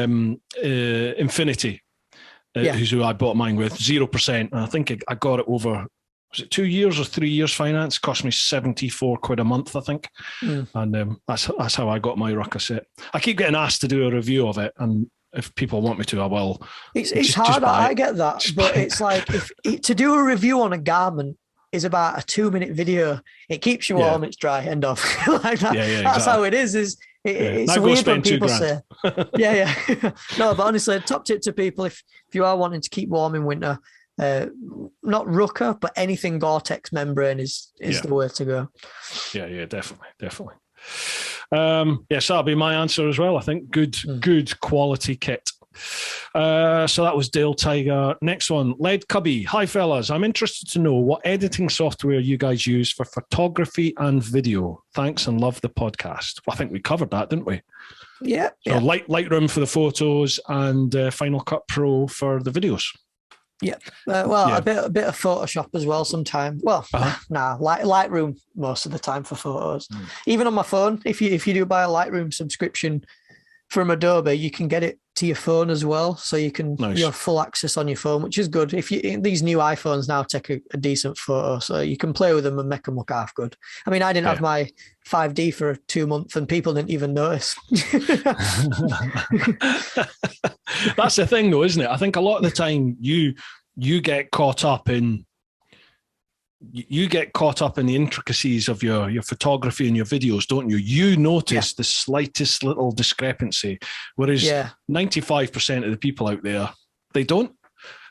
Infinity, who's who I bought mine with, 0%. And I think I got it over. Was it 2 years or 3 years finance? Cost me £74 a month, I think. And that's how I got my Rucker set. I keep getting asked to do a review of it, and if people want me to, I will. It's hard. I get that, but it's like to do a review on a garment is about a 2-minute video. It keeps you warm, it's dry, end off. Like that. That's how it is. It's weird when people say, No, but honestly, top tip to people, if you are wanting to keep warm in winter, not Rucker, but anything Gore-Tex membrane is the way to go. Yeah, definitely. Yes, that'll be my answer as well. I think good quality kit. So that was Dale Tiger. Next one, Lead Cubby. Hi, fellas. I'm interested to know what editing software you guys use for photography and video. Thanks and love the podcast. Well, I think we covered that, didn't we? Yeah. So Lightroom for the photos and Final Cut Pro for the videos. Yeah. A bit of Photoshop as well sometimes. Well, Lightroom most of the time for photos. Even on my phone, if you do buy a Lightroom subscription from Adobe, you can get it to your phone as well, so you can you have full access on your phone, which is good. These new iPhones now take a decent photo, so you can play with them and make them look half good. I mean, I didn't have my 5D for 2 months, and people didn't even notice. That's the thing, though, isn't it? I think a lot of the time you get caught up in the intricacies of your photography and your videos, don't you? You notice the slightest little discrepancy, whereas 95% of the people out there, they don't.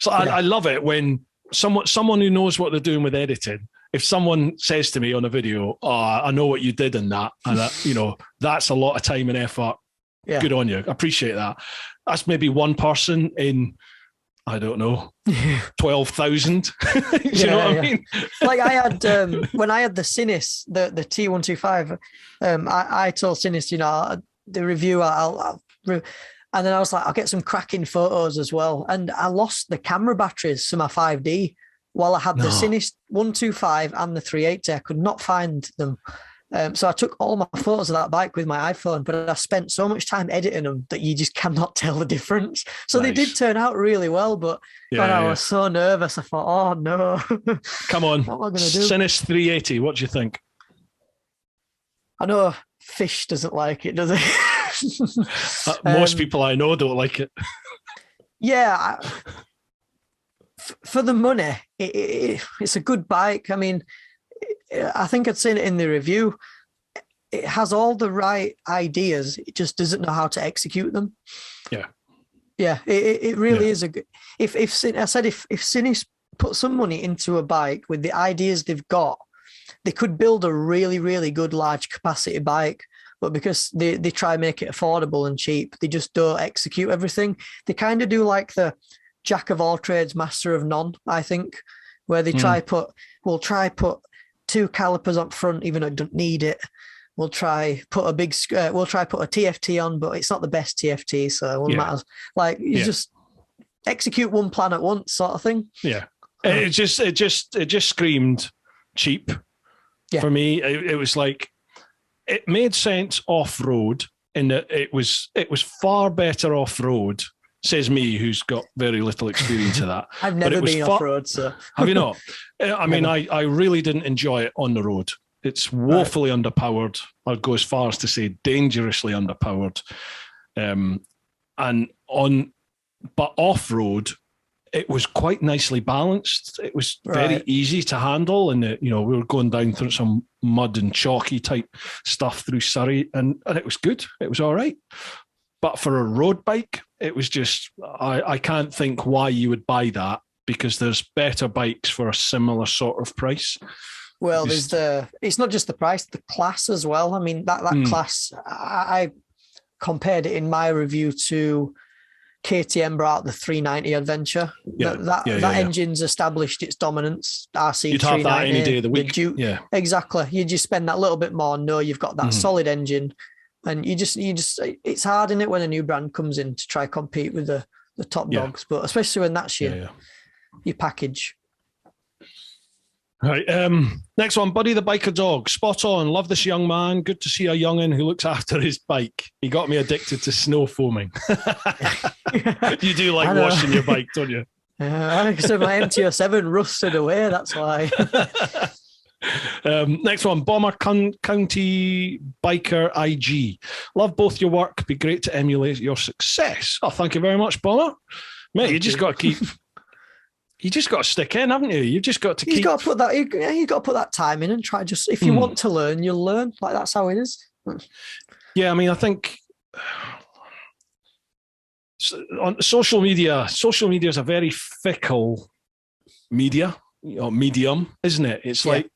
So I love it when someone who knows what they're doing with editing, if someone says to me on a video, I know what you did in that, and that's a lot of time and effort. Yeah. Good on you. I appreciate that. That's maybe one person in, I don't know, 12,000. You know what I mean? Like I had, when I had the Cinis, the T125, I told Cinis, the review, and then I was like, I'll get some cracking photos as well. And I lost the camera batteries to my 5D while I had the Cinis 125 and the 380. I could not find them. So I took all my photos of that bike with my iPhone, but I spent so much time editing them that you just cannot tell the difference. So they did turn out really well, but I was so nervous. I thought, oh no. Come on. What am I going to do? Cinis 380, what do you think? I know Fish doesn't like it, does it? Most people I know don't like it. Yeah. For the money, it's a good bike. I mean, I think I'd seen it in the review. It has all the right ideas. It just doesn't know how to execute them. Yeah. Yeah. It really is a good. If Cinis put some money into a bike with the ideas they've got, they could build a really, really good large capacity bike. But because they try and make it affordable and cheap, they just don't execute everything. They kind of do like the jack of all trades, master of none, I think, where they try put 2 calipers up front, even though it don't need it. We'll try put a TFT on, but it's not the best TFT, so it won't matter. Like you just execute one plan at once, sort of thing. Yeah, it just screamed cheap for me. It was like it made sense off road, in that it was far better off road. Says me, who's got very little experience of that. I've never been off-road, so... Have you not? I mean, I really didn't enjoy it on the road. It's woefully underpowered. I'd go as far as to say dangerously underpowered. But off-road, it was quite nicely balanced. It was very easy to handle, and we were going down through some mud and chalky type stuff through Surrey, and it was good. It was all right. But for a road bike, it was just, I can't think why you would buy that, because there's better bikes for a similar sort of price. Well, it's not just the price, the class as well. I mean, that class, I compared it in my review to KTM brought out the 390 Adventure. That engine's established its dominance. RC You'd have that any day of the week. Exactly. You just spend that little bit more, know you've got that solid engine. And you just, it's hard, in it, when a new brand comes in to try compete with the top dogs, but especially when that's your package. Right. Next one, Buddy the Biker Dog. Spot on. Love this young man. Good to see a youngin who looks after his bike. He got me addicted to snow foaming. You do like washing your bike, don't you? So my MT-07 rusted away. That's why. Next one, Bomber County Biker IG. Love both your work. Be great to emulate your success. Oh, thank you very much, Bomber. Mate, you just got to stick in, haven't you? You've just got to got to put that. You got to put that time in and try. Just if you want to learn, you'll learn. Like, that's how it is. Yeah, I mean, I think on social media is a very fickle medium, isn't it? It's like,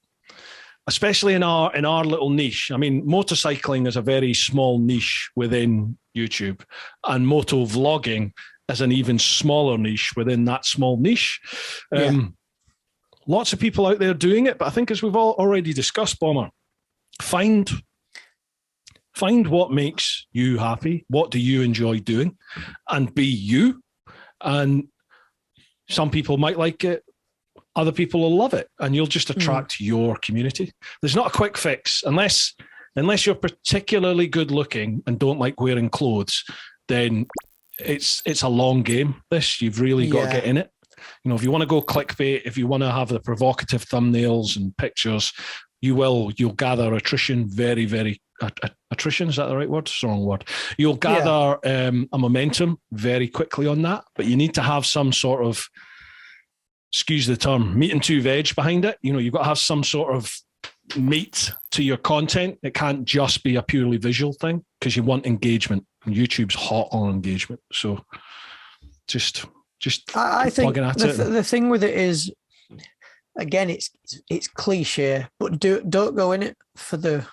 especially in our little niche. I mean, motorcycling is a very small niche within YouTube, and motovlogging is an even smaller niche within that small niche. Lots of people out there doing it, but I think, as we've all already discussed, Bomber, find what makes you happy. What do you enjoy doing? And be you. And some people might like it. Other people will love it. And you'll just attract your community. There's not a quick fix. Unless you're particularly good looking and don't like wearing clothes, then it's a long game. You've really got to get in it. You know, if you want to go clickbait, if you want to have the provocative thumbnails and pictures, you'll gather attrition very, very attrition, is that the right word? It's the wrong word. You'll gather a momentum very quickly on that, but you need to have some sort of, excuse the term, meat and two veg behind it. You know, you've got to have some sort of meat to your content. It can't just be a purely visual thing, because you want engagement, and YouTube's hot on engagement. So just I think the thing with it is, again, it's cliche, but don't go in it for the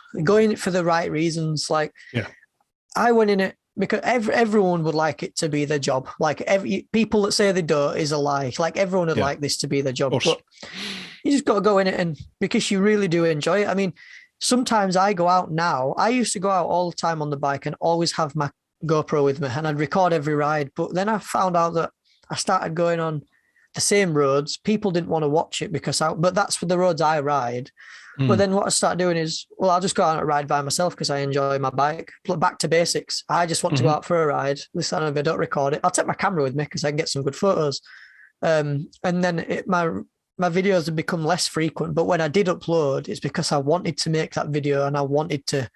right reasons. Like, I went in it because everyone would like it to be their job. Like, people that say they don't is a lie. Like, everyone would like this to be their job, but you just got to go in it, and because you really do enjoy it. I mean, sometimes I go out now. I used to go out all the time on the bike and always have my GoPro with me, and I'd record every ride. But then I found out that I started going on the same roads. People didn't want to watch it but that's for the roads I ride. But then what I started doing is, well, I'll just go out and ride by myself because I enjoy my bike. Back to basics. I just want to go out for a ride. Listen, if I don't record it, I'll take my camera with me because I can get some good photos. And then my videos have become less frequent. But when I did upload, it's because I wanted to make that video and I wanted to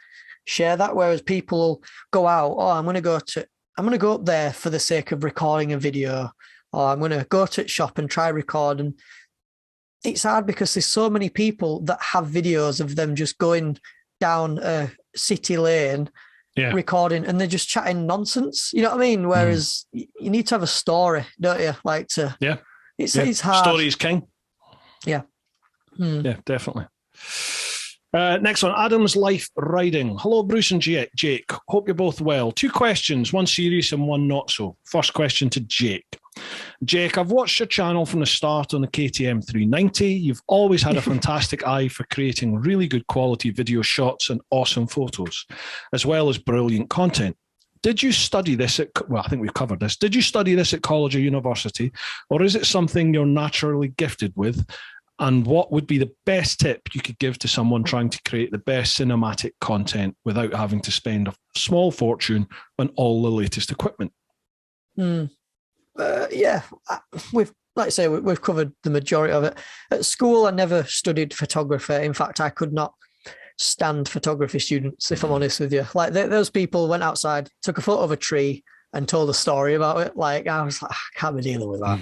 share that. Whereas people will go out, I'm going to go up there for the sake of recording a video, or I'm going to go to the shop and try record. And it's hard because there's so many people that have videos of them just going down a city lane, recording, and they're just chatting nonsense. You know what I mean? Whereas you need to have a story, don't you? Like it's hard. Story is king. Yeah. Yeah, definitely. Next one, Adam's Life Riding. Hello, Bruce and Jake. Hope you're both well. 2 questions, one serious and one not so. First question to Jake. Jake, I've watched your channel from the start on the KTM 390. You've always had a fantastic eye for creating really good quality video shots and awesome photos, as well as brilliant content. Did you study this I think we've covered this. Did you study this at college or university, or is it something you're naturally gifted with? And what would be the best tip you could give to someone trying to create the best cinematic content without having to spend a small fortune on all the latest equipment? We've covered the majority of it. At school, I never studied photography. In fact, I could not stand photography students, if I'm honest with you. Like, those people went outside, took a photo of a tree and told a story about it. Like, I was like, I can't be dealing with that.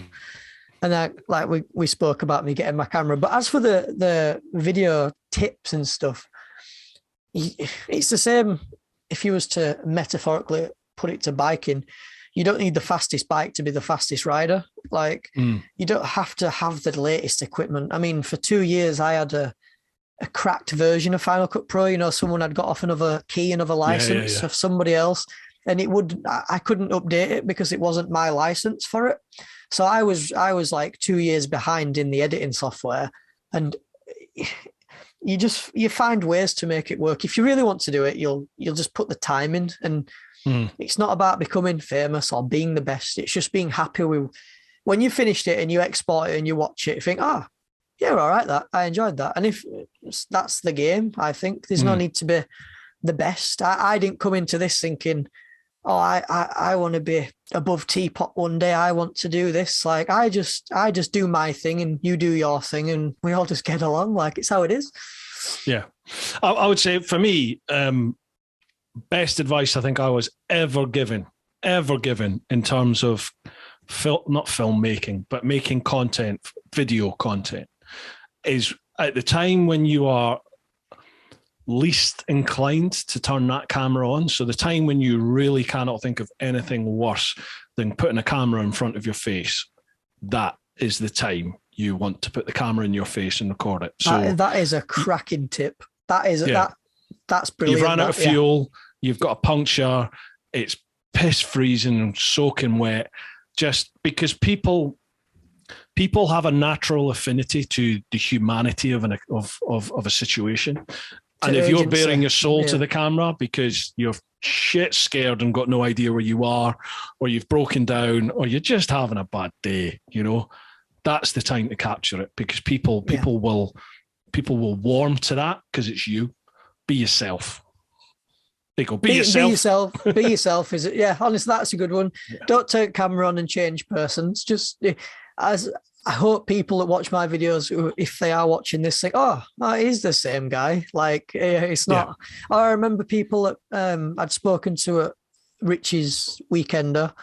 And we spoke about me getting my camera. But as for the video tips and stuff, it's the same. If you was to metaphorically put it to biking, you don't need the fastest bike to be the fastest rider. Like, you don't have to have the latest equipment. I mean, for 2 years, I had a cracked version of Final Cut Pro. You know, someone had got off another license of somebody else, and I couldn't update it because it wasn't my license for it. So I was like 2 years behind in the editing software, and you find ways to make it work. If you really want to do it, you'll just put the time in, and it's not about becoming famous or being the best. It's just being happy with when you finished it and you export it and you watch it, you think, all right, that I enjoyed that. And if that's the game, I think there's no need to be the best. I didn't come into this thinking, I want to be above Teapot one day. I want to do this. Like, I just do my thing and you do your thing, and we all just get along. Like, it's how it is. Yeah. I would say for me, best advice I think I was ever given in terms of not filmmaking, but making content, video content, is at the time when you are least inclined to turn that camera on. So the time when you really cannot think of anything worse than putting a camera in front of your face, that is the time you want to put the camera in your face and record it. So that is a cracking tip. That's brilliant. You've ran out of fuel. You've got a puncture. It's piss freezing and soaking wet. Just because people have a natural affinity to the humanity of a situation. And if you're bearing your soul to the camera because you're shit scared and got no idea where you are, or you've broken down, or you're just having a bad day, that's the time to capture it, because people will warm to that because it's you. Be yourself. They go, be yourself. Be yourself. Is it? Yeah, honestly, that's a good one. Yeah. Don't take camera on and change persons. Just as I hope people that watch my videos, if they are watching this, think, oh, he's the same guy. Like, it's not. Yeah. I remember people that I'd spoken to at Richie's Weekender.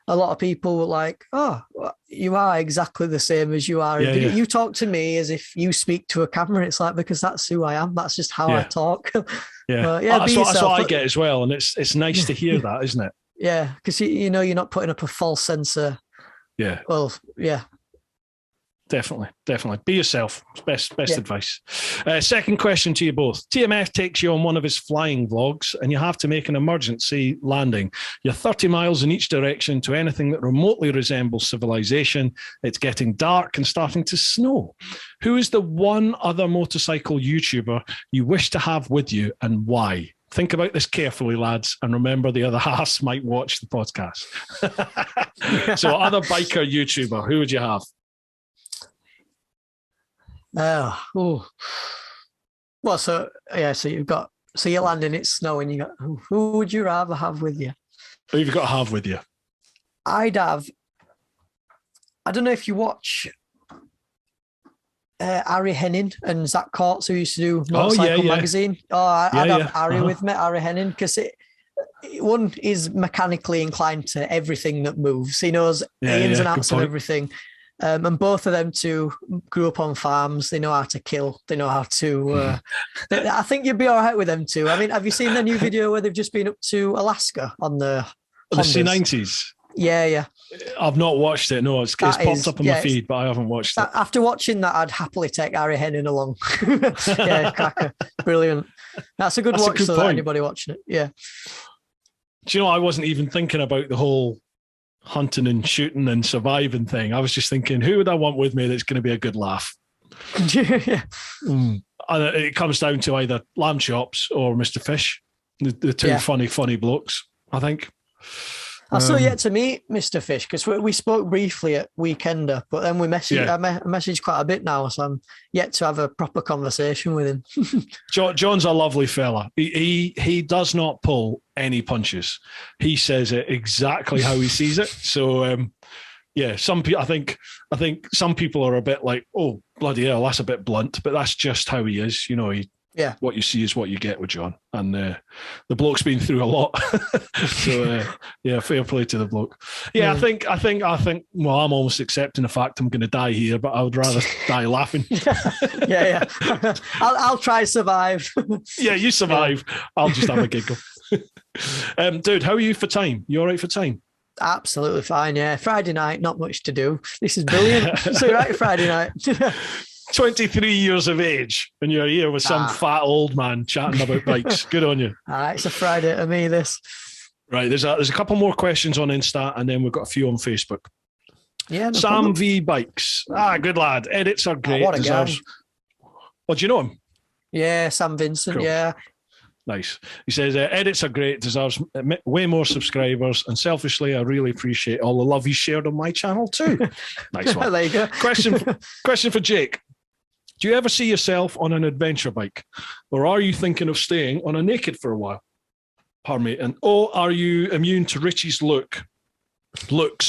A lot of people were like, oh, you are exactly the same as you are. You talk to me as if you speak to a camera. It's like, because that's who I am. That's just how I talk. Yeah, that's what I get as well. And it's nice to hear that, isn't it? Yeah, because you're not putting up a false sense. Yeah. Well, yeah. Definitely. Be yourself. Best advice. Second question to you both. TMF takes you on one of his flying vlogs and you have to make an emergency landing. You're 30 miles in each direction to anything that remotely resembles civilization. It's getting dark and starting to snow. Who is the one other motorcycle YouTuber you wish to have with you and why? Think about this carefully, lads, and remember the other half might watch the podcast. So other biker YouTuber, who would you have? Well, so you're landing, it's snowing. You got who would you rather have with you? Who have you got to have with you? I'd have. I don't know if you watch Ari Henning and Zach Courts, who used to do Motorcycle Magazine. I'd have Ari with me, Ari Henning, because one is mechanically inclined to everything that moves. He knows the ins and outs of everything. And both of them two grew up on farms. They know how to kill. They know how to. I think you'd be all right with them too. I mean, have you seen the new video where they've just been up to Alaska on the C90s? Yeah. I've not watched it. No, it's popped up on my feed, but I haven't watched it. After watching that, I'd happily take Ari Henning along. Cracker, brilliant. That's a good watch. Good point. Anybody watching it, yeah. Do you know? I wasn't even thinking about the whole hunting and shooting and surviving thing. I was just thinking, who would I want with me that's going to be a good laugh? And it comes down to either Lamb Chops or Mr. Fish, the two funny blokes, I think. I'm still yet to meet Mr. Fish, because we spoke briefly at Weekender, but then we messaged. I messaged quite a bit now, so I'm yet to have a proper conversation with him. John's a lovely fella. He does not pull any punches. He says it exactly how he sees it. So some people, I think some people are a bit like, oh bloody hell, that's a bit blunt, but that's just how he is. What you see is what you get with John, and the bloke's been through a lot. So fair play to the bloke. I think. Well, I'm almost accepting the fact I'm going to die here, but I would rather die laughing. I'll try to survive. You survive. I'll just have a giggle. Dude, how are you for time? You all right for time? Absolutely fine. Yeah, Friday night, not much to do. This is brilliant. So right, Friday night. 23 years of age, and you're here with some fat old man chatting about bikes. Good on you. It's a Friday to me, this. Right, there's a couple more questions on Insta, and then we've got a few on Facebook. Yeah, Sam problem. V Bikes. Good lad. Edits are great. What a guy. Do you know him? Yeah, Sam Vincent. Cool. Yeah. Nice. He says, edits are great, deserves way more subscribers, and selfishly, I really appreciate all the love you shared on my channel too. Nice one. There you go. Question for Jake. Do you ever see yourself on an adventure bike, or are you thinking of staying on a naked for a while? Pardon me. And are you immune to Richie's looks,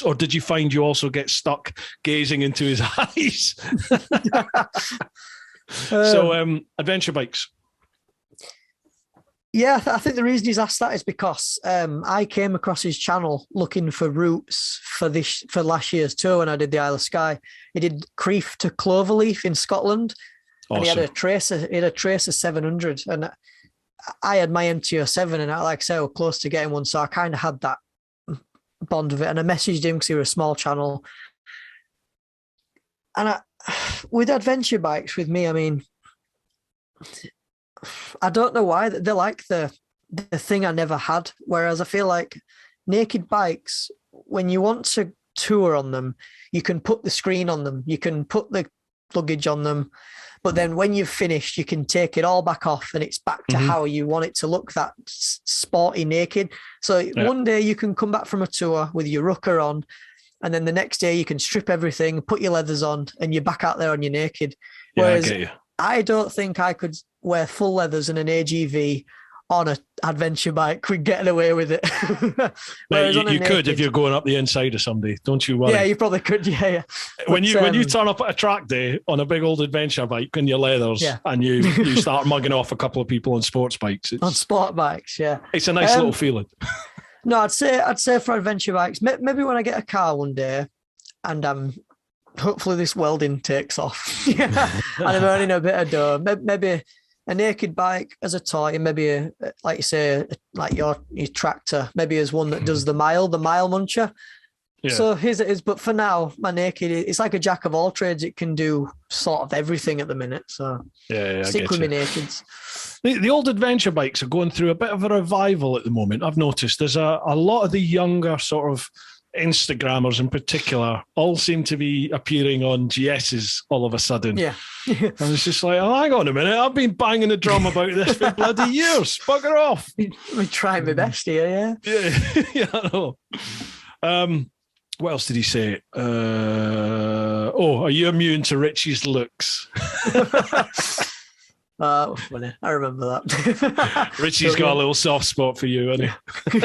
or did you find you also get stuck gazing into his eyes? Adventure bikes. Yeah, I think the reason he's asked that is because I came across his channel looking for routes for last year's tour when I did the Isle of Skye. He did Crieff to Cloverleaf in Scotland, and he had a Tracer 700, and I had my MT-07, and like I say, I was close to getting one, so I kind of had that bond of it. And I messaged him because he was a small channel, and with adventure bikes, with me, I mean, I don't know why they're like the thing I never had. Whereas I feel like naked bikes, when you want to tour on them, you can put the screen on them, you can put the luggage on them, but then when you've finished, you can take it all back off and it's back to how you want it to look, that sporty naked. So one day you can come back from a tour with your rucker on, and then the next day you can strip everything, put your leathers on, and you're back out there on your naked. Whereas I don't think I could wear full leathers and an AGV on an adventure bike. We're getting away with it. You could if you're going up the inside of somebody. Don't you worry. Yeah, you probably could. Yeah. When you turn up at a track day on a big old adventure bike in your leathers, and you start mugging off a couple of people on sports bikes. On sport bikes, yeah. It's a nice little feeling. No, I'd say for adventure bikes, maybe when I get a car one day, and hopefully this welding takes off, and I'm earning a bit of dough, maybe a naked bike as a toy, and maybe like you say, like your tractor, maybe as one that does the mile muncher. Yeah. So here's it is. But for now, my naked, it's like a jack of all trades. It can do sort of everything at the minute. So stick with me nakeds. The old adventure bikes are going through a bit of a revival at the moment. I've noticed there's a lot of the younger sort of Instagrammers in particular all seem to be appearing on GSs all of a sudden. Yeah. And it's just like, oh, hang on a minute, I've been banging the drum about this for bloody years. Bugger off. We try my best here, Yeah, I know. What else did he say? Are you immune to Richie's looks? Funny. I remember that. Richie's got a little soft spot for you, hasn't he?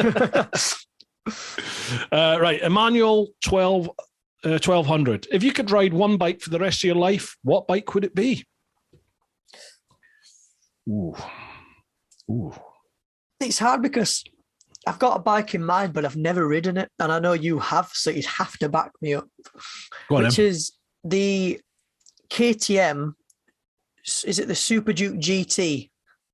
Right, Emmanuel 1200. If you could ride one bike for the rest of your life, what bike would it be? Ooh. It's hard because I've got a bike in mind, but I've never ridden it, and I know you have, so you'd have to back me up. Which is the KTM. Is it the Super Duke GT?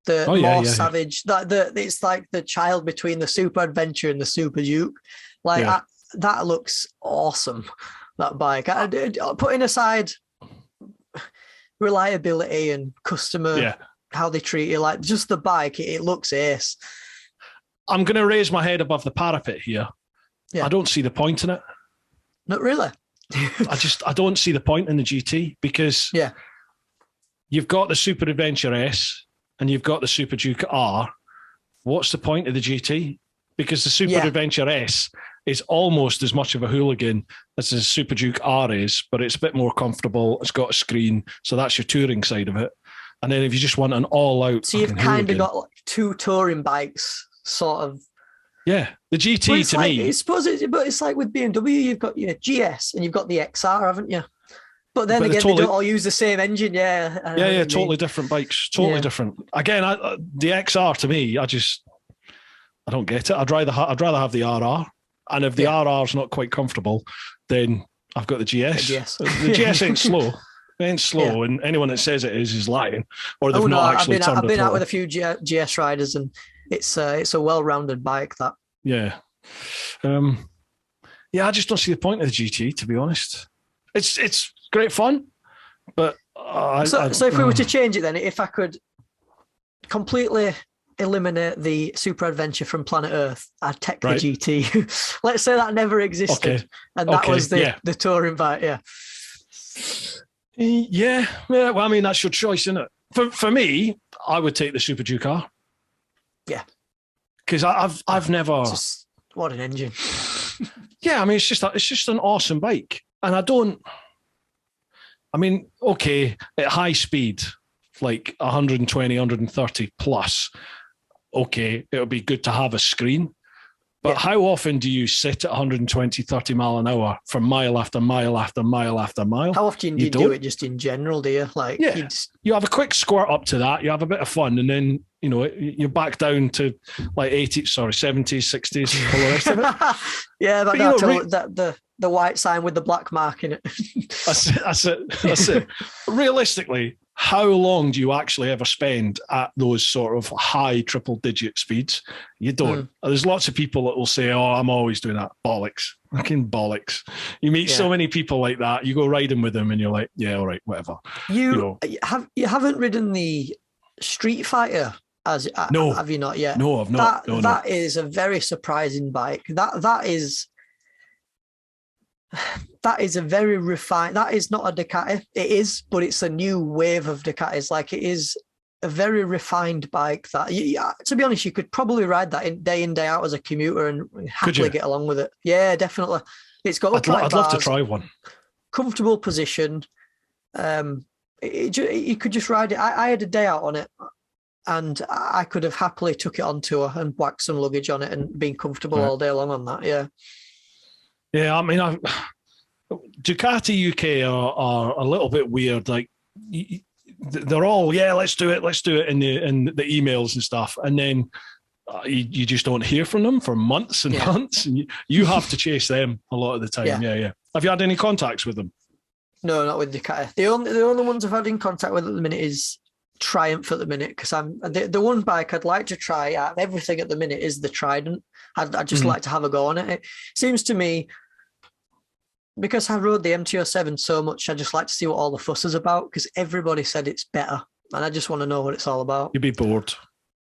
The savage. It's like the child between the Super Adventure and the Super Duke. That looks awesome. That bike. Putting aside reliability and customer, how they treat you, like just the bike, it looks ace. I'm going to raise my head above the parapet here. Yeah. I don't see the point in it. Not really. I don't see the point in the GT because you've got the Super Adventure S and you've got the Super Duke R. What's the point of the GT? Because the Super Adventure S is almost as much of a hooligan as the Super Duke R is, but it's a bit more comfortable. It's got a screen, so that's your touring side of it. And then if you just want an all-out, so you've kind of got like two touring bikes, sort of. Yeah, the GT to me. But it's like with BMW, you've got your GS and you've got the XR, haven't you? But then again, they don't all use the same engine. Yeah, totally different bikes. Totally different. Again, the XR to me, I don't get it. I'd rather have the RR, and if the RR is not quite comfortable, then I've got the GS. The GS ain't slow. It ain't slow, and anyone that says it is lying, or they've not actually turned it. I've been out with a few GS riders, and it's a well-rounded bike. That. Yeah. I just don't see the point of the GT, to be honest. It's great fun, but so if we were to change it, then if I could completely eliminate the Super Adventure from planet Earth, I'd take the GT. Let's say that never existed, and that was the touring bike. Yeah. Well, I mean, that's your choice, isn't it? For me, I would take the Super Duke R. Yeah, because I've never. What an engine! Yeah, I mean, it's just an awesome bike, and at high speed, like 120, 130 plus, it would be good to have a screen. But how often do you sit at 120, 30 mile an hour for mile after mile after mile after mile? How often do you do it just in general, do you? Like, you have a quick squirt up to that, you have a bit of fun, and then, you're back down to like 80s, 70s, 60s, all the rest of it. Yeah, but the white sign with the black mark in it. That's it. Realistically, how long do you actually ever spend at those sort of high triple digit speeds? You don't. There's lots of people that will say, oh, I'm always doing that. Bollocks. Fucking bollocks. You meet so many people like that. You go riding with them and you're like, yeah, all right, whatever. You haven't ridden the Street Fighter, no. Have you not yet? No, I've not. That is a very surprising bike. That is a very refined. That is not a Ducati. It is, but it's a new wave of Ducatis. Like, it is a very refined bike that, to be honest, you could probably ride that in, day out as a commuter and happily get along with it. Yeah, definitely. It's got I'd love to try one. Comfortable position. You could just ride it. I had a day out on it, and I could have happily took it on tour and whacked some luggage on it and been comfortable all day long on that. Yeah. Yeah, I mean, Ducati UK are a little bit weird. Like, they're all, let's do it in the emails and stuff, and then you just don't hear from them for months and months, and you have to chase them a lot of the time. Yeah. Have you had any contacts with them? No, not with Ducati. The only ones I've had in contact with at the minute is Triumph at the minute, because I'm the one bike I'd like to try out of everything at the minute is the Trident. I'd just like to have a go on it. It seems to me, because I rode the MT-07 so much, I just like to see what all the fuss is about, because everybody said it's better, and I just want to know what it's all about. You'll be bored.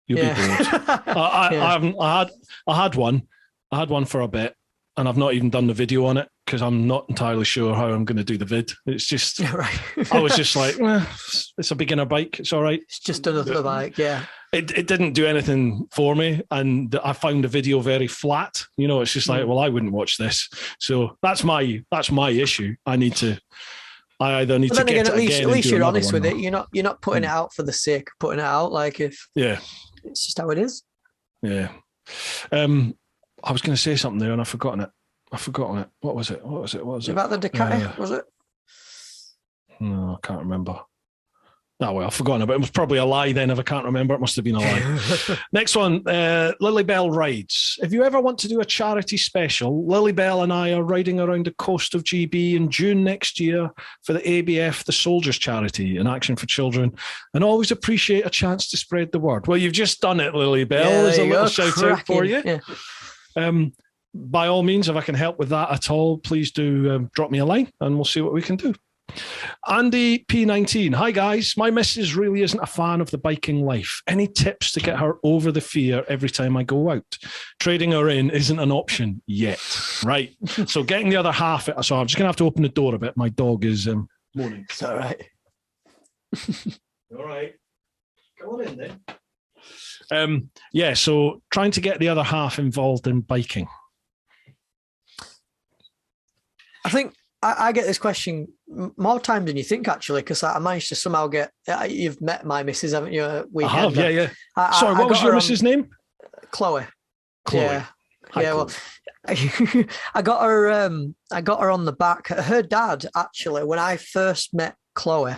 You'll be bored. I had one for a bit, and I've not even done the video on it because I'm not entirely sure how I'm going to do the vid. It's just, I was just like, it's a beginner bike. It's all right. It's just another bike, yeah. It didn't do anything for me, and I found the video very flat. It's just like, well, I wouldn't watch this. So that's my issue. I either need to get it again. At least you're honest with it. You're not putting it out for the sake of putting it out. Like, it's just how it is. Yeah. I was going to say something there and I've forgotten it. What was it? About the Ducati, was it? No, I can't remember. Oh, well, I've forgotten about it. It was probably a lie then if I can't remember. It must have been a lie. Next one, Lilybell Rides. If you ever want to do a charity special, Lilybell and I are riding around the coast of GB in June next year for the ABF, the Soldiers Charity, an action for children, and always appreciate a chance to spread the word. Well, you've just done it, Lilybell. There's a little shout out for you. Yeah. By all means, if I can help with that at all, please do drop me a line and we'll see what we can do. Andy P19. Hi guys, my missus really isn't a fan of the biking life. Any tips to get her over the fear every time I go out? Trading her in isn't an option yet. Right. So getting the other half. So I'm just going to have to open the door a bit. My dog is moaning. It's all right. All right. Come on in then. So trying to get the other half involved in biking. I think I get this question more times than you think, actually, because I managed to somehow get. You've met my missus, haven't you? I have, yeah. Sorry, what was your missus' name? Chloe. Yeah. Hi, Chloe. Well, I got her on the back. Her dad, actually, when I first met Chloe,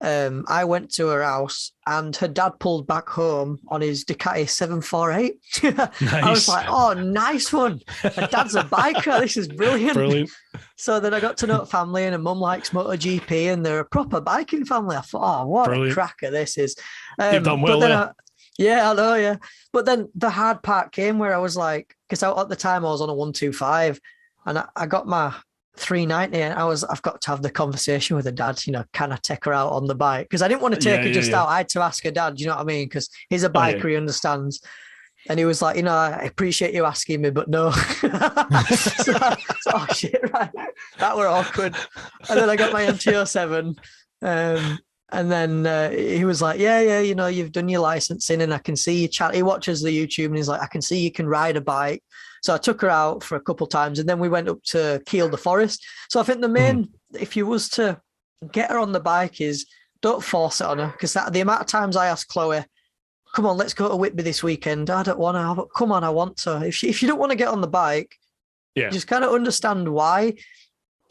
I went to her house and her dad pulled back home on his Ducati 748. Nice. I was like, oh, nice one. Her dad's a biker. This is brilliant. So then I got to know family, and her mum likes MotoGP, and they're a proper biking family. I thought, oh, what a cracker this is. You've done well there. I know, yeah. But then the hard part came where I was like, because at the time I was on a 125 and I got my 390 and I've got to have the conversation with her dad, can I take her out on the bike? Because I didn't want to take her just out. I had to ask her dad, you know what I mean? Because he's a biker, he understands. And he was like, I appreciate you asking me, but no. so, oh shit, right. That were awkward. And then I got my MT-07. And then he was like, yeah, you've done your licensing and I can see you chat. He watches the YouTube and he's like, I can see you can ride a bike. So I took her out for a couple of times and then we went up to Kielder Forest. So I think the main, if you was to get her on the bike, is don't force it on her. Because the amount of times I ask Chloe, come on, let's go to Whitby this weekend. I don't want to, but come on, I want to. If you don't want to get on the bike, just kind of understand why.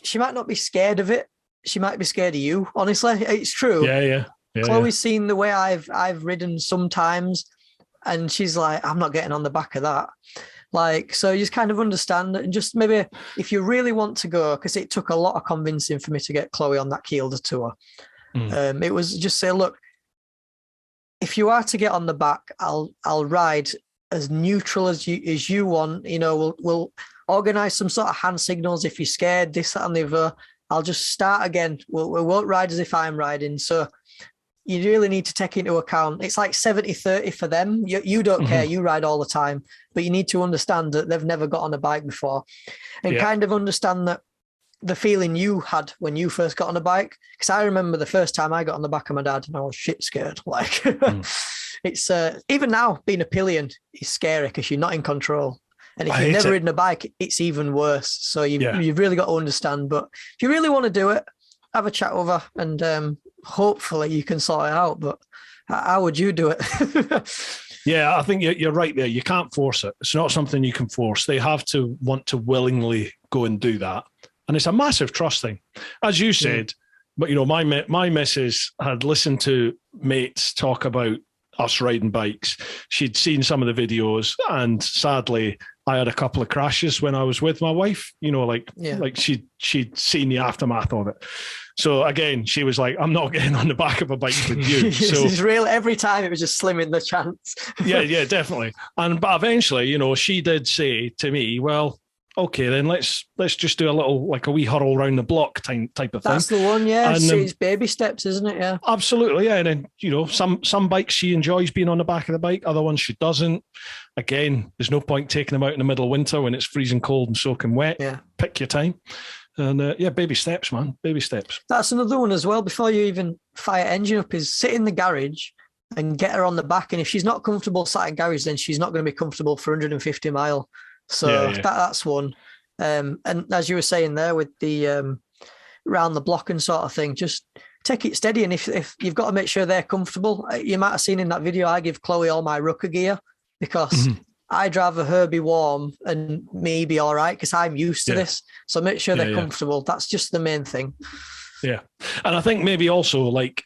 She might not be scared of it. She might be scared of you. Honestly, it's true. Yeah. Chloe's seen the way I've ridden sometimes, and she's like, I'm not getting on the back of that. Like, so you just kind of understand, and just maybe if you really want to go, because it took a lot of convincing for me to get Chloe on that Kielder tour. It was just say, look, if you are to get on the back, I'll ride as neutral as you want. You know, we'll organise some sort of hand signals if you're scared, this, that, and the other. I'll just start again. We won't ride as if I'm riding. So you really need to take into account, it's like 70-30 for them. You don't care, you ride all the time, but you need to understand that they've never got on a bike before, and kind of understand that the feeling you had when you first got on a bike. Because I remember the first time I got on the back of my dad and I was shit scared. Like it's even now being a pillion is scary because you're not in control. And if you've never ridden a bike, it's even worse. So you've really got to understand. But if you really want to do it, have a chat with her and hopefully you can sort it out. But how would you do it? Yeah, I think you're right there. You can't force it. It's not something you can force. They have to want to willingly go and do that. And it's a massive trust thing. As you said, but you know, my missus had listened to mates talk about us riding bikes. She'd seen some of the videos, and sadly, I had a couple of crashes when I was with my wife. You know, like she'd seen the aftermath of it. So again, she was like, "I'm not getting on the back of a bike with you." So it's real. Every time it was just slimming the chance. yeah, definitely. But eventually, you know, she did say to me, "Well, okay, then let's just do a little, like a wee huddle around the block type of thing." That's the one, yeah. And, it's baby steps, isn't it? Yeah, absolutely, yeah. And then, you know, some bikes she enjoys being on the back of the bike, other ones she doesn't. Again, there's no point taking them out in the middle of winter when it's freezing cold and soaking wet. Yeah, pick your time. And baby steps, man, baby steps. That's another one as well. Before you even fire engine up, is sit in the garage and get her on the back. And if she's not comfortable sat in garage, then she's not going to be comfortable for 150 mile. So that's one. And as you were saying there with the round the block and sort of thing, just take it steady. And if you've got to make sure they're comfortable, you might have seen in that video, I give Chloe all my rucker gear because I'd rather her be warm and me be all right because I'm used to this. So make sure they're comfortable. That's just the main thing. Yeah. And I think maybe also like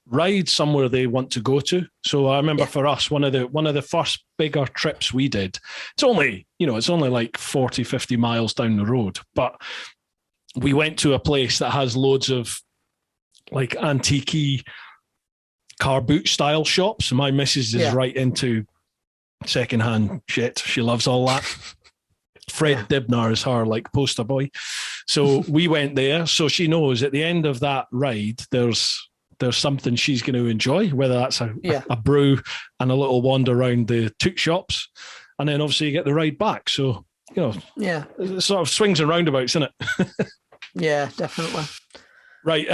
ride somewhere they want to go to. So I remember for us, one of the first bigger trips we did, it's only like 40, 50 miles down the road, but we went to a place that has loads of like antique car boot style shops. My missus is right into secondhand shit. She loves all that. Fred Dibner is her like poster boy. So we went there. So she knows at the end of that ride, there's something she's going to enjoy, whether that's a brew and a little wander around the toot shops. And then obviously you get the ride back. So, you know, it sort of swings and roundabouts, isn't it? Yeah, definitely. Right.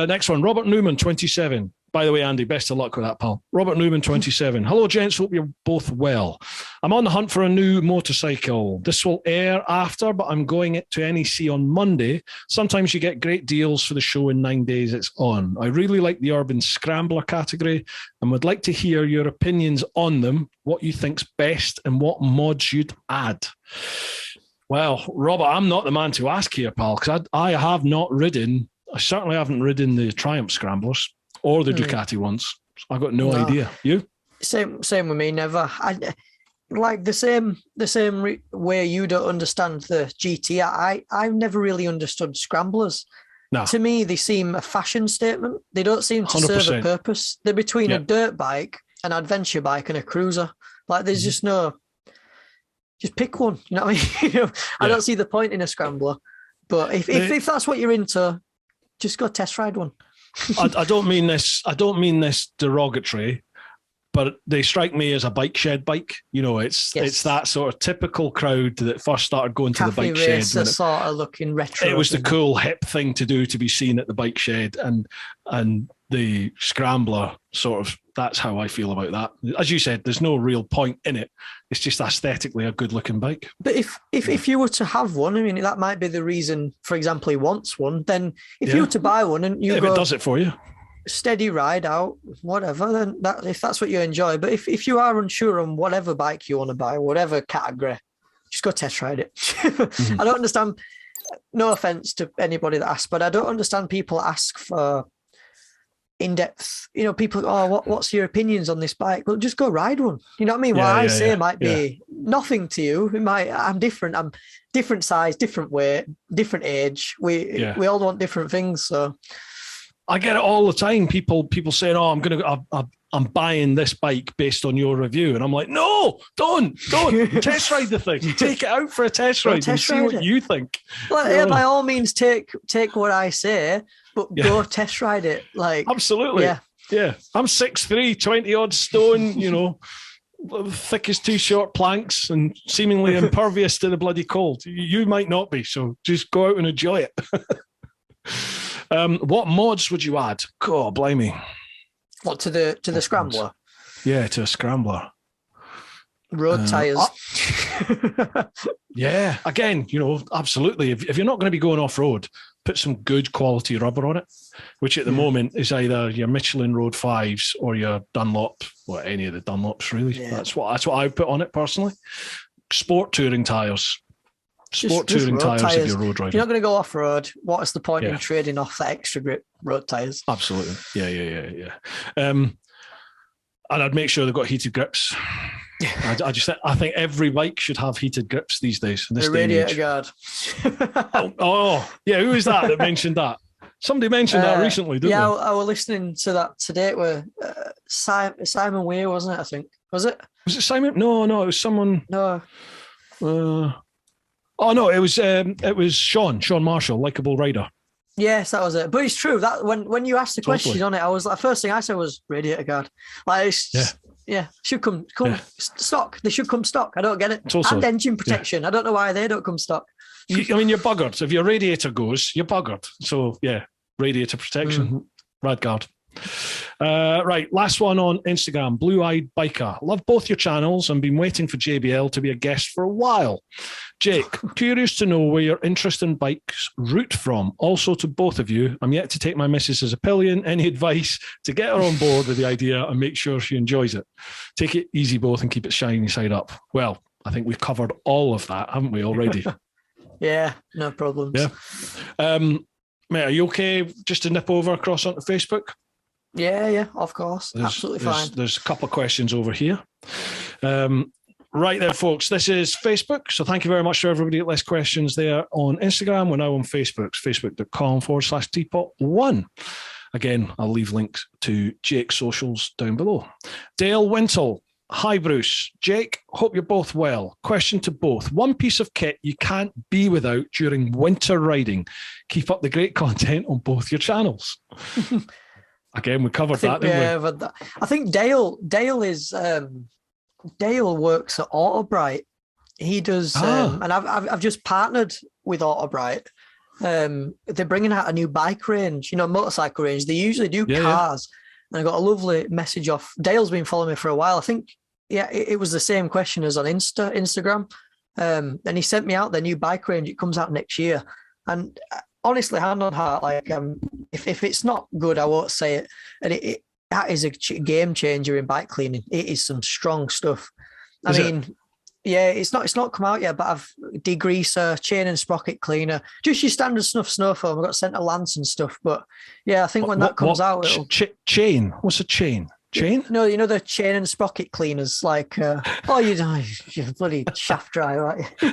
Next one, Robert Newman, 27. By the way, Andy, best of luck with that, pal. Robert Newman, 27. Hello, gents. Hope you're both well. I'm on the hunt for a new motorcycle. This will air after, but I'm going to NEC on Monday. Sometimes you get great deals for the show in 9 days it's on. I really like the urban scrambler category and would like to hear your opinions on them, what you think's best and what mods you'd add. Well, Robert, I'm not the man to ask here, pal, because I certainly haven't ridden the Triumph Scramblers or the Ducati ones. I've got no idea. You? Same with me. Never. I like the same way you don't understand the GT. I've never really understood scramblers. No. To me, they seem a fashion statement. They don't seem to 100%. Serve a purpose. They're between a dirt bike, an adventure bike, and a cruiser. Like there's just no. Just pick one. You know what I mean? I don't see the point in a scrambler. But if that's what you're into, just go test ride one. I don't mean this derogatory, but they strike me as a bike shed bike. You know, it's that sort of typical crowd that first started going to the bike shed. Sort of looking retro. It was the cool hip thing to do, to be seen at the bike shed, and the scrambler sort of. That's how I feel about that. As you said, there's no real point in it. It's just aesthetically a good looking bike. But if you were to have one, I mean, that might be the reason, for example, he wants one. Then if you were to buy one and you go, it does it for you. Steady ride out, whatever, then if that's what you enjoy. But if you are unsure on whatever bike you want to buy, whatever category, just go test ride it. I don't understand, no offense to anybody that asks, but I don't understand people ask for in-depth, you know, people, what's your opinions on this bike? Well, just go ride one. You know what I mean? What I say might be nothing to you. I'm different. I'm different size, different weight, different age. We all want different things. So I get it all the time. People saying, "Oh, I'm buying this bike based on your review," and I'm like, "No, don't test ride the thing. Take it out for a test ride and see what you think." Well, yeah, by all means, take what I say, but go test ride it. Like, absolutely, yeah. I'm 6'3", 20 odd stone. You know, thick as two short planks, and seemingly impervious to the bloody cold. You might not be, so just go out and enjoy it. What mods would you add? God, blimey. What, to the scrambler? Yeah, to a scrambler. Road tires. Yeah, again, you know, absolutely. If you're not going to be going off road, put some good quality rubber on it, which at the moment is either your Michelin Road 5s or your Dunlop, or any of the Dunlops really. Yeah. That's what I put on it personally. Sport touring tires. Sport touring tires if you're road riding. If you're not going to go off road, what is the point in trading off that extra grip road tires? Absolutely. Yeah. And I'd make sure they've got heated grips. I think every bike should have heated grips these days. In this day and age. Radiator guard. Yeah. Who was that mentioned that? Somebody mentioned that recently, didn't they? Yeah, I was listening to that today. Where Simon Weir, wasn't it? I think was it? Was it Simon? No, it was someone. No. Oh no, it was Sean Marshall, Likeable Rider. Yes, that was it. But it's true that when you asked the question on it, I was like, first thing I said was radiator guard. Like, should come stock. They should come stock. I don't get it. And engine protection. I don't know why they don't come stock. You're buggered. If your radiator goes, you're buggered. So yeah, radiator protection, rad guard. Right, last one on Instagram, Blue Eyed Biker. Love both your channels and been waiting for JBL to be a guest for a while. Jake, curious to know where your interest in bikes root from. Also to both of you, I'm yet to take my missus as a pillion. Any advice to get her on board with the idea and make sure she enjoys it? Take it easy both and keep it shiny side up. Well, I think we've covered all of that, haven't we, already? Yeah, no problems. Yeah. Mate, are you okay just to nip over across onto Facebook? Yeah, of course. Absolutely fine. There's a couple of questions over here. Right there, folks. This is Facebook. So thank you very much to everybody that left questions there on Instagram. We're now on Facebook. It's facebook.com/TeapotOne. Again, I'll leave links to Jake's socials down below. Dale Wintle. Hi, Bruce. Jake, hope you're both well. Question to both. One piece of kit you can't be without during winter riding. Keep up the great content on both your channels. Again, we covered that, didn't we? I think Dale is Dale works at Autobrite. He does, and I've just partnered with Autobrite. They're bringing out a new bike range, motorcycle range. They usually do cars. And I got a lovely message off. Dale's been following me for a while. I think, it was the same question as on Instagram. And he sent me out their new bike range. It comes out next year. And honestly, hand on heart, like if it's not good, I won't say it. And that is a game changer in bike cleaning. It is some strong stuff. It's not come out yet, but I've degreaser, chain and sprocket cleaner, just your standard snow foam. I've got centre lance and stuff. But yeah, I think when that comes out, it'll... chain. What's a chain? Chain? No, the chain and sprocket cleaners, like you bloody shaft driver, aren't you?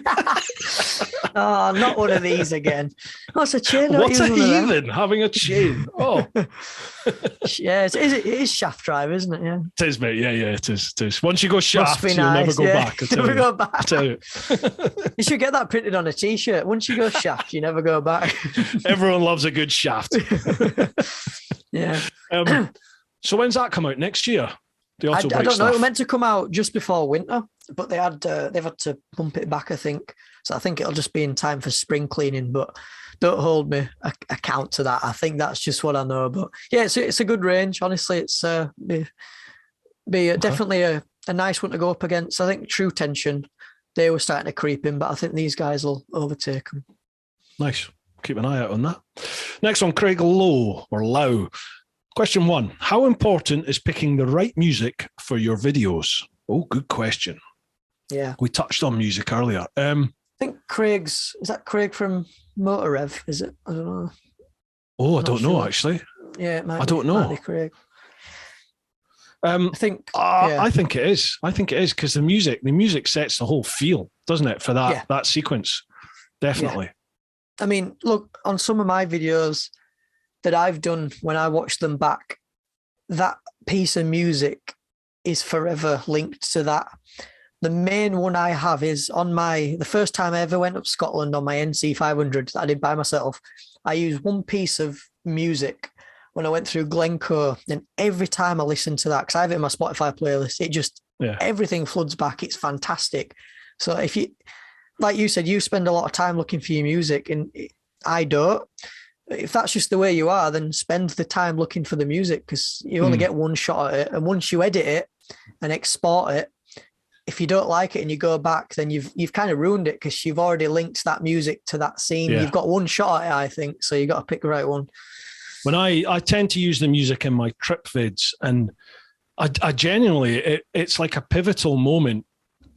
Oh, not one of these again. What's a chain? What's a heathen having a chain? Oh, yeah, it is shaft drive, isn't it? Yeah, it is, mate. Yeah, it is. Once you go shaft, you'll never go back. Never go back. I tell you. You should get that printed on a T-shirt. Once you go shaft, you never go back. Everyone loves a good shaft. Yeah. So when's that come out? Next year? I don't know. It was meant to come out just before winter, but they've had to bump it back, I think. So I think it'll just be in time for spring cleaning. But don't hold me account to that. I think that's just what I know. But yeah, it's a good range. Honestly, it's definitely a nice one to go up against. I think True Tension, they were starting to creep in, but I think these guys will overtake them. Nice. Keep an eye out on that. Next one, Craig Lowe. Question 1, how important is picking the right music for your videos? Oh, good question. Yeah. We touched on music earlier. I think is that Craig from Motor Rev, is it? I don't know. Oh, I don't know, actually. Yeah, it might I don't know. Might be Craig. I think it is. I think it is because the music sets the whole feel, doesn't it, for that sequence? Definitely. Yeah. I mean, look, on some of my videos, that I've done when I watch them back, that piece of music is forever linked to that. The main one I have is on the first time I ever went up Scotland on my NC 500 that I did by myself. I used one piece of music when I went through Glencoe, and every time I listen to that, because I have it in my Spotify playlist, it just, everything floods back. It's fantastic. So if you, like you said, you spend a lot of time looking for your music, and I don't. If that's just the way you are, then spend the time looking for the music, because you only get one shot at it. And once you edit it and export it, if you don't like it and you go back, then you've kind of ruined it, because you've already linked that music to that scene. You've got one shot at it, I think, so you got to pick the right one. When I tend to use the music in my trip vids, and I genuinely, it's like a pivotal moment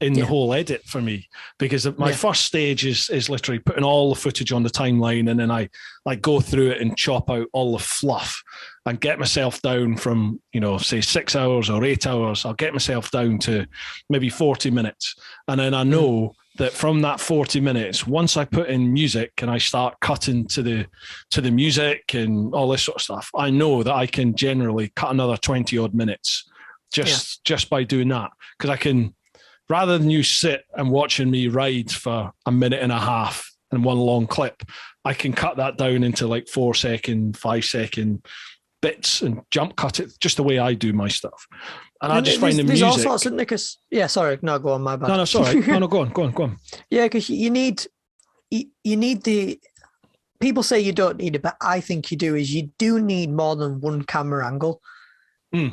in the whole edit for me, because my first stage is literally putting all the footage on the timeline, and then I like go through it and chop out all the fluff and get myself down from, say 6 hours or 8 hours. I'll get myself down to maybe 40 minutes. And then I know that from that 40 minutes, once I put in music and I start cutting to the music and all this sort of stuff, I know that I can generally cut another 20 odd minutes just by doing that. Because I can, rather than you sit and watching me ride for a minute and a half in one long clip, I can cut that down into like 4 second, 5 second bits and jump cut it just the way I do my stuff. And I just find the music. There's all sorts of Nickers. Yeah, sorry. No, go on, my bad. No, sorry. No, go on. Yeah, because you need the, people say you don't need it, but I think you do, is you do need more than one camera angle.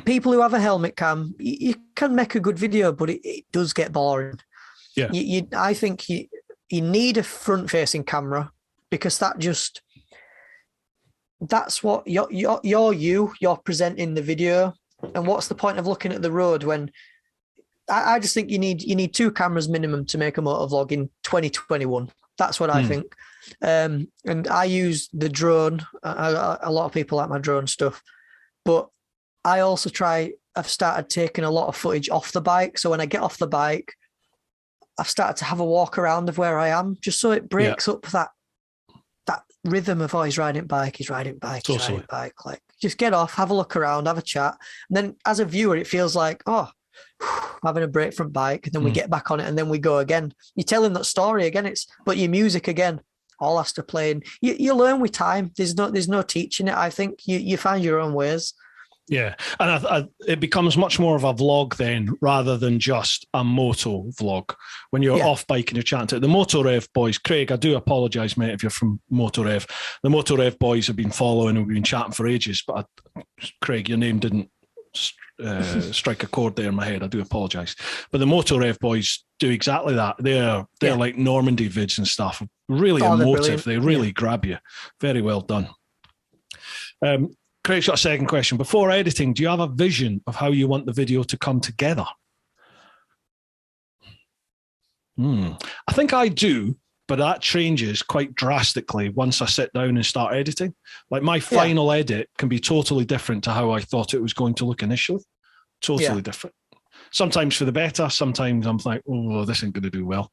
People who have a helmet cam, you can make a good video, but it does get boring. Yeah. I think you need a front-facing camera, because that's what you're presenting the video. And what's the point of looking at the road when I just think you need 2 cameras minimum to make a motovlog in 2021. That's what I think. And I use the drone. A lot of people like my drone stuff, but I also I've started taking a lot of footage off the bike. So when I get off the bike, I've started to have a walk around of where I am, just so it breaks up that rhythm of, he's riding bike. Like, just get off, have a look around, have a chat. And then as a viewer, it feels like, having a break from bike. And then we get back on it, and then we go again. You're telling that story again. But your music again, all has to play. And you learn with time. There's no teaching it. I think you find your own ways. Yeah, and it becomes much more of a vlog then, rather than just a moto vlog. When you're off bike and you're chatting to the Motorev boys, Craig, I do apologise, mate, if you're from Motorev. The Motorev boys have been following and we've been chatting for ages, but Craig, your name didn't strike a chord there in my head. I do apologise. But the Motorev boys do exactly that. They're like Normandy vids and stuff. Really emotive. They really grab you. Very well done. Craig's got a second question. Before editing, do you have a vision of how you want the video to come together? I think I do, but that changes quite drastically once I sit down and start editing. Like my final edit can be totally different to how I thought it was going to look initially. Totally different. Sometimes for the better. Sometimes I'm like, this ain't going to do well.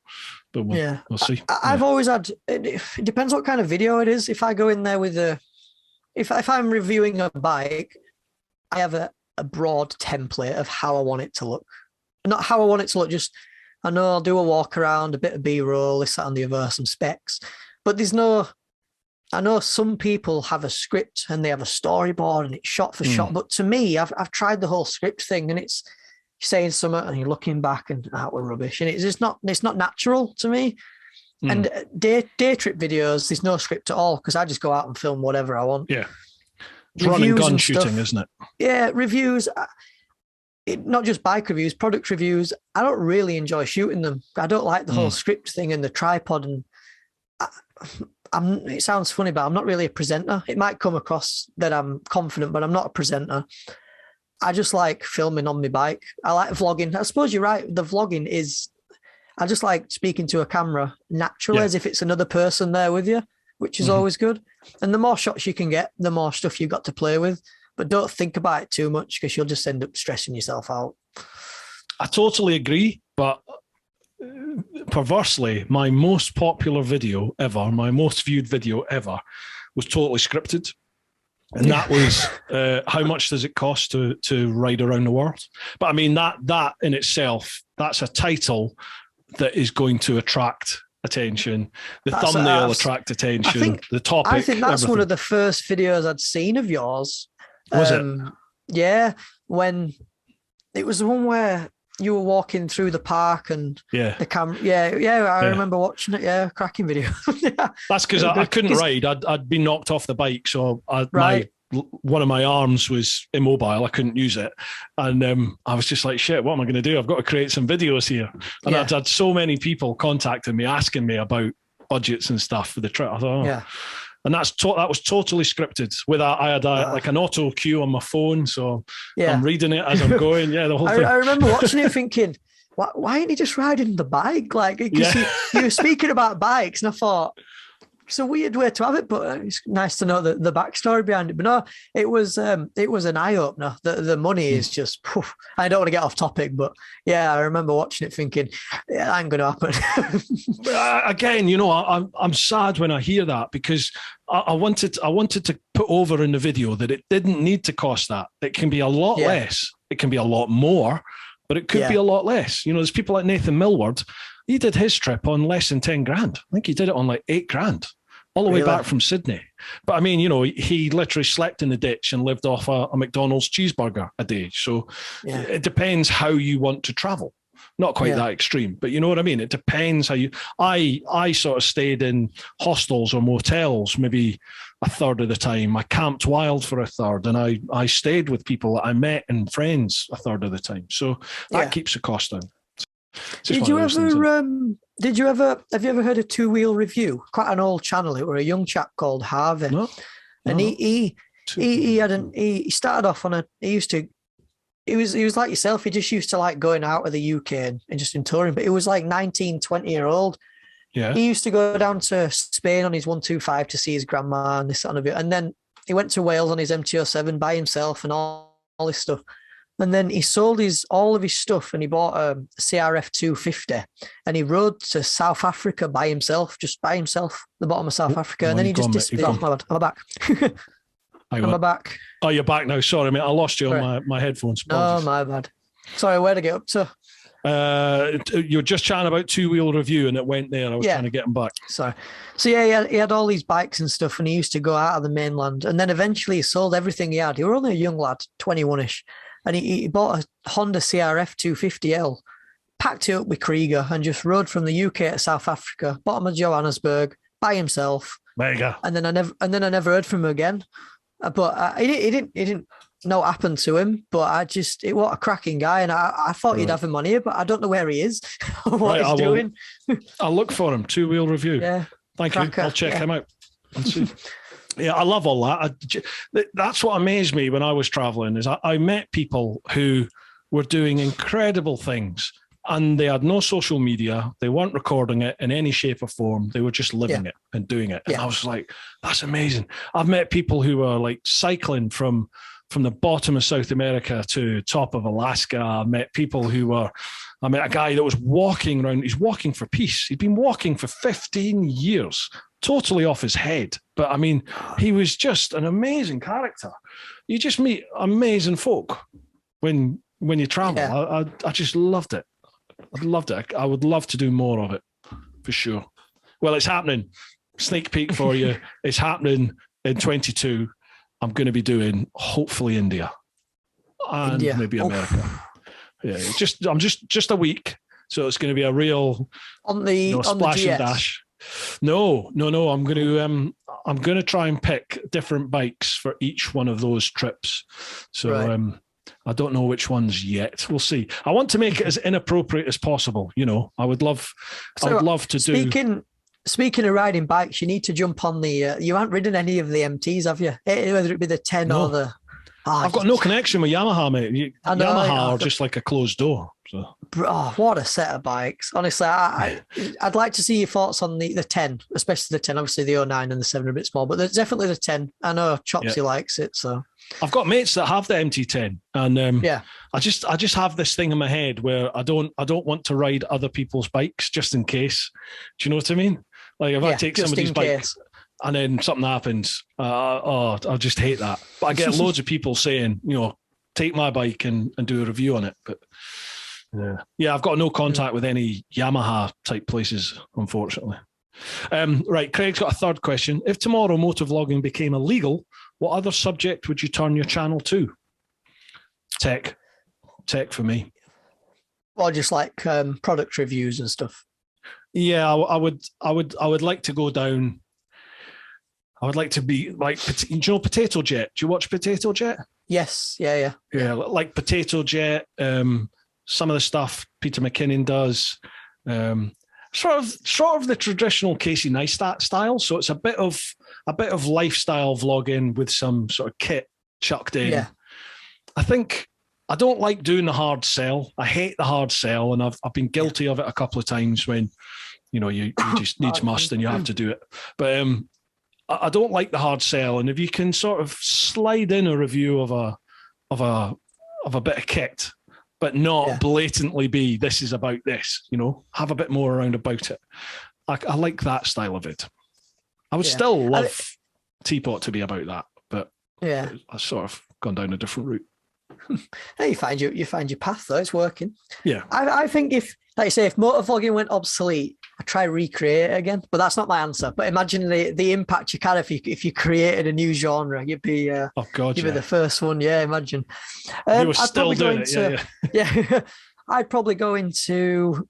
But we'll see. I've always had, it depends what kind of video it is. If I go in there with if I'm reviewing a bike, I have a broad template of how I want it to look. Not how I want it to look, just I know I'll do a walk around, a bit of B-roll, this, that, and the other, some specs. But I know some people have a script and they have a storyboard and it's shot for shot. But to me, I've tried the whole script thing, and it's saying something and you're looking back and we're rubbish. And it's not natural to me. And day trip videos, there's no script at all, because I just go out and film whatever I want. Yeah. It's run and gun shooting, isn't it? Yeah, reviews, not just bike reviews, product reviews. I don't really enjoy shooting them. I don't like the whole script thing and the tripod. And it sounds funny, but I'm not really a presenter. It might come across that I'm confident, but I'm not a presenter. I just like filming on my bike. I like vlogging. I suppose you're right. The vlogging is... I just like speaking to a camera naturally, as if it's another person there with you, which is always good. And the more shots you can get, the more stuff you've got to play with. But don't think about it too much, because you'll just end up stressing yourself out. I totally agree. But perversely, my most popular video ever, my most viewed video ever, was totally scripted. And that was how much does it cost to ride around the world? But I mean, that in itself, that's a title that is going to attract attention. The thumbnail attract attention. The topic. I think that's everything. one of the first videos I'd seen of yours. Was it? Yeah, when it was the one where you were walking through the park and the camera. I remember watching it. Yeah, cracking video. That's because I couldn't ride. I'd been knocked off the bike, so one of my arms was immobile. I couldn't use it, and I was just like, "Shit, what am I going to do? I've got to create some videos here." And I'd had so many people contacting me, asking me about budgets and stuff for the trip. I thought, and that was totally scripted. I had like an auto cue on my phone, so I'm reading it as I'm going. Yeah, the whole thing. I remember watching it thinking, why ain't he just riding the bike? Like, because you were speaking about bikes, and I thought, it's a weird way to have it, but it's nice to know the backstory behind it. But no, it was an eye opener. The money is just. Poof. I don't want to get off topic, but I remember watching it thinking, that ain't going to happen. Again, I'm sad when I hear that, because I wanted to put over in the video that it didn't need to cost that. It can be a lot less. It can be a lot more, but it could be a lot less. There's people like Nathan Millward. He did his trip on less than 10 grand. I think he did it on like 8 grand. All the way back from Sydney. But I mean, he literally slept in the ditch and lived off a McDonald's cheeseburger a day. So it depends how you want to travel. Not quite that extreme, but you know what I mean? It depends how you... I sort of stayed in hostels or motels maybe a third of the time. I camped wild for a third, and I stayed with people that I met and friends a third of the time. So that keeps the cost down. Have you ever heard of Two Wheel Review? Quite an old channel. It were a young chap called Harvey. He started off on he was like yourself. He just used to like going out of the UK and just in touring, but it was like 19, 20-year-old. Yeah. He used to go down to Spain on his 125 to see his grandma and this and a bit. And then he went to Wales on his MT-07 by himself and all this stuff. And then he sold all of his stuff, and he bought a CRF 250, and he rode to South Africa by himself, the bottom of South Africa. And then he just disappeared. Oh, my bad. I'm back. I'm back. Oh, you're back now. Sorry, mate. I lost you on my headphones. Apologies. Oh, my bad. Sorry, where'd I get up to? You're just chatting about Two Wheel Review, and it went there. I was trying to get him back. Sorry. So he had all these bikes and stuff, and he used to go out of the mainland. And then eventually he sold everything he had. He was only a young lad, 21-ish. And he bought a Honda CRF 250L, packed it up with Krieger, and just rode from the UK to South Africa, bottom of Johannesburg, by himself. There you go. And then I never heard from him again. But he didn't know what happened to him. But what a cracking guy, and I thought you'd have him on here, but I don't know where he is or what he's doing. I'll look for him. Two Wheel Review. Yeah, thank you. I'll check him out. Let's see. Yeah, I love all that. That's what amazed me when I was traveling, is I met people who were doing incredible things, and they had no social media. They weren't recording it in any shape or form. They were just living it and doing it. And I was like, that's amazing. I've met people who were like cycling from the bottom of South America to top of Alaska. I met a guy that was walking around. He's walking for peace. He'd been walking for 15 years, totally off his head. But I mean, he was just an amazing character. You just meet amazing folk when you travel. Yeah. I just loved it. I loved it. I would love to do more of it, for sure. Well, it's happening. Sneak peek for you. It's happening in 22. I'm going to be doing hopefully India and maybe America. Yeah, I'm just a week, so it's going to be a real splash and dash. No. I'm going to try and pick different bikes for each one of those trips. So I don't know which ones yet. We'll see. I want to make it as inappropriate as possible. I would love to do. Speaking of riding bikes, you need to jump on the. You haven't ridden any of the MTs, have you? Whether it be the 10 or the. I've got no connection with Yamaha, mate. Yamaha are just like a closed door. So. Oh, what a set of bikes! Honestly, I'd like to see your thoughts on the 10, especially the 10. Obviously, the 09 and the 7 are a bit small, but there's definitely the 10. I know Chopsy likes it, so. I've got mates that have the MT10, and I just have this thing in my head where I don't want to ride other people's bikes just in case. Do you know what I mean? Like if I take somebody's bike, and then something happens. I just hate that. But I get loads of people saying, take my bike and do a review on it. But yeah, I've got no contact with any Yamaha type places, unfortunately. Right, Craig's got a third question. If tomorrow motovlogging became illegal, what other subject would you turn your channel to? Tech for me. Or just like product reviews and stuff. Yeah, I would like to go down. I would like to be like, Potato Jet. Do you watch Potato Jet? Yes. Yeah. Like Potato Jet. Some of the stuff Peter McKinnon does. Sort of the traditional Casey Neistat style. So it's a bit of lifestyle vlogging with some sort of kit chucked in. Yeah. I don't like doing the hard sell. I hate the hard sell, and I've been guilty of it a couple of times when, you just needs must and you have to do it. But I don't like the hard sell. And if you can sort of slide in a review of a bit of kit, but not blatantly be, this is about this, have a bit more around about it. I like that style of it. I would still love Teapot to be about that, but I've sort of gone down a different route. Hey, you find your path though. It's working. Yeah. I think if, like you say, if motovlogging went obsolete, I'd try recreate it again. But that's not my answer. But imagine the impact you can if you created a new genre. You'd be be the first one. Yeah, imagine. You were still doing it. Yeah. I'd probably go into.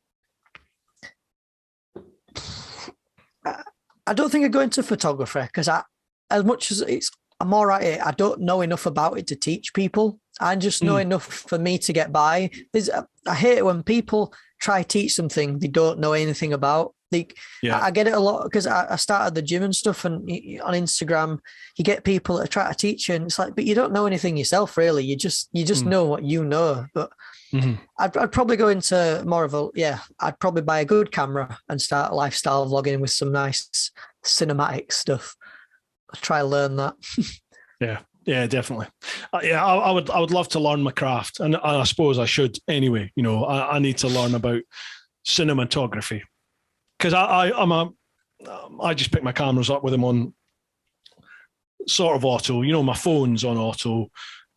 I don't think I'd go into photography because as much as I'm all right at it, I don't know enough about it to teach people. I just know enough for me to get by. I hate it when people try to teach something they don't know anything about. I get it a lot because I started the gym and stuff, and on Instagram, you get people that try to teach you, and it's like, but you don't know anything yourself, really. You just know what you know. But I'd probably go into more of I'd probably buy a good camera and start lifestyle vlogging with some nice cinematic stuff. I'll try to learn that. Yeah, definitely. I would love to learn my craft, and I suppose I should anyway. I need to learn about cinematography because I just pick my cameras up with them on sort of auto. My phone's on auto.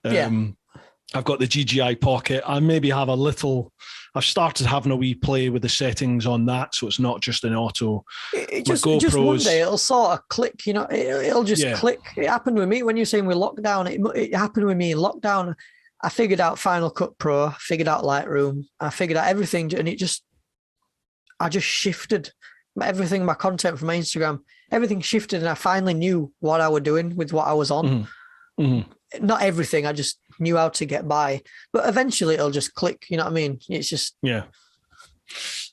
I've got the GGI Pocket. I maybe have I've started having a wee play with the settings on that, so it's not just an auto. Just one day it'll sort of click, it'll just click. It happened with me when you're saying with lockdown. It happened with me in lockdown. I figured out Final Cut Pro, figured out Lightroom, I figured out everything, and I just shifted everything, my content from my Instagram, everything shifted, and I finally knew what I was doing with what I was on. Not everything, I just knew how to get by, but eventually it'll just click. You know what I mean? It's just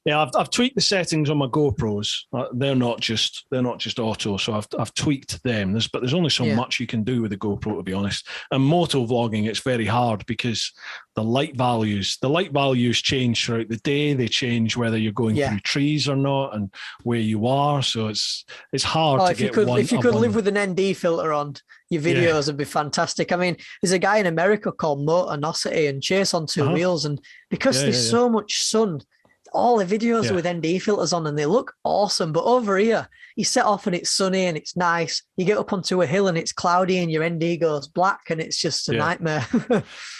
I've tweaked the settings on my GoPros. They're not just auto, so I've tweaked them. There's only so much you can do with the GoPro, to be honest. And moto vlogging, it's very hard because the light values change throughout the day. They change whether you're going through trees or not, and where you are. So it's hard to get one. If you could live with an ND filter on, your videos would be fantastic. I mean, there's a guy in America called Motonosity and Chase on Two Wheels, and because there's so much sun, all the videos are with ND filters on and they look awesome. But over here, you set off and it's sunny and it's nice. You get up onto a hill and it's cloudy and your ND goes black and it's just a nightmare.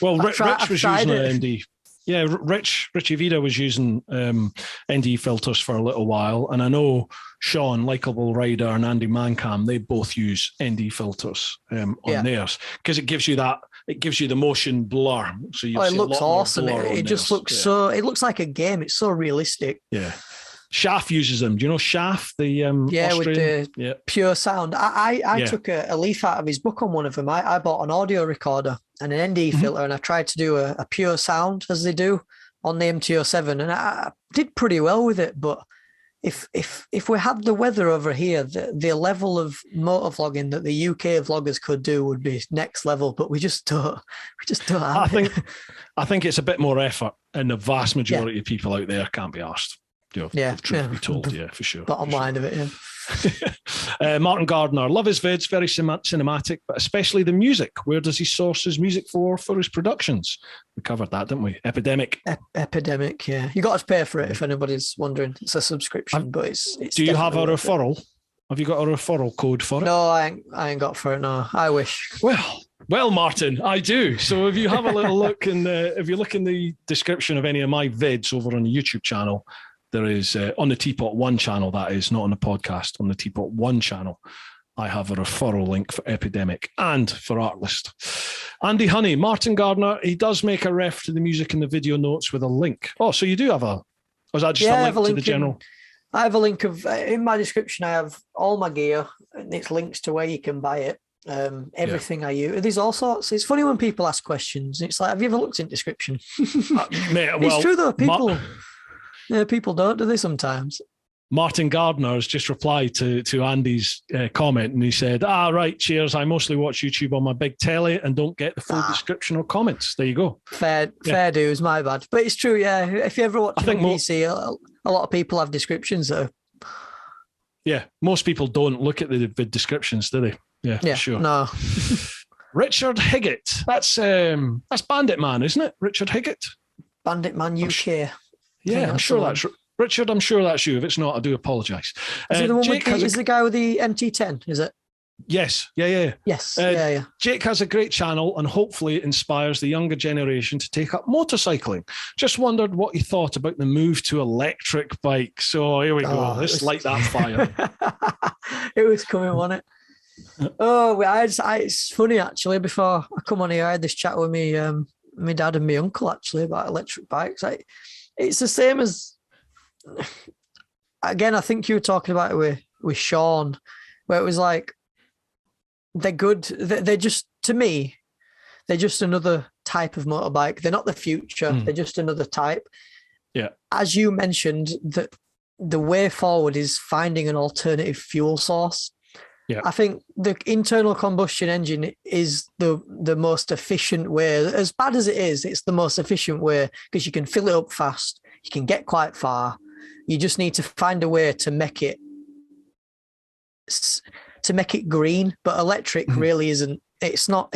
Well, Rich was using an ND. Yeah, Richie Vida was using ND filters for a little while. And I know Sean, Likeable Rider, and Andy Mancam, they both use ND filters on theirs because it gives you the motion blur. So it looks awesome. It just looks it looks like a game. It's so realistic. Yeah. Shaft uses them. Do you know Shaft, the Austrian? With the pure sound. I took a leaf out of his book on one of them. I bought an audio recorder and an ND filter, and I tried to do a pure sound as they do on the MT-07, and I did pretty well with it. But if we had the weather over here, the level of motovlogging that the UK vloggers could do would be next level. But we just don't have I think it's a bit more effort, and the vast majority of people out there can't be arsed. Truth be told, for sure. Bottom line of it, Martin Gardner, love his vids, very cinematic, but especially the music. Where does he source his music for his productions? We covered that, didn't we? Epidemic. Epidemic, yeah. You got to pay for it if anybody's wondering. It's a subscription, but it's do you have a referral? Have you got a referral code for it? No, I ain't got for it. No, I wish. Well, Martin, I do. So if you have a little look if you look in the description of any of my vids over on the YouTube channel, there is on the TeapotOne channel, that is, not on the podcast, on the TeapotOne channel, I have a referral link for Epidemic and for Artlist. Andy Honey, Martin Gardner, he does make a ref to the music in the video notes with a link. Oh, so you do have or is that just a link to the general? I have a link in my description. I have all my gear, and it's links to where you can buy it. Everything I use. There's all sorts. It's funny when people ask questions. It's like, have you ever looked in description? It's true though. People don't, do they sometimes? Martin Gardner has just replied to Andy's comment, and he said, right, cheers. I mostly watch YouTube on my big telly and don't get the full description or comments. There you go. Fair dues, my bad. But it's true, yeah. If you ever watch on PC, a lot of people have descriptions though. Yeah, most people don't look at the descriptions, do they? Yeah, sure. No. Richard Higgett. That's Bandit Man, isn't it? Richard Higgett? Bandit Man UK. I'm sure that's Richard. I'm sure that's you. If it's not, I do apologise. Is it the one is the guy with the MT10? Is it? Yes. Yeah. Yes. Jake has a great channel and hopefully it inspires the younger generation to take up motorcycling. Just wondered what you thought about the move to electric bikes. So here we go. Let's light that fire. It was coming, wasn't it? It's funny actually. Before I come on here, I had this chat with me, my dad and my uncle actually about electric bikes. It's the same as. Again, I think you were talking about it with Sean, where it was like they're good. They're just, to me, they're just another type of motorbike. They're not the future. They're just another type. Yeah. As you mentioned, that the way forward is finding an alternative fuel source. Yeah. I think the internal combustion engine is the most efficient way. As bad as it is, it's the most efficient way because you can fill it up fast. You can get quite far. You just need to find a way to make it green. But electric really isn't. It's not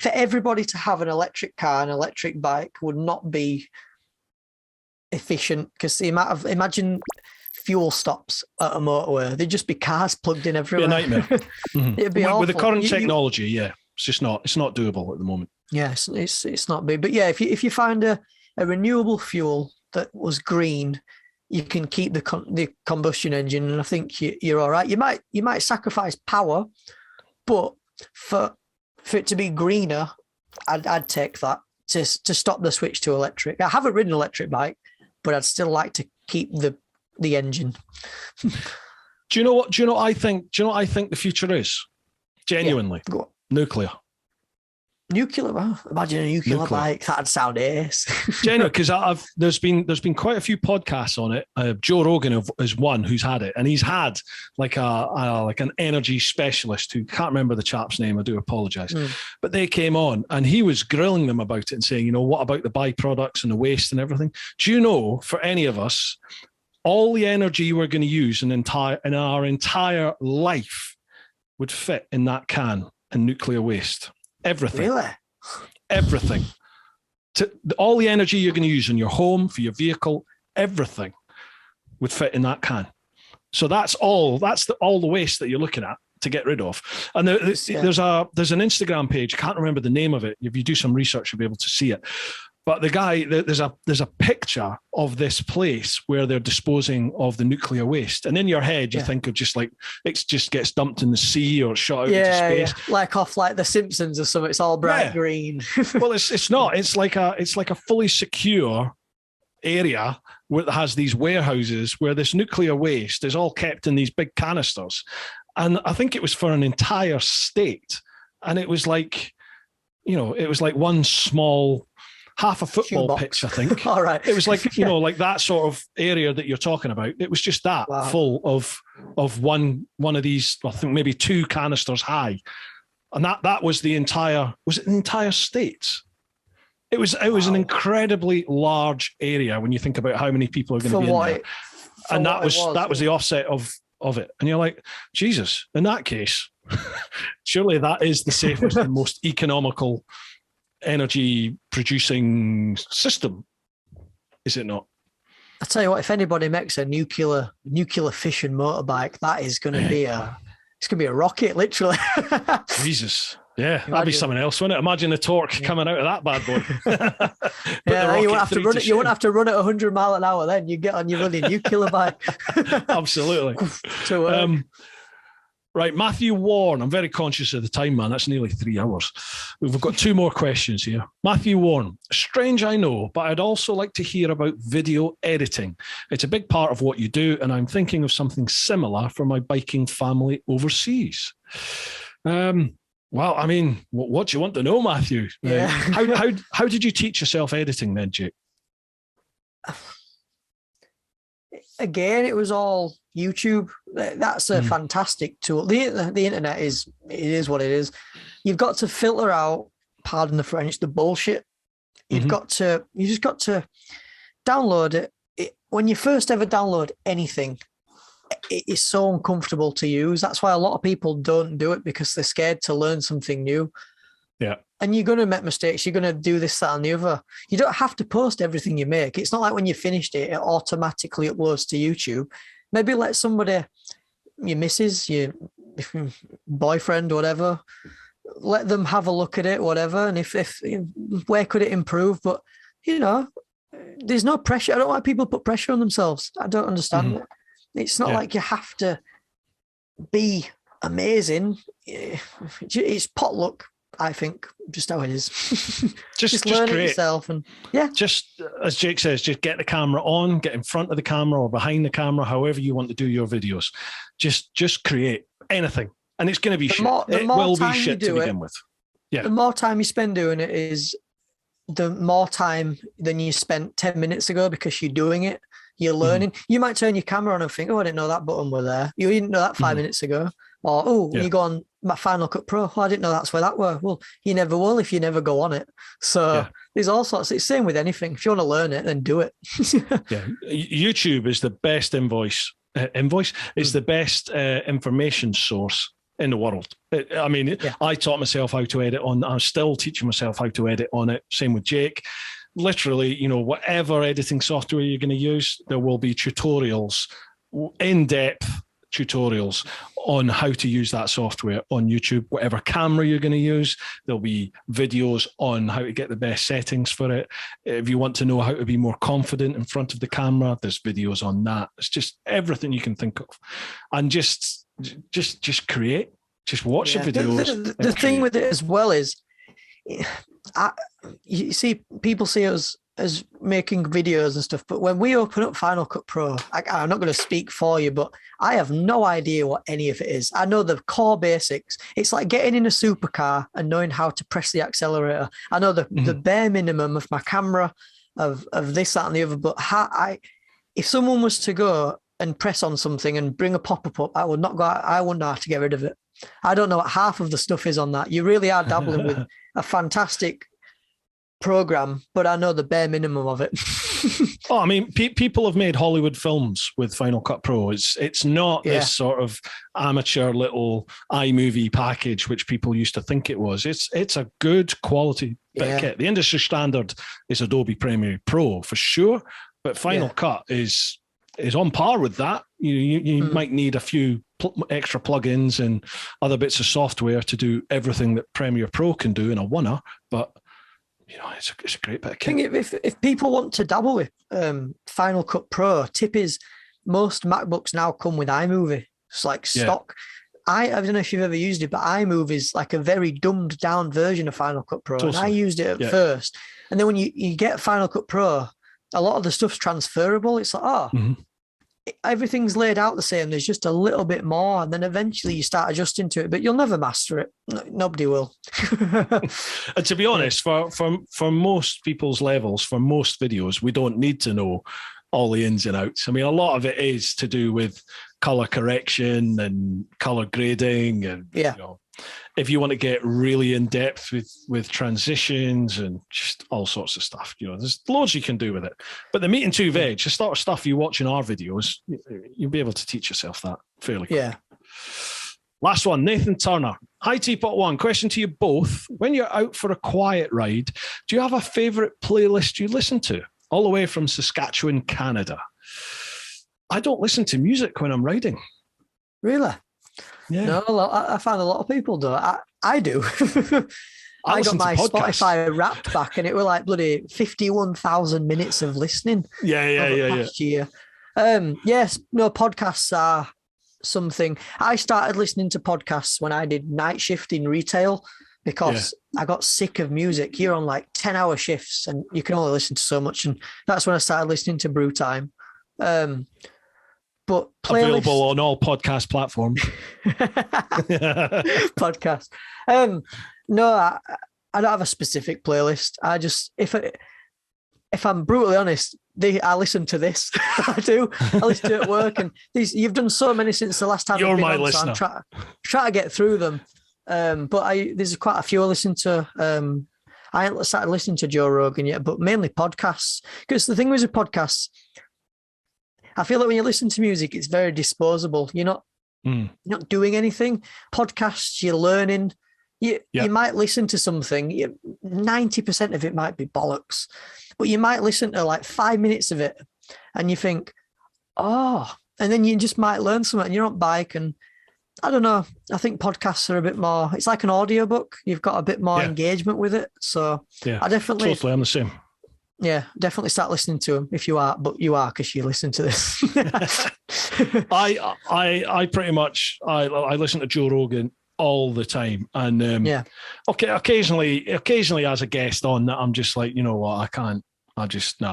for everybody to have an electric car. An electric bike would not be efficient because the amount of imagine fuel stops at a motorway. There'd just be cars plugged in everywhere. It'd be a nightmare. It'd be awful. With the current technology, it's just not. It's not doable at the moment. Yes, it's not big. But yeah, if you find a renewable fuel that was green, you can keep the combustion engine, and I think you're all right. You might sacrifice power, but for it to be greener, I'd take that to stop the switch to electric. I haven't ridden an electric bike, but I'd still like to keep the engine. Do you know what I think the future is? Genuinely, nuclear. Nuclear, well, imagine a nuclear bike. That'd sound ace. Genuine, because there's been quite a few podcasts on it. Joe Rogan is one who's had it, and he's had like an energy specialist who can't remember the chap's name. I do apologise, but they came on and he was grilling them about it and saying, what about the byproducts and the waste and everything? Do you know, for any of us, all the energy we're going to use in our entire life would fit in that can in nuclear waste? Everything. Really? Everything. All the energy you're going to use in your home, for your vehicle, everything would fit in that can. So that's all the waste that you're looking at to get rid of. And there's an Instagram page, I can't remember the name of it. If you do some research, you'll be able to see it. But the guy, there's a picture of this place where they're disposing of the nuclear waste. And in your head, you think of just like, it just gets dumped in the sea or shot out into space. Yeah. Like off like The Simpsons or something. It's all bright green. Well, it's not. It's like a fully secure area where it has these warehouses where this nuclear waste is all kept in these big canisters. And I think it was for an entire state. And it was like, one small half a football pitch, I think. All right. It was like, like that sort of area that you're talking about. It was just that full of one of these, I think maybe 2 canisters high. And that was the entire state. It was an incredibly large area when you think about how many people are going to be in there. And that was the offset of it. And you're like, Jesus, in that case, surely that is the safest and most economical energy producing system, is it not? I tell you what, if anybody makes a nuclear fission motorbike, that is going to be a rocket, literally. Jesus. Yeah, that'd be something else, wouldn't it? Imagine the torque coming out of that bad boy. You won't have to run it. You won't have to run at 100 miles an hour. Then you get on your bloody nuclear bike. Absolutely. Right, Matthew Warren. I'm very conscious of the time, man. That's nearly 3 hours. We've got 2 more questions here. Matthew Warren. Strange, I know, but I'd also like to hear about video editing. It's a big part of what you do, and I'm thinking of something similar for my biking family overseas. Well, I mean, what do you want to know, Matthew? Yeah. How did you teach yourself editing then, Jake? Again, it was all YouTube. That's a fantastic tool. The internet is what it is. You've got to filter out, pardon the French, the bullshit. You just got to download it. When you first ever download anything, it is so uncomfortable to use. That's why a lot of people don't do it, because they're scared to learn something new. Yeah. And you're going to make mistakes. You're going to do this, that, and the other. You don't have to post everything you make. It's not like when you finished it, it automatically uploads to YouTube. Maybe let somebody, your missus, your boyfriend, whatever, let them have a look at it, whatever. And if where could it improve? But, there's no pressure. I don't like people put pressure on themselves. I don't understand it. It's not like you have to be amazing. It's potluck, I think, just how it is. just learn it yourself. And just as Jake says, just get the camera on, get in front of the camera or behind the camera, however you want to do your videos. Just create anything. And it's going to be shit. It will be shit to begin with. Yeah. The more time you spend doing it is the more time than you spent 10 minutes ago, because you're doing it. You're learning. You might turn your camera on and think, oh, I didn't know that button were there. You didn't know that 5 minutes ago. Or, you go on my Final Cut Pro. Oh, I didn't know that's where that were. Well, you never will if you never go on it. So there's all sorts. It's the same with anything. If you want to learn it, then do it. YouTube is the best invoice. It's the best information source in the world. I taught myself how to edit on. I'm still teaching myself how to edit on it. Same with Jake. Literally, whatever editing software you're going to use, there will be tutorials, in-depth tutorials on how to use that software on YouTube. Whatever camera you're going to use, there'll be videos on how to get the best settings for it. If you want to know how to be more confident in front of the camera, there's videos on that. It's just everything you can think of. And just create. Just watch the videos. The thing with it as well is, you see, people see us as making videos and stuff, but when we open up Final Cut Pro, I'm not going to speak for you, but I have no idea what any of it is. I know the core basics. It's like getting in a supercar and knowing how to press the accelerator. I know the bare minimum of my camera, of this, that, and the other. But if someone was to go and press on something and bring a pop-up up, I would not go. I wouldn't know how to get rid of it. I don't know what half of the stuff is on that. You really are dabbling with a fantastic program, but I know the bare minimum of it. People have made Hollywood films with Final Cut Pro. It's not this sort of amateur little iMovie package which people used to think it was. It's a good quality bit of kit. The industry standard is Adobe Premiere Pro for sure, but Final Cut is on par with that. You might need a few extra plugins and other bits of software to do everything that Premiere Pro can do in a oneer, but it's a great bit of kit. If people want to dabble with Final Cut Pro, tip is most MacBooks now come with iMovie. It's like stock. I don't know if you've ever used it, but iMovie is like a very dumbed down version of Final Cut Pro. Totally. And I used it at first. And then when you get Final Cut Pro, a lot of the stuff's transferable. It's like, everything's laid out the same. There's just a little bit more. And then eventually you start adjusting to it, but you'll never master it. Nobody will. And to be honest, for most people's levels, for most videos, we don't need to know all the ins and outs. I mean, a lot of it is to do with color correction and color grading. And, if you want to get really in depth with transitions and just all sorts of stuff, there's loads you can do with it. But the meat and two veg, the sort of stuff you watch in our videos, you'll be able to teach yourself that fairly quick. Yeah. Last one, Nathan Turner. Hi, TeapotOne. Question to you both. When you're out for a quiet ride, do you have a favorite playlist you listen to? all the way from Saskatchewan, Canada. I don't listen to music when I'm riding. Really? Yeah. No, I find a lot of people do. I do. I got my Spotify Wrapped back, and it was like bloody 51,000 minutes of listening. Last year. Yes, no, podcasts are something. I started listening to podcasts when I did night shift in retail because I got sick of music. You're on like 10-hour shifts and you can only listen to so much. And that's when I started listening to Bru Time. But available on all podcast platforms. Podcast. No, I don't have a specific playlist. I just, if I'm brutally honest, I listen to this. I do. I listen to it at work, and you've done so many since the last time. You're I've been my on, listener. So I'm trying to get through them. But there's quite a few I listen to. I haven't started listening to Joe Rogan yet, but mainly podcasts. Because the thing with podcasts, I feel like when you listen to music, it's very disposable. You're not doing anything. Podcasts, you're learning. You might listen to something. 90% of it might be bollocks, but you might listen to like 5 minutes of it, and you think, oh, and then you just might learn something. And you're on bike, and I don't know. I think podcasts are a bit more. It's like an audiobook. You've got a bit more engagement with it. So I definitely totally. I'm the same. Yeah, definitely start listening to them if you are, but you are because you listen to this. I pretty much I listen to Joe Rogan all the time, and okay, occasionally as a guest on that, I'm just like, you know what, I can't. I'm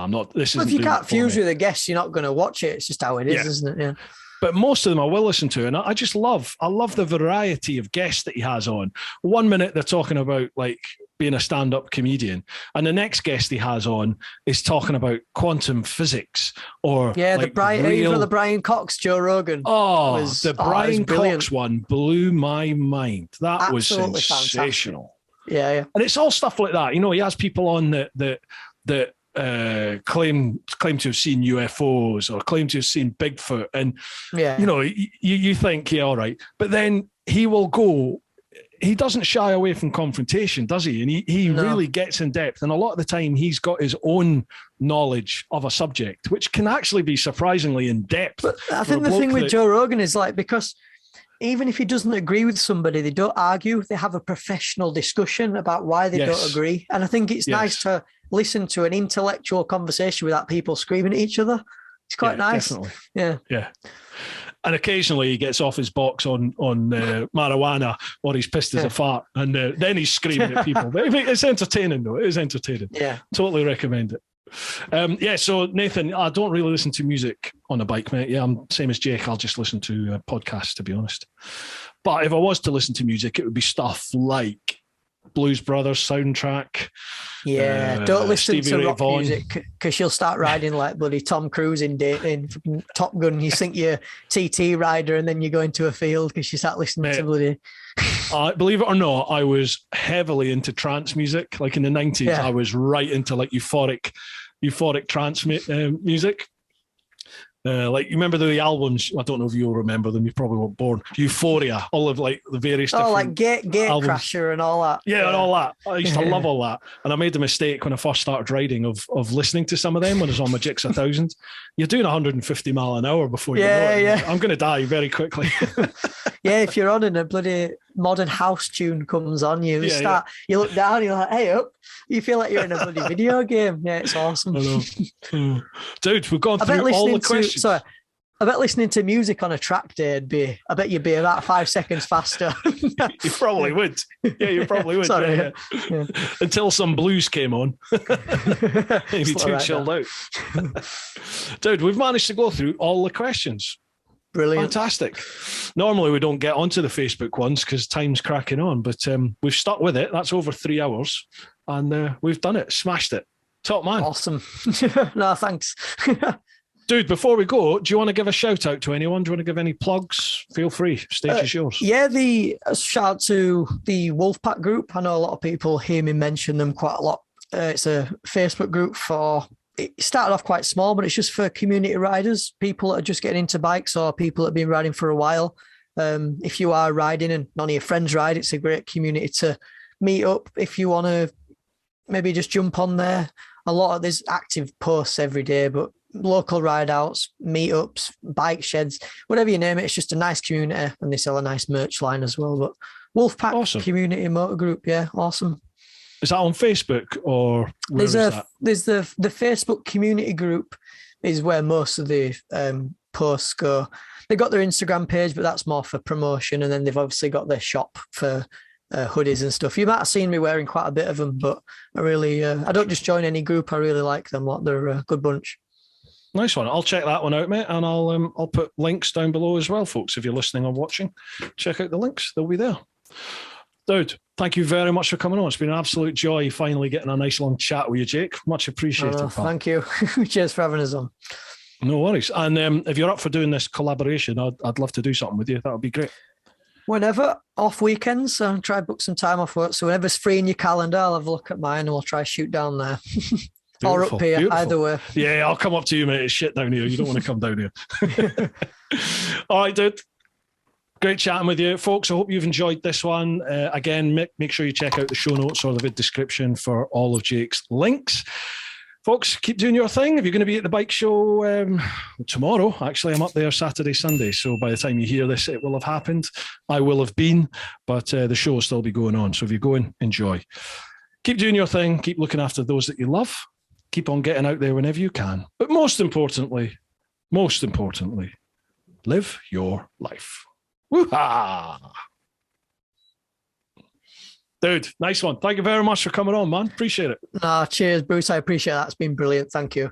not. This is. If you can't fuse with a guest, you're not going to watch it. It's just how it is, isn't it? Yeah. But most of them I will listen to, and I just love the variety of guests that he has on. 1 minute they're talking about like being a stand-up comedian, and the next guest he has on is talking about quantum physics or the Brian Cox Joe Rogan. The Brian Cox one blew my mind. That absolutely was sensational. Fantastic. Yeah. And it's all stuff like that. You know, he has people on that claim to have seen UFOs or claim to have seen Bigfoot, and you know, you think, all right, but then he will go. He doesn't shy away from confrontation, does he? And he really gets in depth. And a lot of the time he's got his own knowledge of a subject, which can actually be surprisingly in depth. But I think the thing with Joe Rogan is like, because even if he doesn't agree with somebody, they don't argue. They have a professional discussion about why they don't agree. And I think it's nice to listen to an intellectual conversation without people screaming at each other. It's quite nice. Definitely. Yeah. And occasionally he gets off his box on marijuana, or he's pissed as a fart, and then he's screaming at people. But it's entertaining, though. It is entertaining. Yeah. Totally recommend it. So Nathan, I don't really listen to music on a bike, mate. Yeah, I'm same as Jake. I'll just listen to podcasts, to be honest. But if I was to listen to music, it would be stuff like Blues Brothers soundtrack. Don't listen to rock music because you'll start riding like bloody Tom Cruise in Top Gun. You sink your TT rider and then you go into a field because you start listening to bloody. Believe it or not, I was heavily into trance music. Like in the 90s, I was right into like euphoric trance music. Like, you remember the albums? I don't know if you'll remember them. You probably weren't born. Euphoria, all of like the various different like Gatecrasher and all that. Yeah, and all that. I used to love all that. And I made the mistake when I first started riding of listening to some of them when I was on my Gix 1000. You're doing 150 mile an hour before you know it. Yeah. I'm going to die very quickly. If you're on and a bloody modern house tune comes on, you look down, you're like, hey up. You feel like you're in a bloody video game. Yeah, it's awesome. I know. Dude, we've gone through all the questions. I bet listening to music on a track day I bet you'd be about 5 seconds faster. You probably would. Yeah, you probably would. Sorry. Yeah. Until some blues came on. Maybe too chilled out. Dude, we've managed to go through all the questions. Brilliant. Fantastic. Normally we don't get onto the Facebook ones because time's cracking on, but we've stuck with it. That's over 3 hours and we've done it. Smashed it. Top man. Awesome. No, thanks. Dude, before we go, do you want to give a shout out to anyone? Do you want to give any plugs? Feel free. Stage is yours. Yeah, the shout out to the Wolfpack group. I know a lot of people hear me mention them quite a lot. It's a Facebook group it started off quite small, but it's just for community riders, people that are just getting into bikes or people that have been riding for a while. If you are riding and none of your friends ride, it's a great community to meet up. If you want to maybe just jump on there a lot of there's active posts every day, but local ride outs, meetups, bike sheds, whatever you name it, it's just a nice community, and they sell a nice merch line as well. But Wolfpack Community Motor Group, yeah, awesome. Is that on Facebook or where that? There's the Facebook community group is where most of the posts go. They've got their Instagram page, but that's more for promotion, and then they've obviously got their shop for hoodies and stuff. You might have seen me wearing quite a bit of them, but I really I don't just join any group. I really like them. They're a good bunch. Nice one. I'll check that one out, mate, and I'll put links down below as well, folks. If you're listening or watching, check out the links. They'll be there. Dude, thank you very much for coming on. It's been an absolute joy finally getting a nice long chat with you, Jake. Much appreciated. Thank you. Cheers for having us on. No worries. And if you're up for doing this collaboration, I'd love to do something with you. That would be great. Whenever, off weekends, I'll try to book some time off work. So whenever's free in your calendar, I'll have a look at mine and we'll try to shoot down there. Or up here, beautiful. Either way. Yeah, I'll come up to you, mate. It's shit down here. You don't want to come down here. All right, dude. Great chatting with you, folks. I hope you've enjoyed this one. Again, make sure you check out the show notes or the vid description for all of Jake's links. Folks, keep doing your thing. If you're going to be at the bike show tomorrow, actually, I'm up there Saturday, Sunday. So by the time you hear this, it will have happened. I will have been, but the show will still be going on. So if you're going, enjoy. Keep doing your thing. Keep looking after those that you love. Keep on getting out there whenever you can. But most importantly, live your life. Woo-ha! Dude, nice one. Thank you very much for coming on, man. Appreciate it. Cheers, Bruce. I appreciate that. It's been brilliant. Thank you.